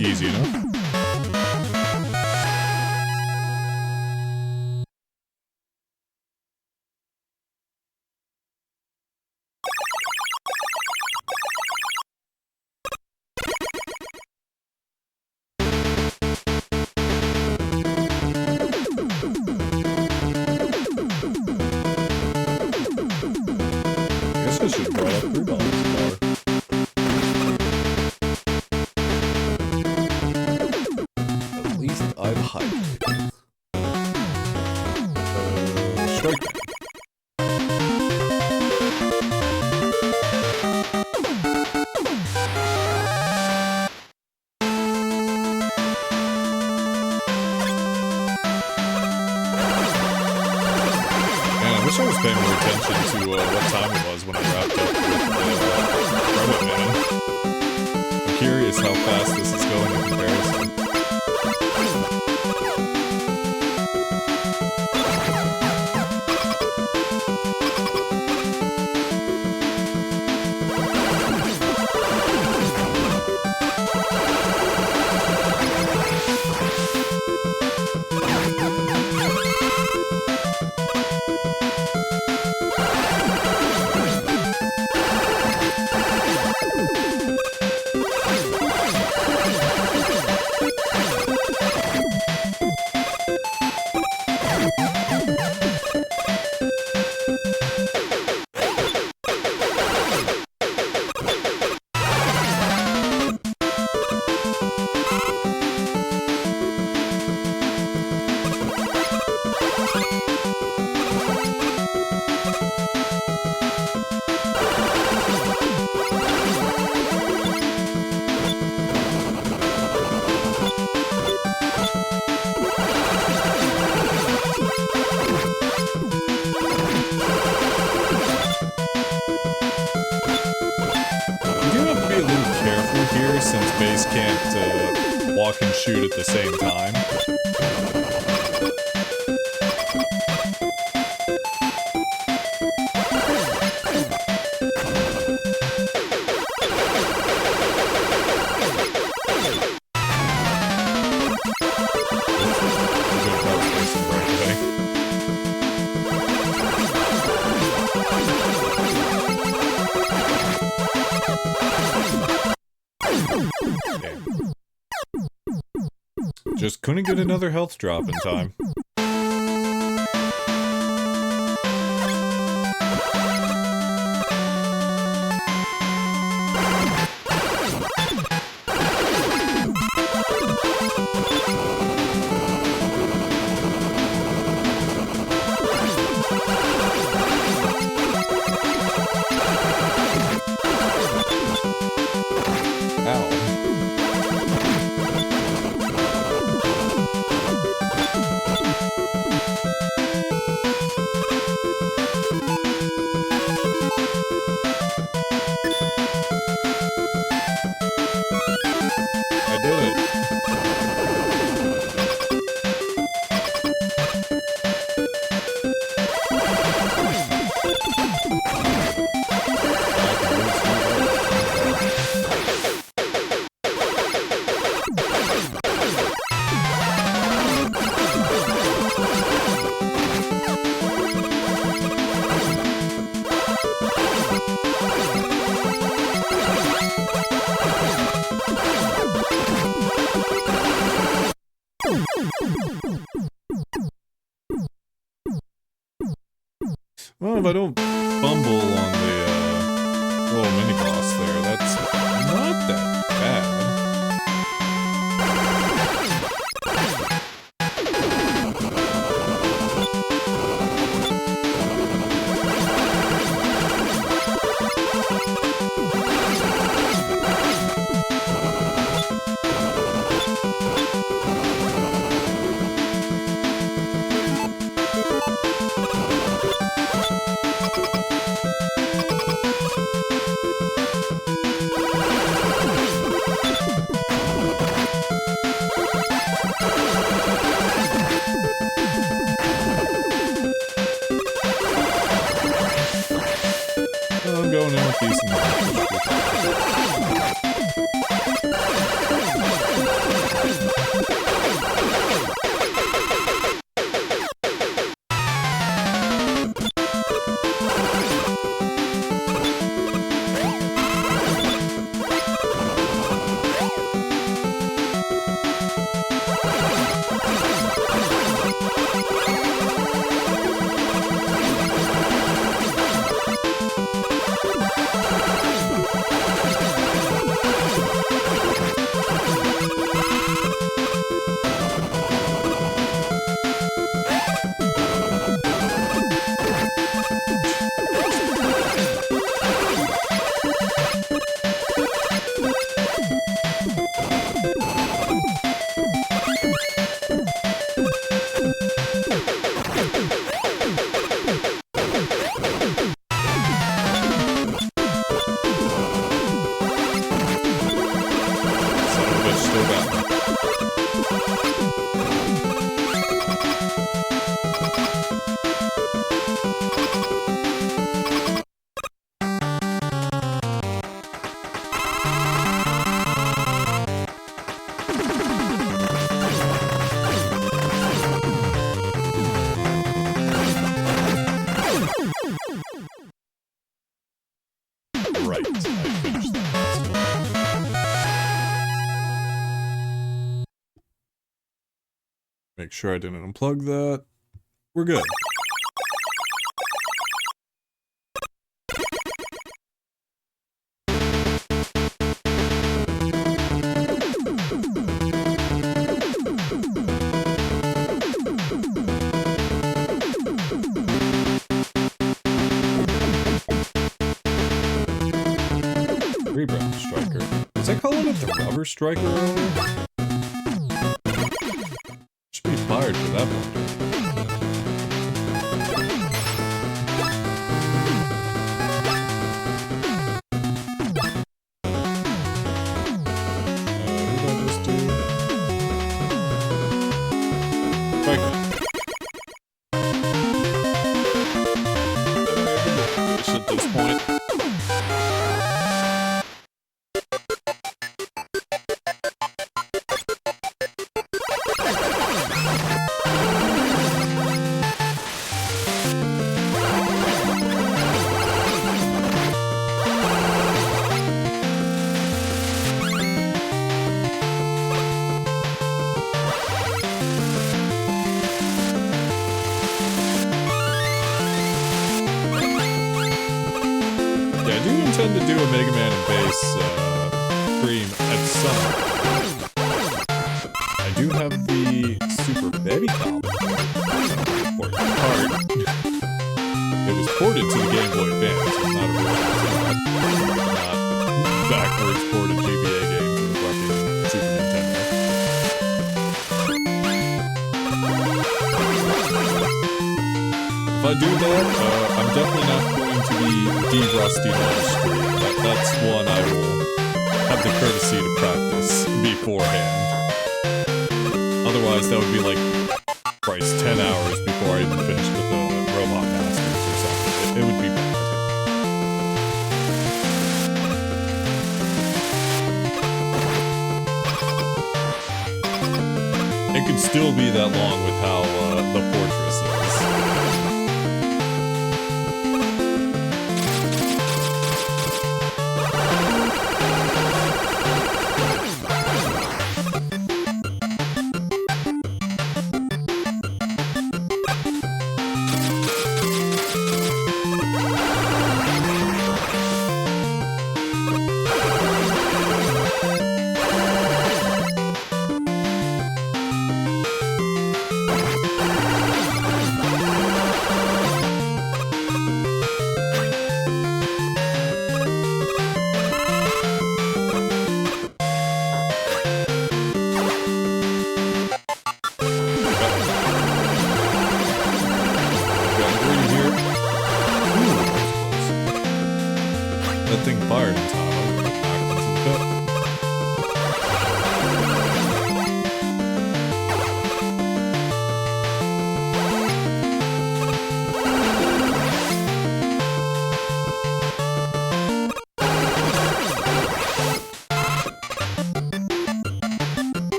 Easy enough. Guess I should have brought up $3 more. I'm hyped. Strike. Man, I wish I was paying more attention to what time it was when I wrapped up with Proto Man. I'm curious how fast this is going in comparison. Since Base can't walk and shoot at the same time. just couldn't get another health drop in time. Well, if I don't fumble on the little mini-boss there, that's not that bad. I'm going in with decent Right, I finished that. Make sure I didn't unplug that. We're good. Rebound striker. Is that calling it the rubber striker earlier? Should be fired for that one. Who did I just do? Striker. Just at this point. this stream at some point. I do have the Super Famicom port card. It was ported to the Game Boy Advance. It's not original, not backwards ported GBA game to the fucking Super Nintendo. If I do that, I'm definitely not going to be de-rusting on the stream. That's one I will have the courtesy to practice beforehand. Otherwise, that would be like, Christ, 10 hours before I even finished with the Robot Masters or something. It would be bad. It could still be that long with how the Fortress is.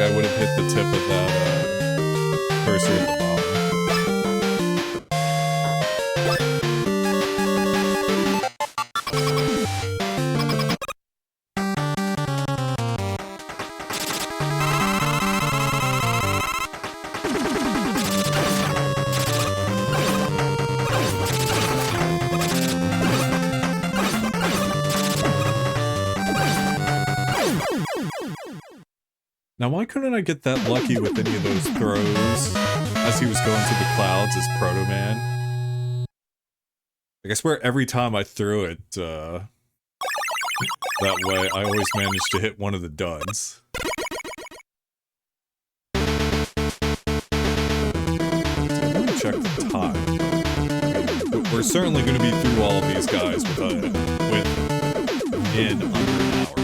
I would have hit the tip of that cursor at the bottom. Now, why couldn't I get that lucky with any of those throws as he was going to the clouds as Proto Man? Like, I swear every time I threw it, that way, I always managed to hit one of the duds. Let me check the time. We're certainly going to be through all of these guys in under an hour.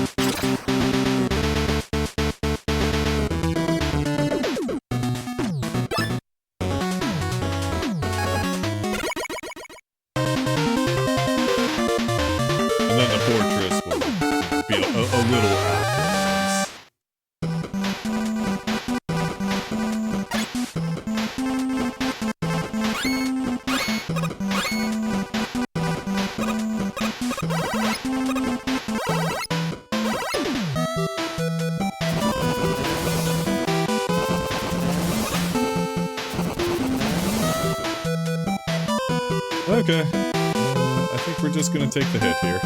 Okay. I think we're just gonna take the hit here.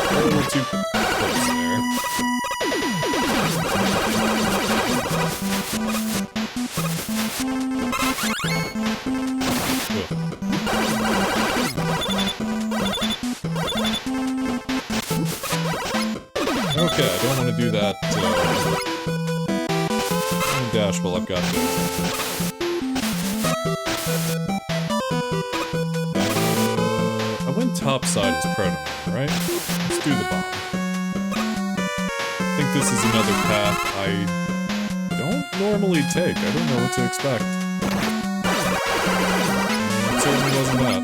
A little too close there. Okay, I don't want to do that. I'm gonna dash while I've got this. I went topside as Proto Man, right? Let's do the bomb. I think this is another path I don't normally take. I don't know what to expect. It certainly wasn't that.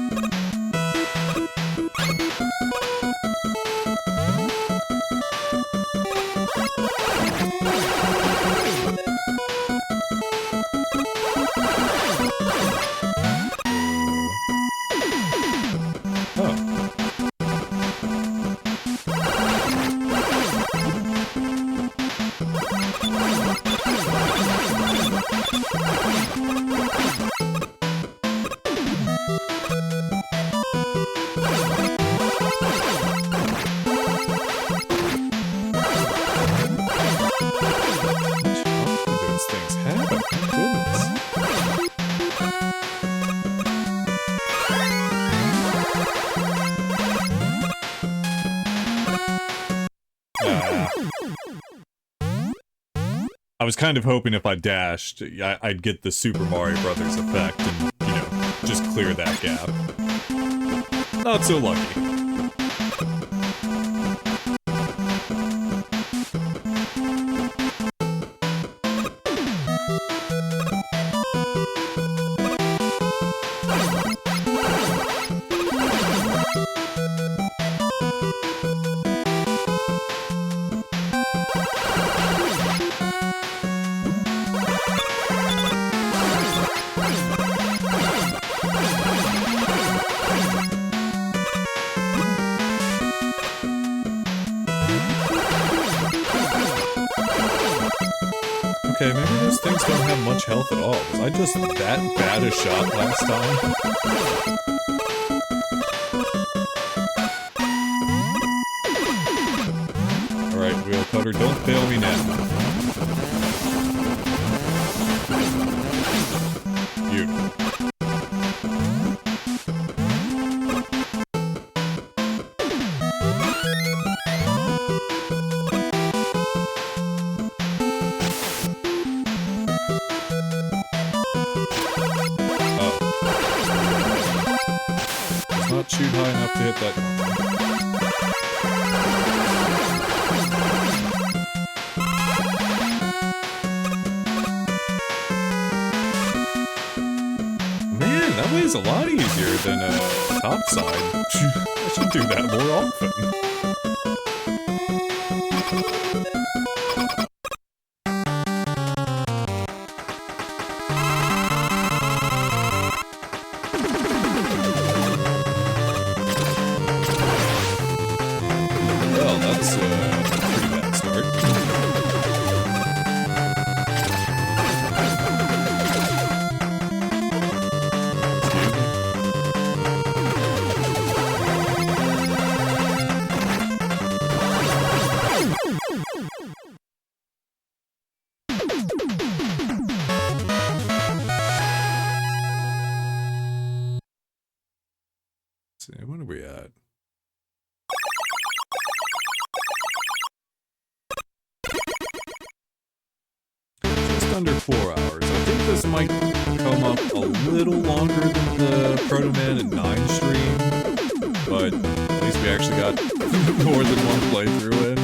I was kind of hoping if I dashed, I'd get the Super Mario Brothers effect and, you know, just clear that gap. Not so lucky. Okay, maybe those things don't have much health at all. Was I just that bad a shot last time? Alright, Wheel Cutter, don't fail me now. Beautiful. Not shoot high enough to hit that Man, that way is a lot easier than a topside. I should do that more often. What are we at? Just under 4 hours. I think this might come up a little longer than the Proto Man and 9 stream, but at least we actually got more than one playthrough in.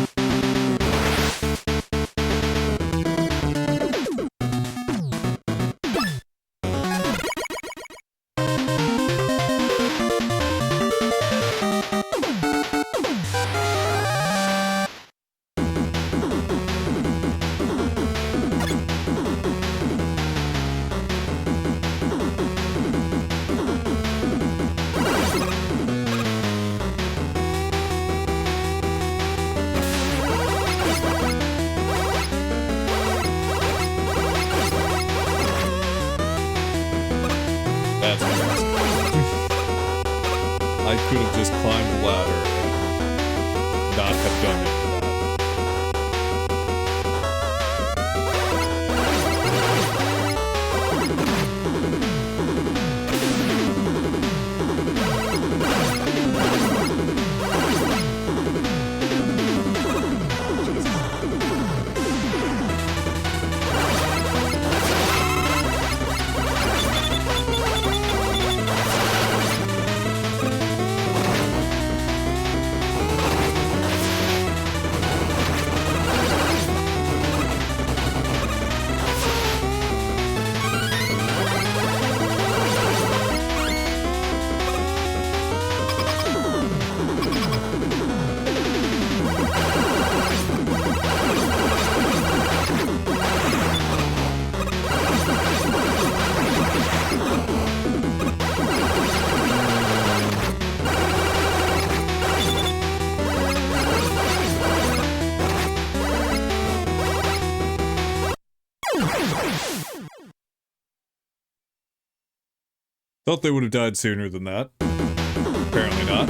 That's amazing. I could have just climbed the ladder and not have done it for that. Thought they would have died sooner than that. Apparently not.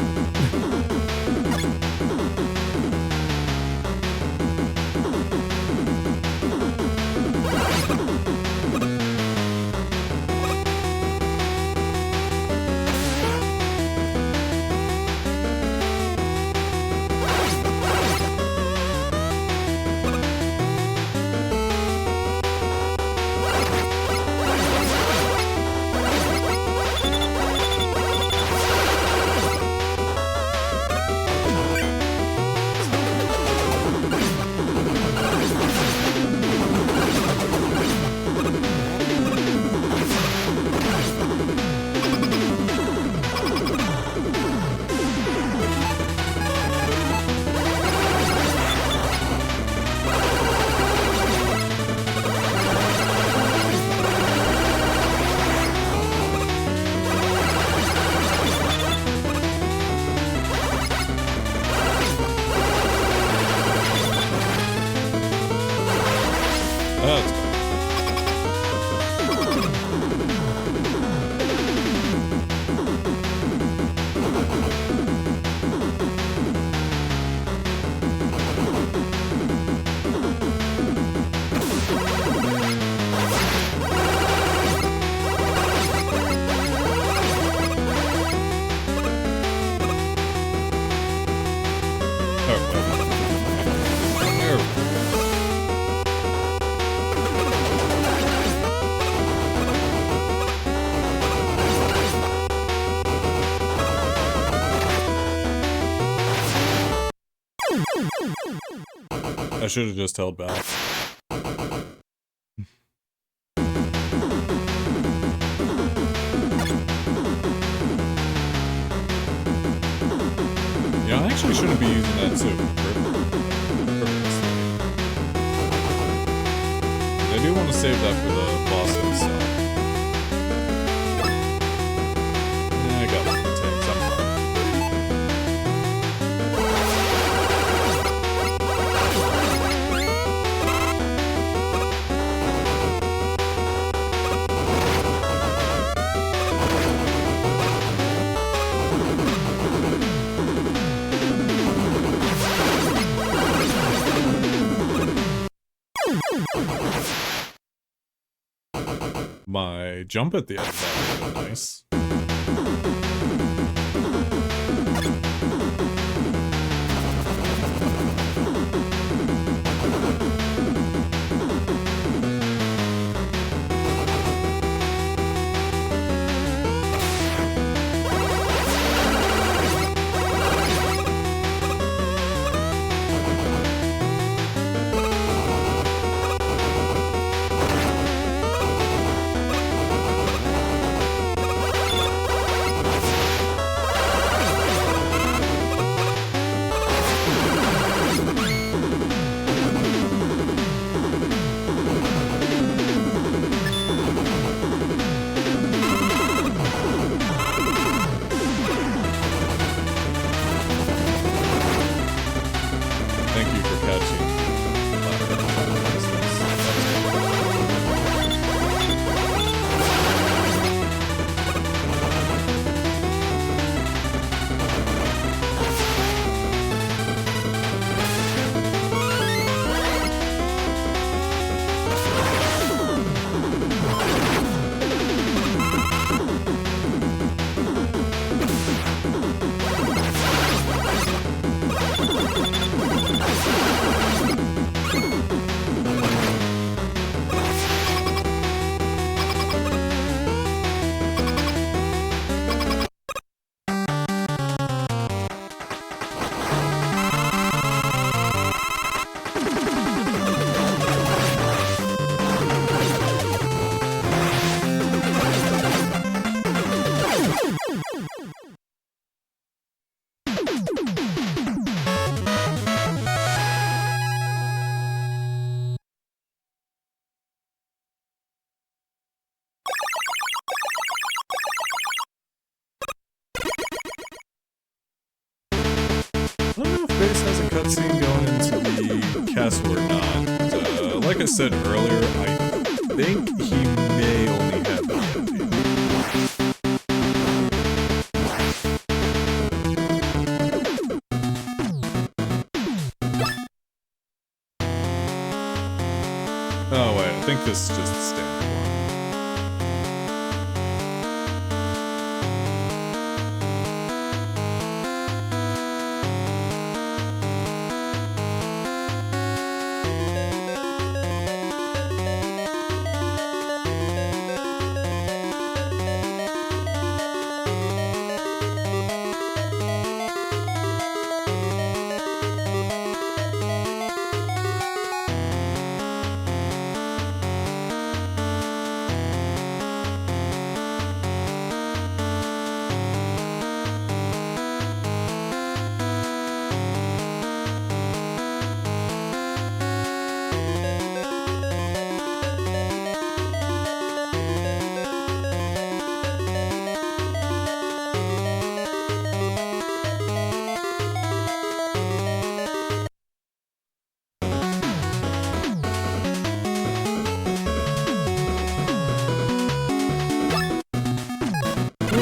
I should have just held back. Yeah, I actually shouldn't be using that so purposely. I do want to save that for the boss himself. Yeah, I got one tanks, I'm fine. My jump at the end of that was nice. cutscene going into the castle or not. Like I said earlier, I think he may only have the ending. Oh wait, I think this is just the standard one.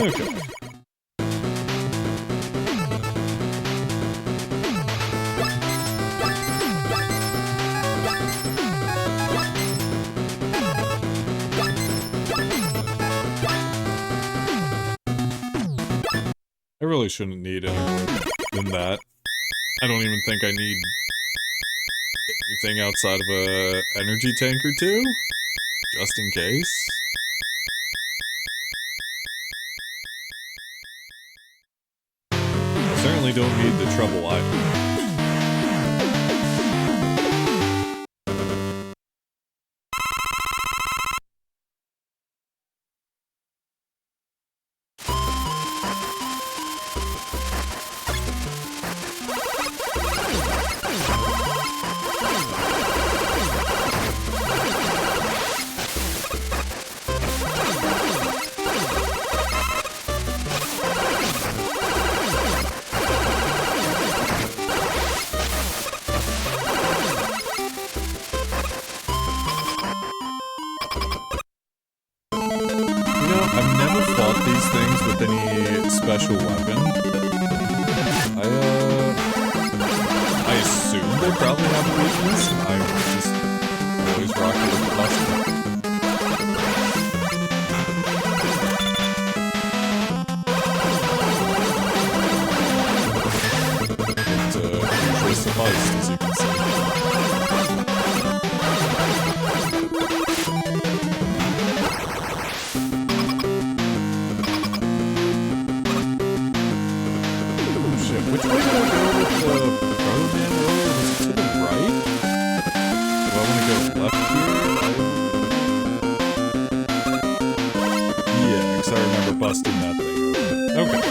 Okay. I really shouldn't need any more than that. I don't even think I need anything outside of a energy tank or two, just in case. Certainly don't need the trouble item. Special weapon. I assume they probably have a weakness. I just always rock it with the Buster. It usually sufficed, as you can see. Which way did I go with the Proto Man earlier? Was it to the right? Do I want to go left here? Yeah, because I remember busting that thing open. Okay.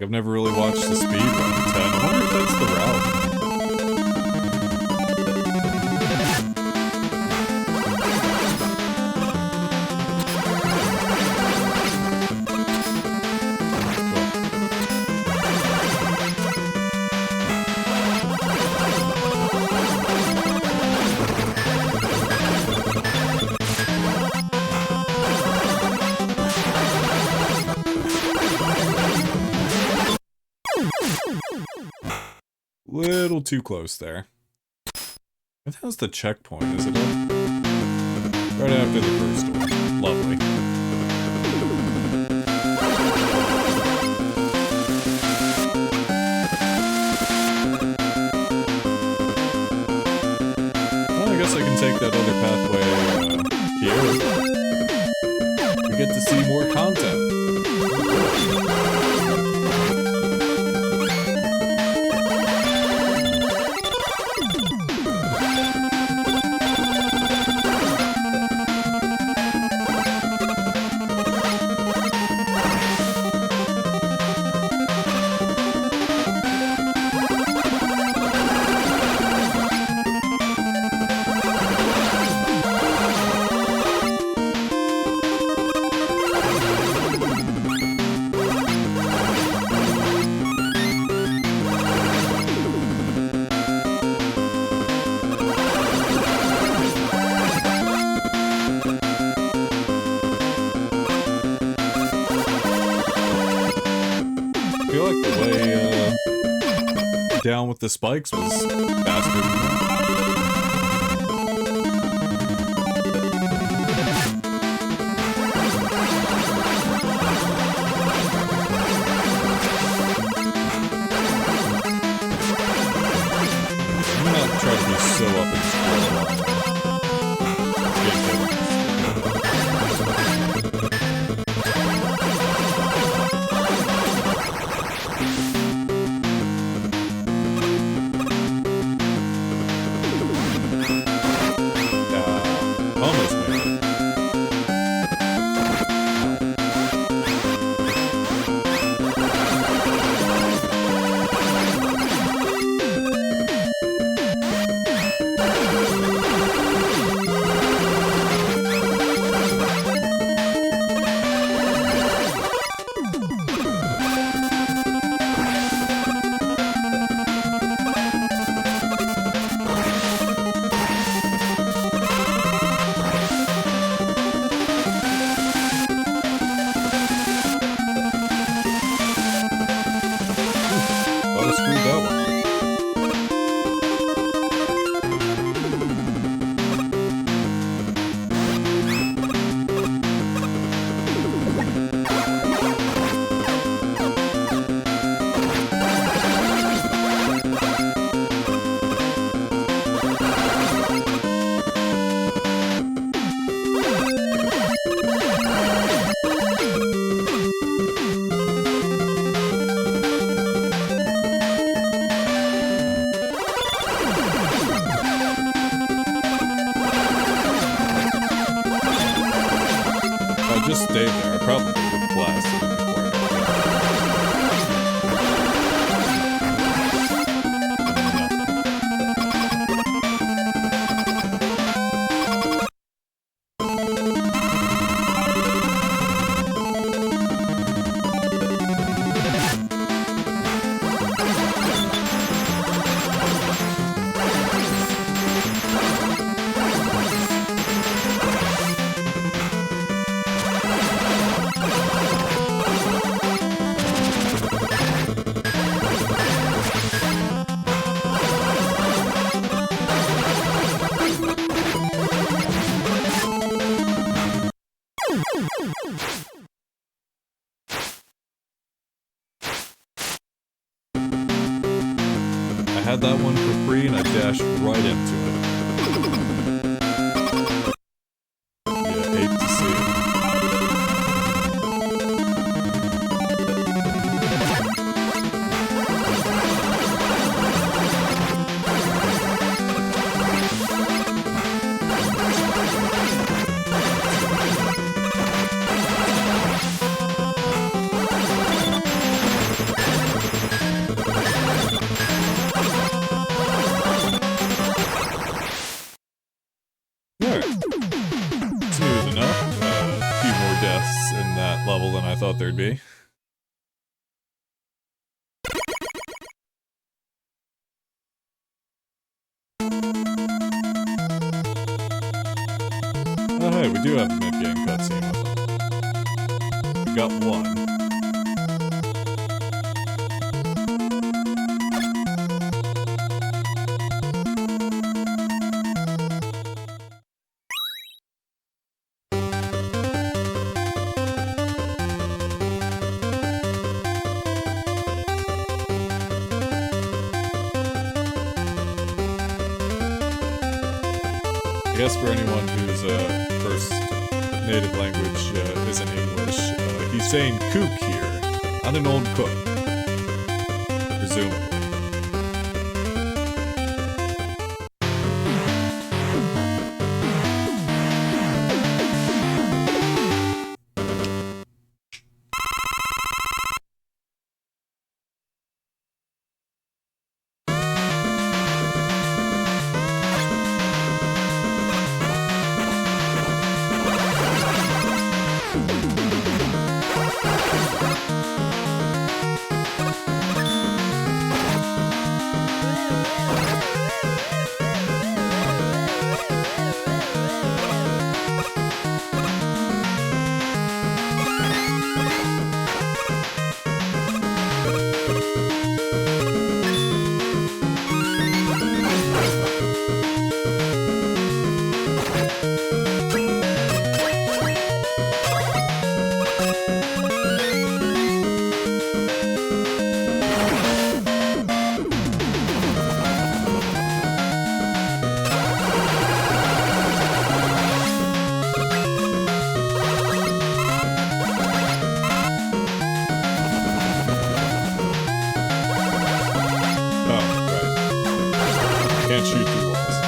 I've never really watched the speed run 10. I wonder if that's the route. Little too close there. What the hell's the checkpoint? Is it up? Right after the first door. Lovely. Well, I guess I can take that other pathway here. We get to see more content. Down with the spikes was faster than that. I'm gonna try to be so up and square. Just stayed there, I probably would blast it before I got had that one for free and I dashed right into it. Yeah, hate to see it. Level than I thought there'd be. Oh hey, we do have a mid-game cutscene with them. We got one. guess for anyone whose first native language isn't English, he's saying kook here, not an old cook, presumably. Can't shoot through walls.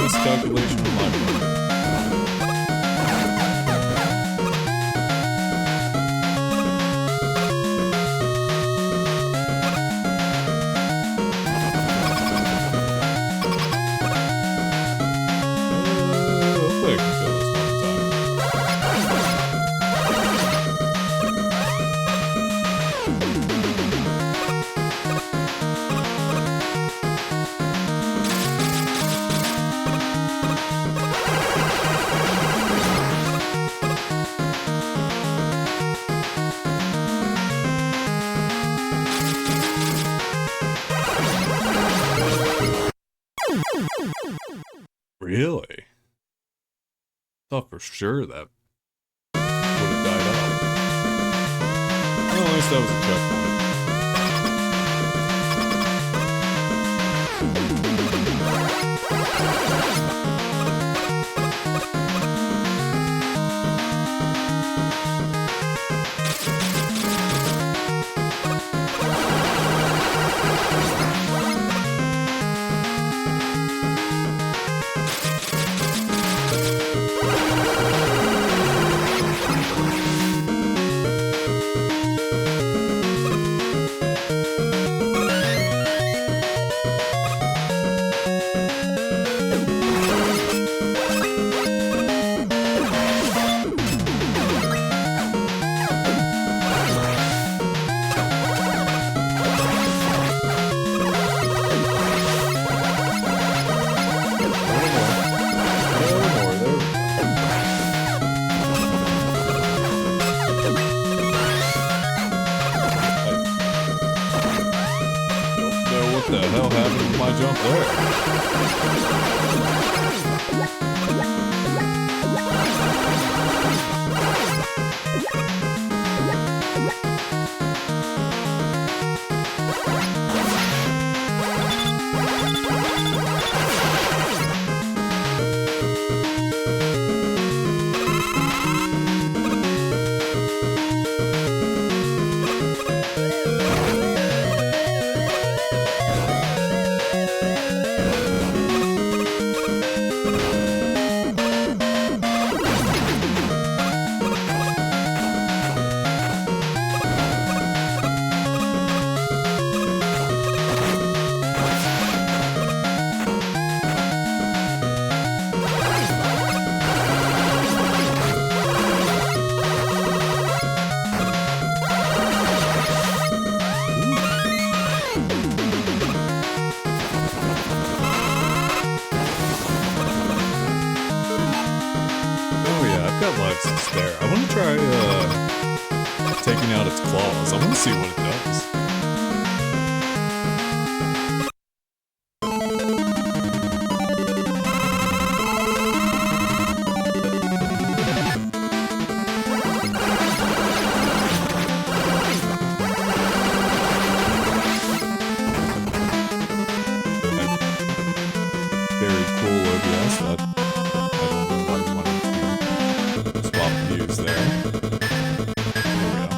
Miscalculation of my part. Hopefully I can kill this one time. Really? Thought for sure that would have died out. Well, at least that was a checkpoint. What the hell happened with my jump there? got lives to spare. I want to try taking out its claws. I want to see what it does. Very cool OBS that I don't know why you wanted to swap views there. There we go.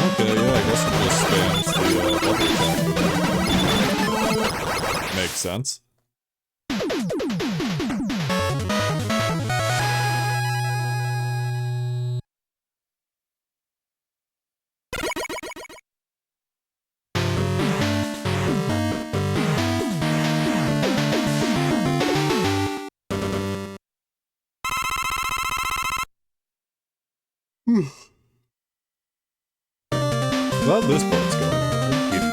Okay, yeah, I guess it just spams the bubble attack. Makes sense. Glad this part's going on. Giddy.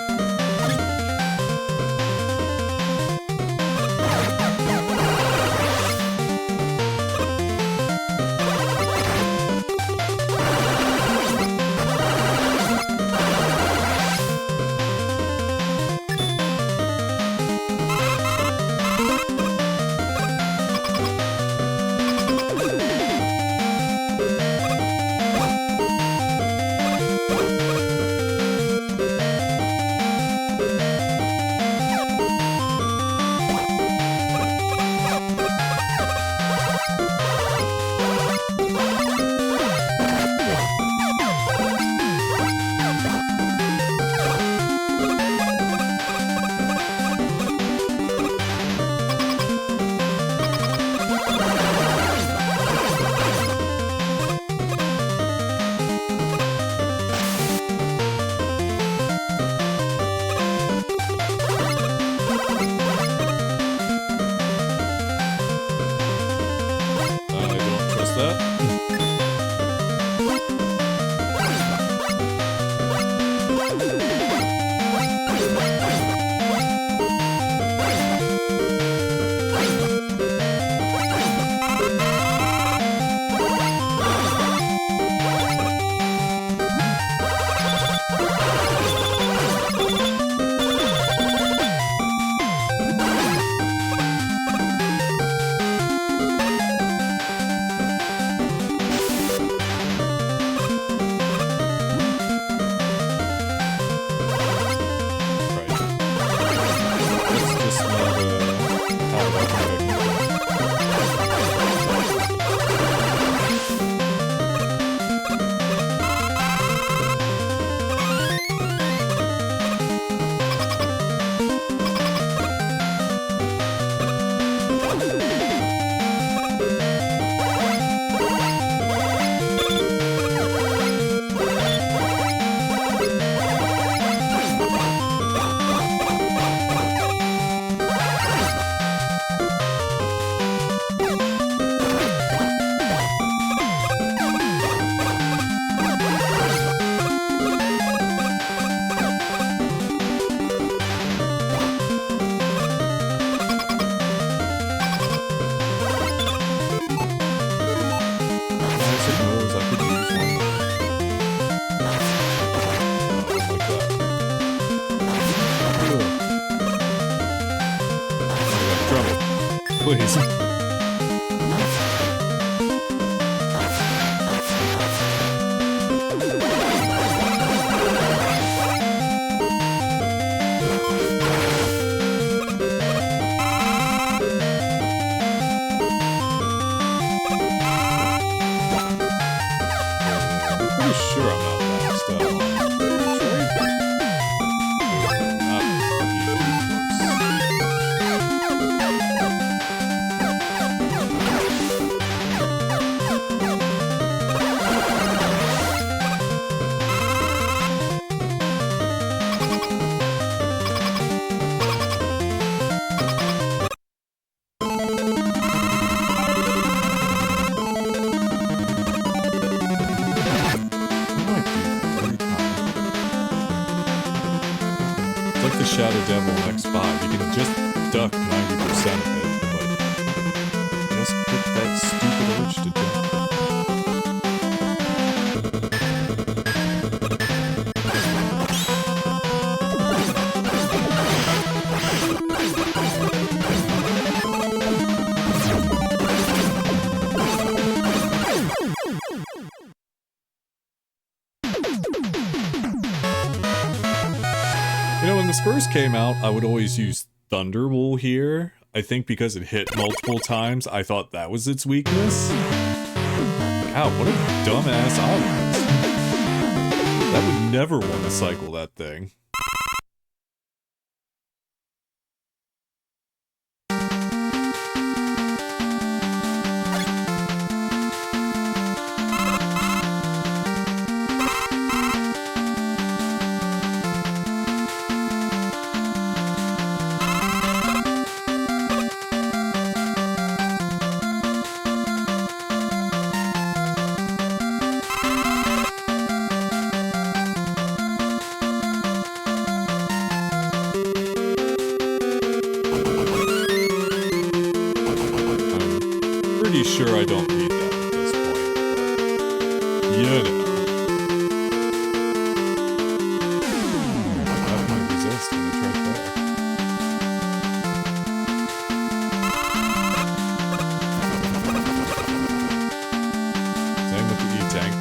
I don't trust that. Right. Let's just not have that kind I suppose I could use one. Like that. I got trouble. Please. Pretty sure I'm not maxed out on Betrayal. Not even close. PS5. You can just duck 90% of it, but just get that stupid urge to jump. You know, when this first came out, I would always use Thunder Wool here. I think because it hit multiple times, I thought that was its weakness. God, what a dumbass I was. That would never want to cycle that thing. Sure, I don't need that at this point, but you know. That might resist when it's right there. Same with the E-Tank.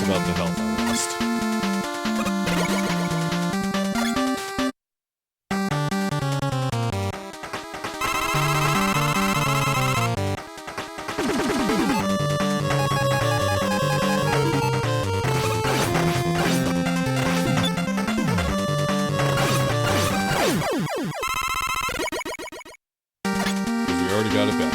About the health I lost. Because we already got it back.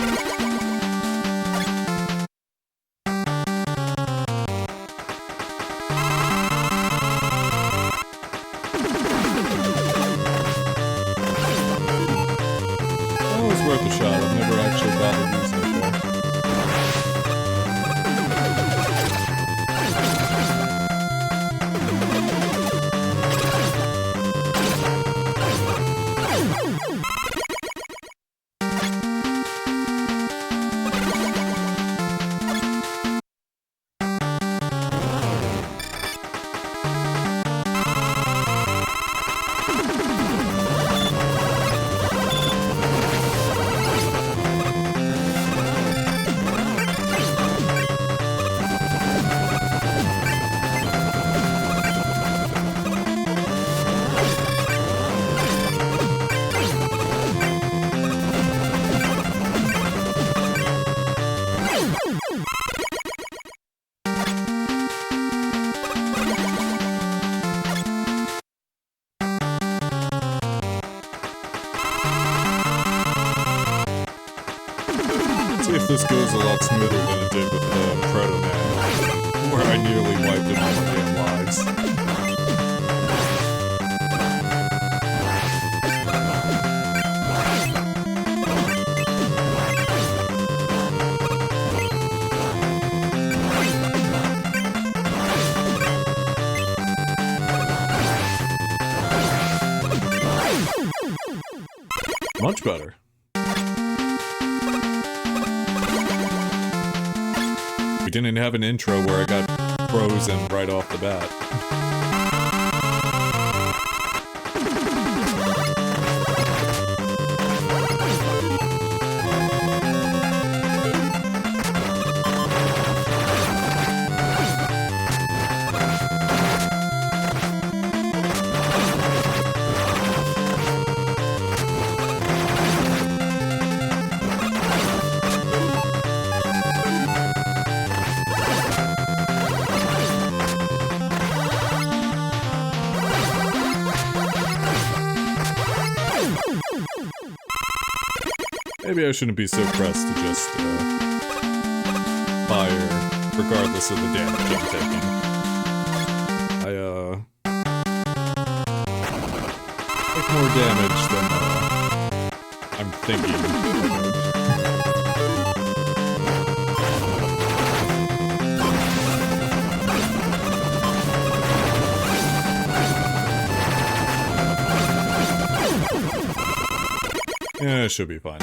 Worth a shot. I've never actually bothered using it though. See if this goes a lot smoother than it did with the Proto Man, where I nearly wiped him all my damn lives. Much better. We didn't have an intro where I got frozen right off the bat. maybe I shouldn't be so pressed to just fire regardless of the damage I'm taking. Take more damage than I'm thinking. Yeah, it should be fine.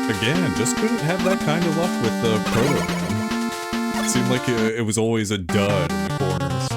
Again, just couldn't have that kind of luck with the Proto Man. It seemed like it was always a dud in the corners.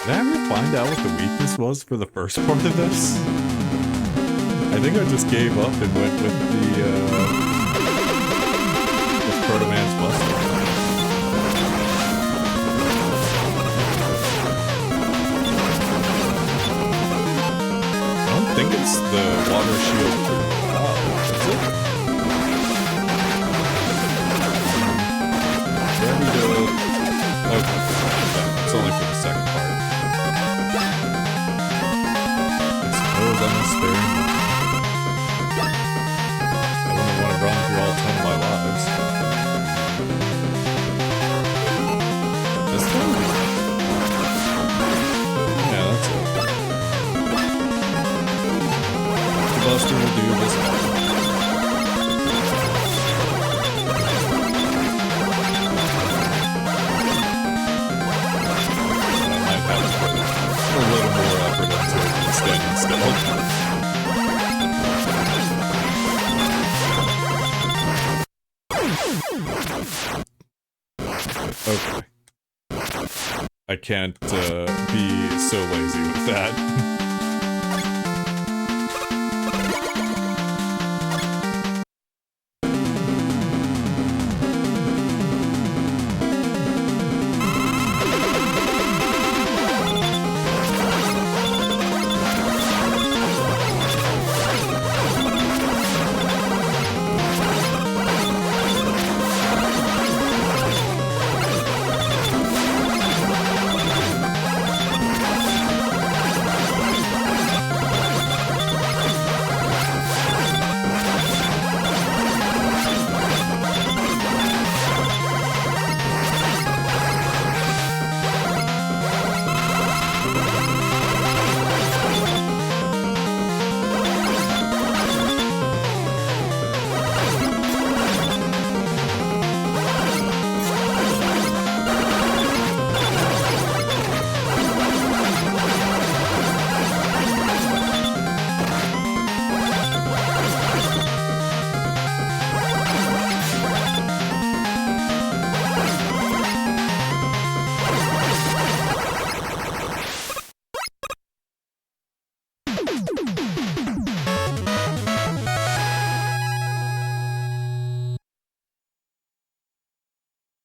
Did I ever find out what the weakness was for the first part of this? I think I just gave up and went with the Proto Man's Buster. I don't think it's the water shield for is it? Do I need to... Okay. It's only for the second part. I suppose I'm sparing. I wouldn't want to run through all 10 of my lives. This time? Yeah, that's it. The Buster will do this one. A little more effort into standing still. Okay. I can't be so lazy with that.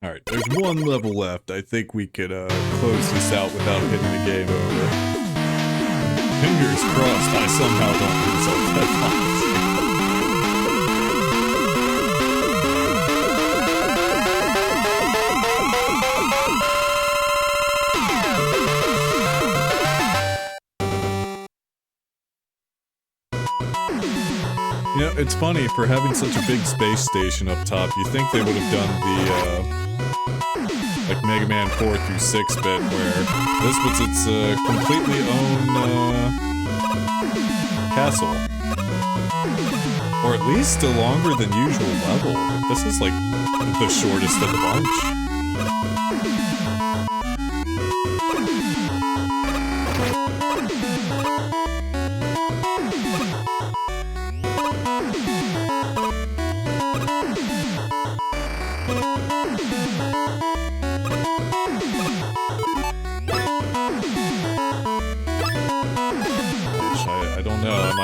Alright, there's one level left. I think we could close this out without hitting the game over. Fingers crossed I somehow don't lose all that You know, it's funny, for having such a big space station up top, you think they would have done the, like Mega Man 4 through 6-bit, where this was its, completely own, castle. Or at least a longer than usual level. This is, like, the shortest of the bunch.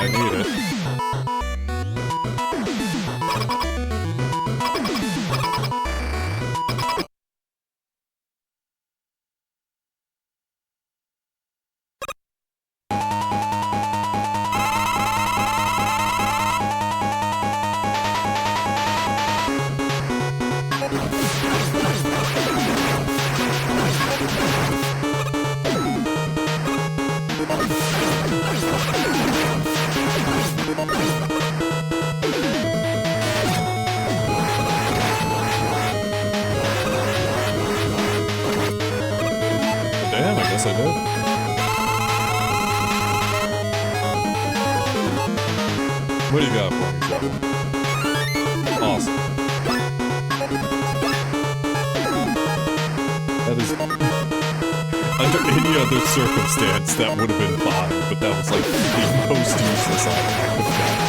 might need it. Damn, I guess I did. What do you got for me, Joe? Awesome. That is... Under any other circumstance, that would have been fine, but that was like the most useless item I could have gotten.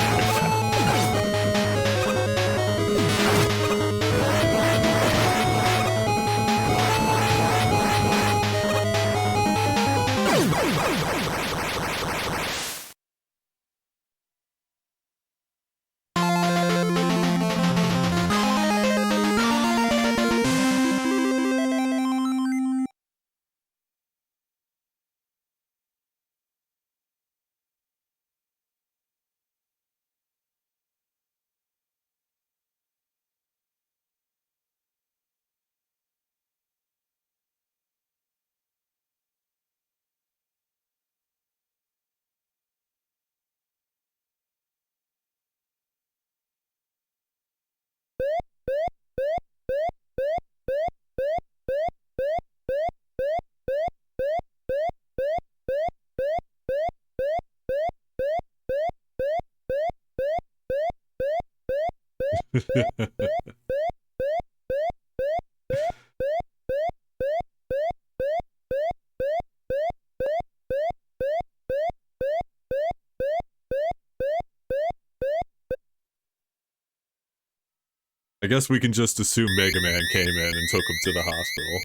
I guess we can just assume Mega Man came in and took him to the hospital.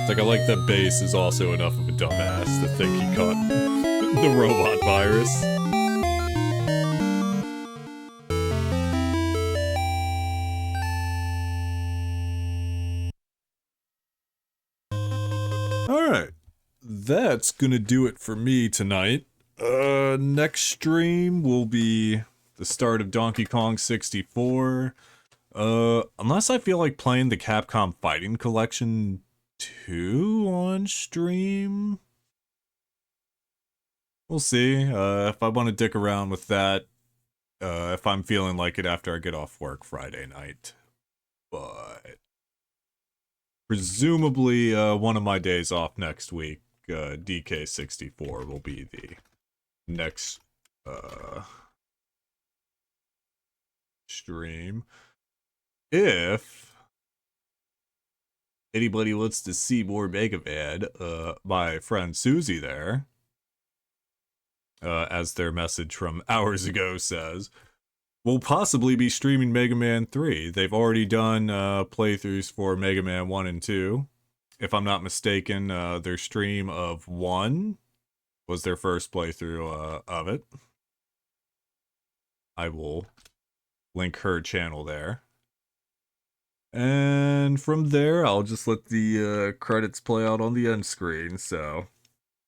It's like, I like that Bass is also enough of a dumbass to think he caught the robot virus. Alright. That's gonna do it for me tonight. Next stream will be the start of Donkey Kong 64. Unless I feel like playing the Capcom Fighting Collection 2 on stream. We'll see. If I want to dick around with that, if I'm feeling like it after I get off work Friday night. But presumably, one of my days off next week, DK64 will be the next, stream. If anybody wants to see more Mega Man, my friend Susie there, as their message from hours ago says, will possibly be streaming Mega Man 3. They've already done playthroughs for Mega Man 1 and 2. If I'm not mistaken, their stream of 1 was their first playthrough of it. I will link her channel there. And from there, I'll just let the credits play out on the end screen, so...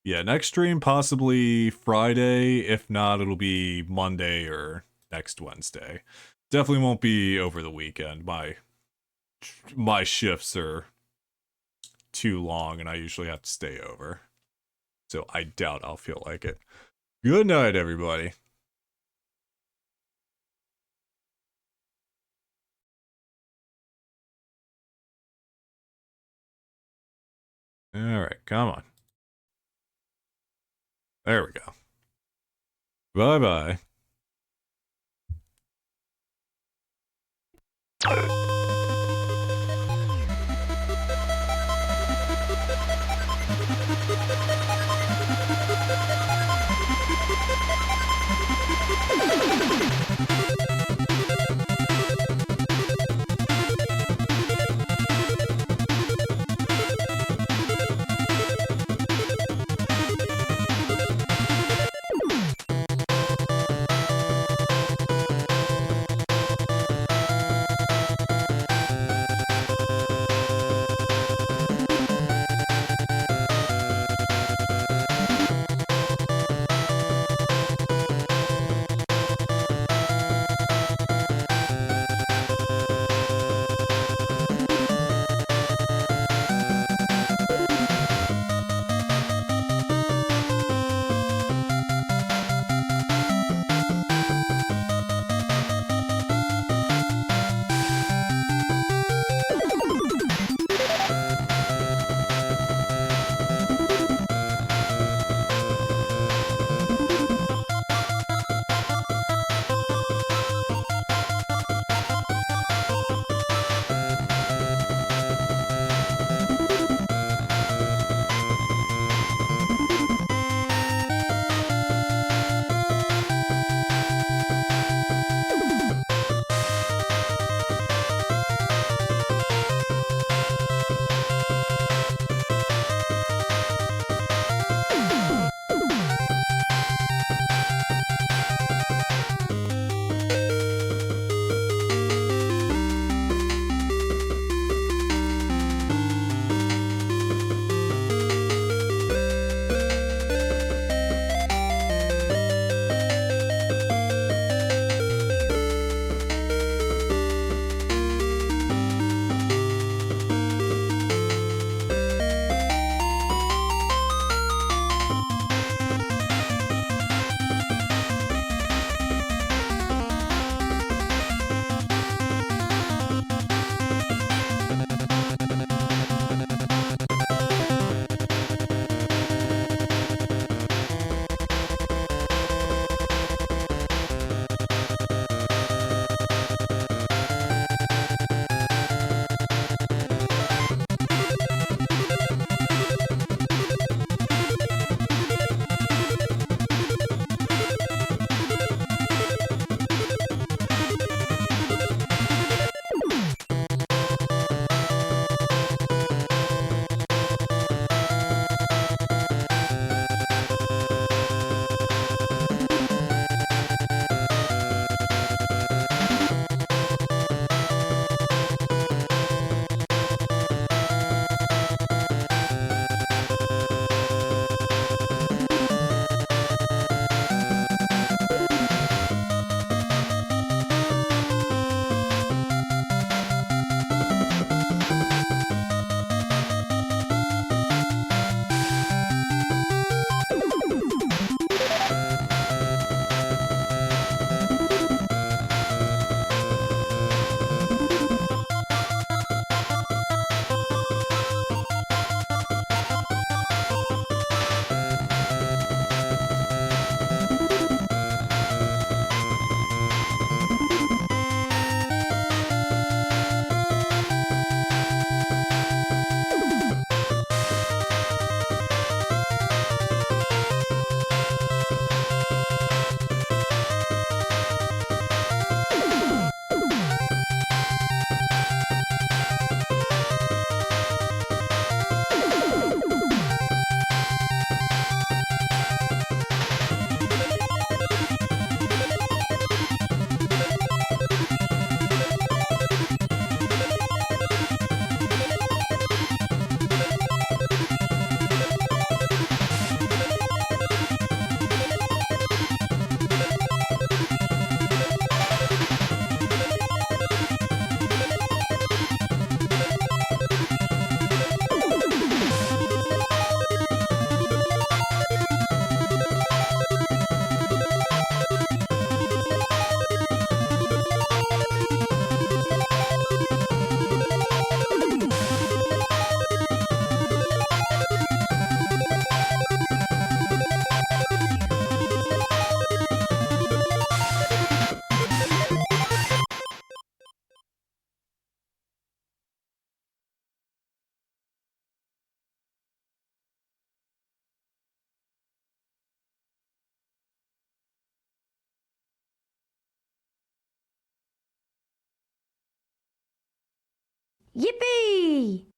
Yeah, next stream possibly Friday. If not, it'll be Monday or next Wednesday. Definitely won't be over the weekend. My shifts are too long and I usually have to stay over. So I doubt I'll feel like it. Good night, everybody. Alright, come on. There we go. Bye-bye. Yippee!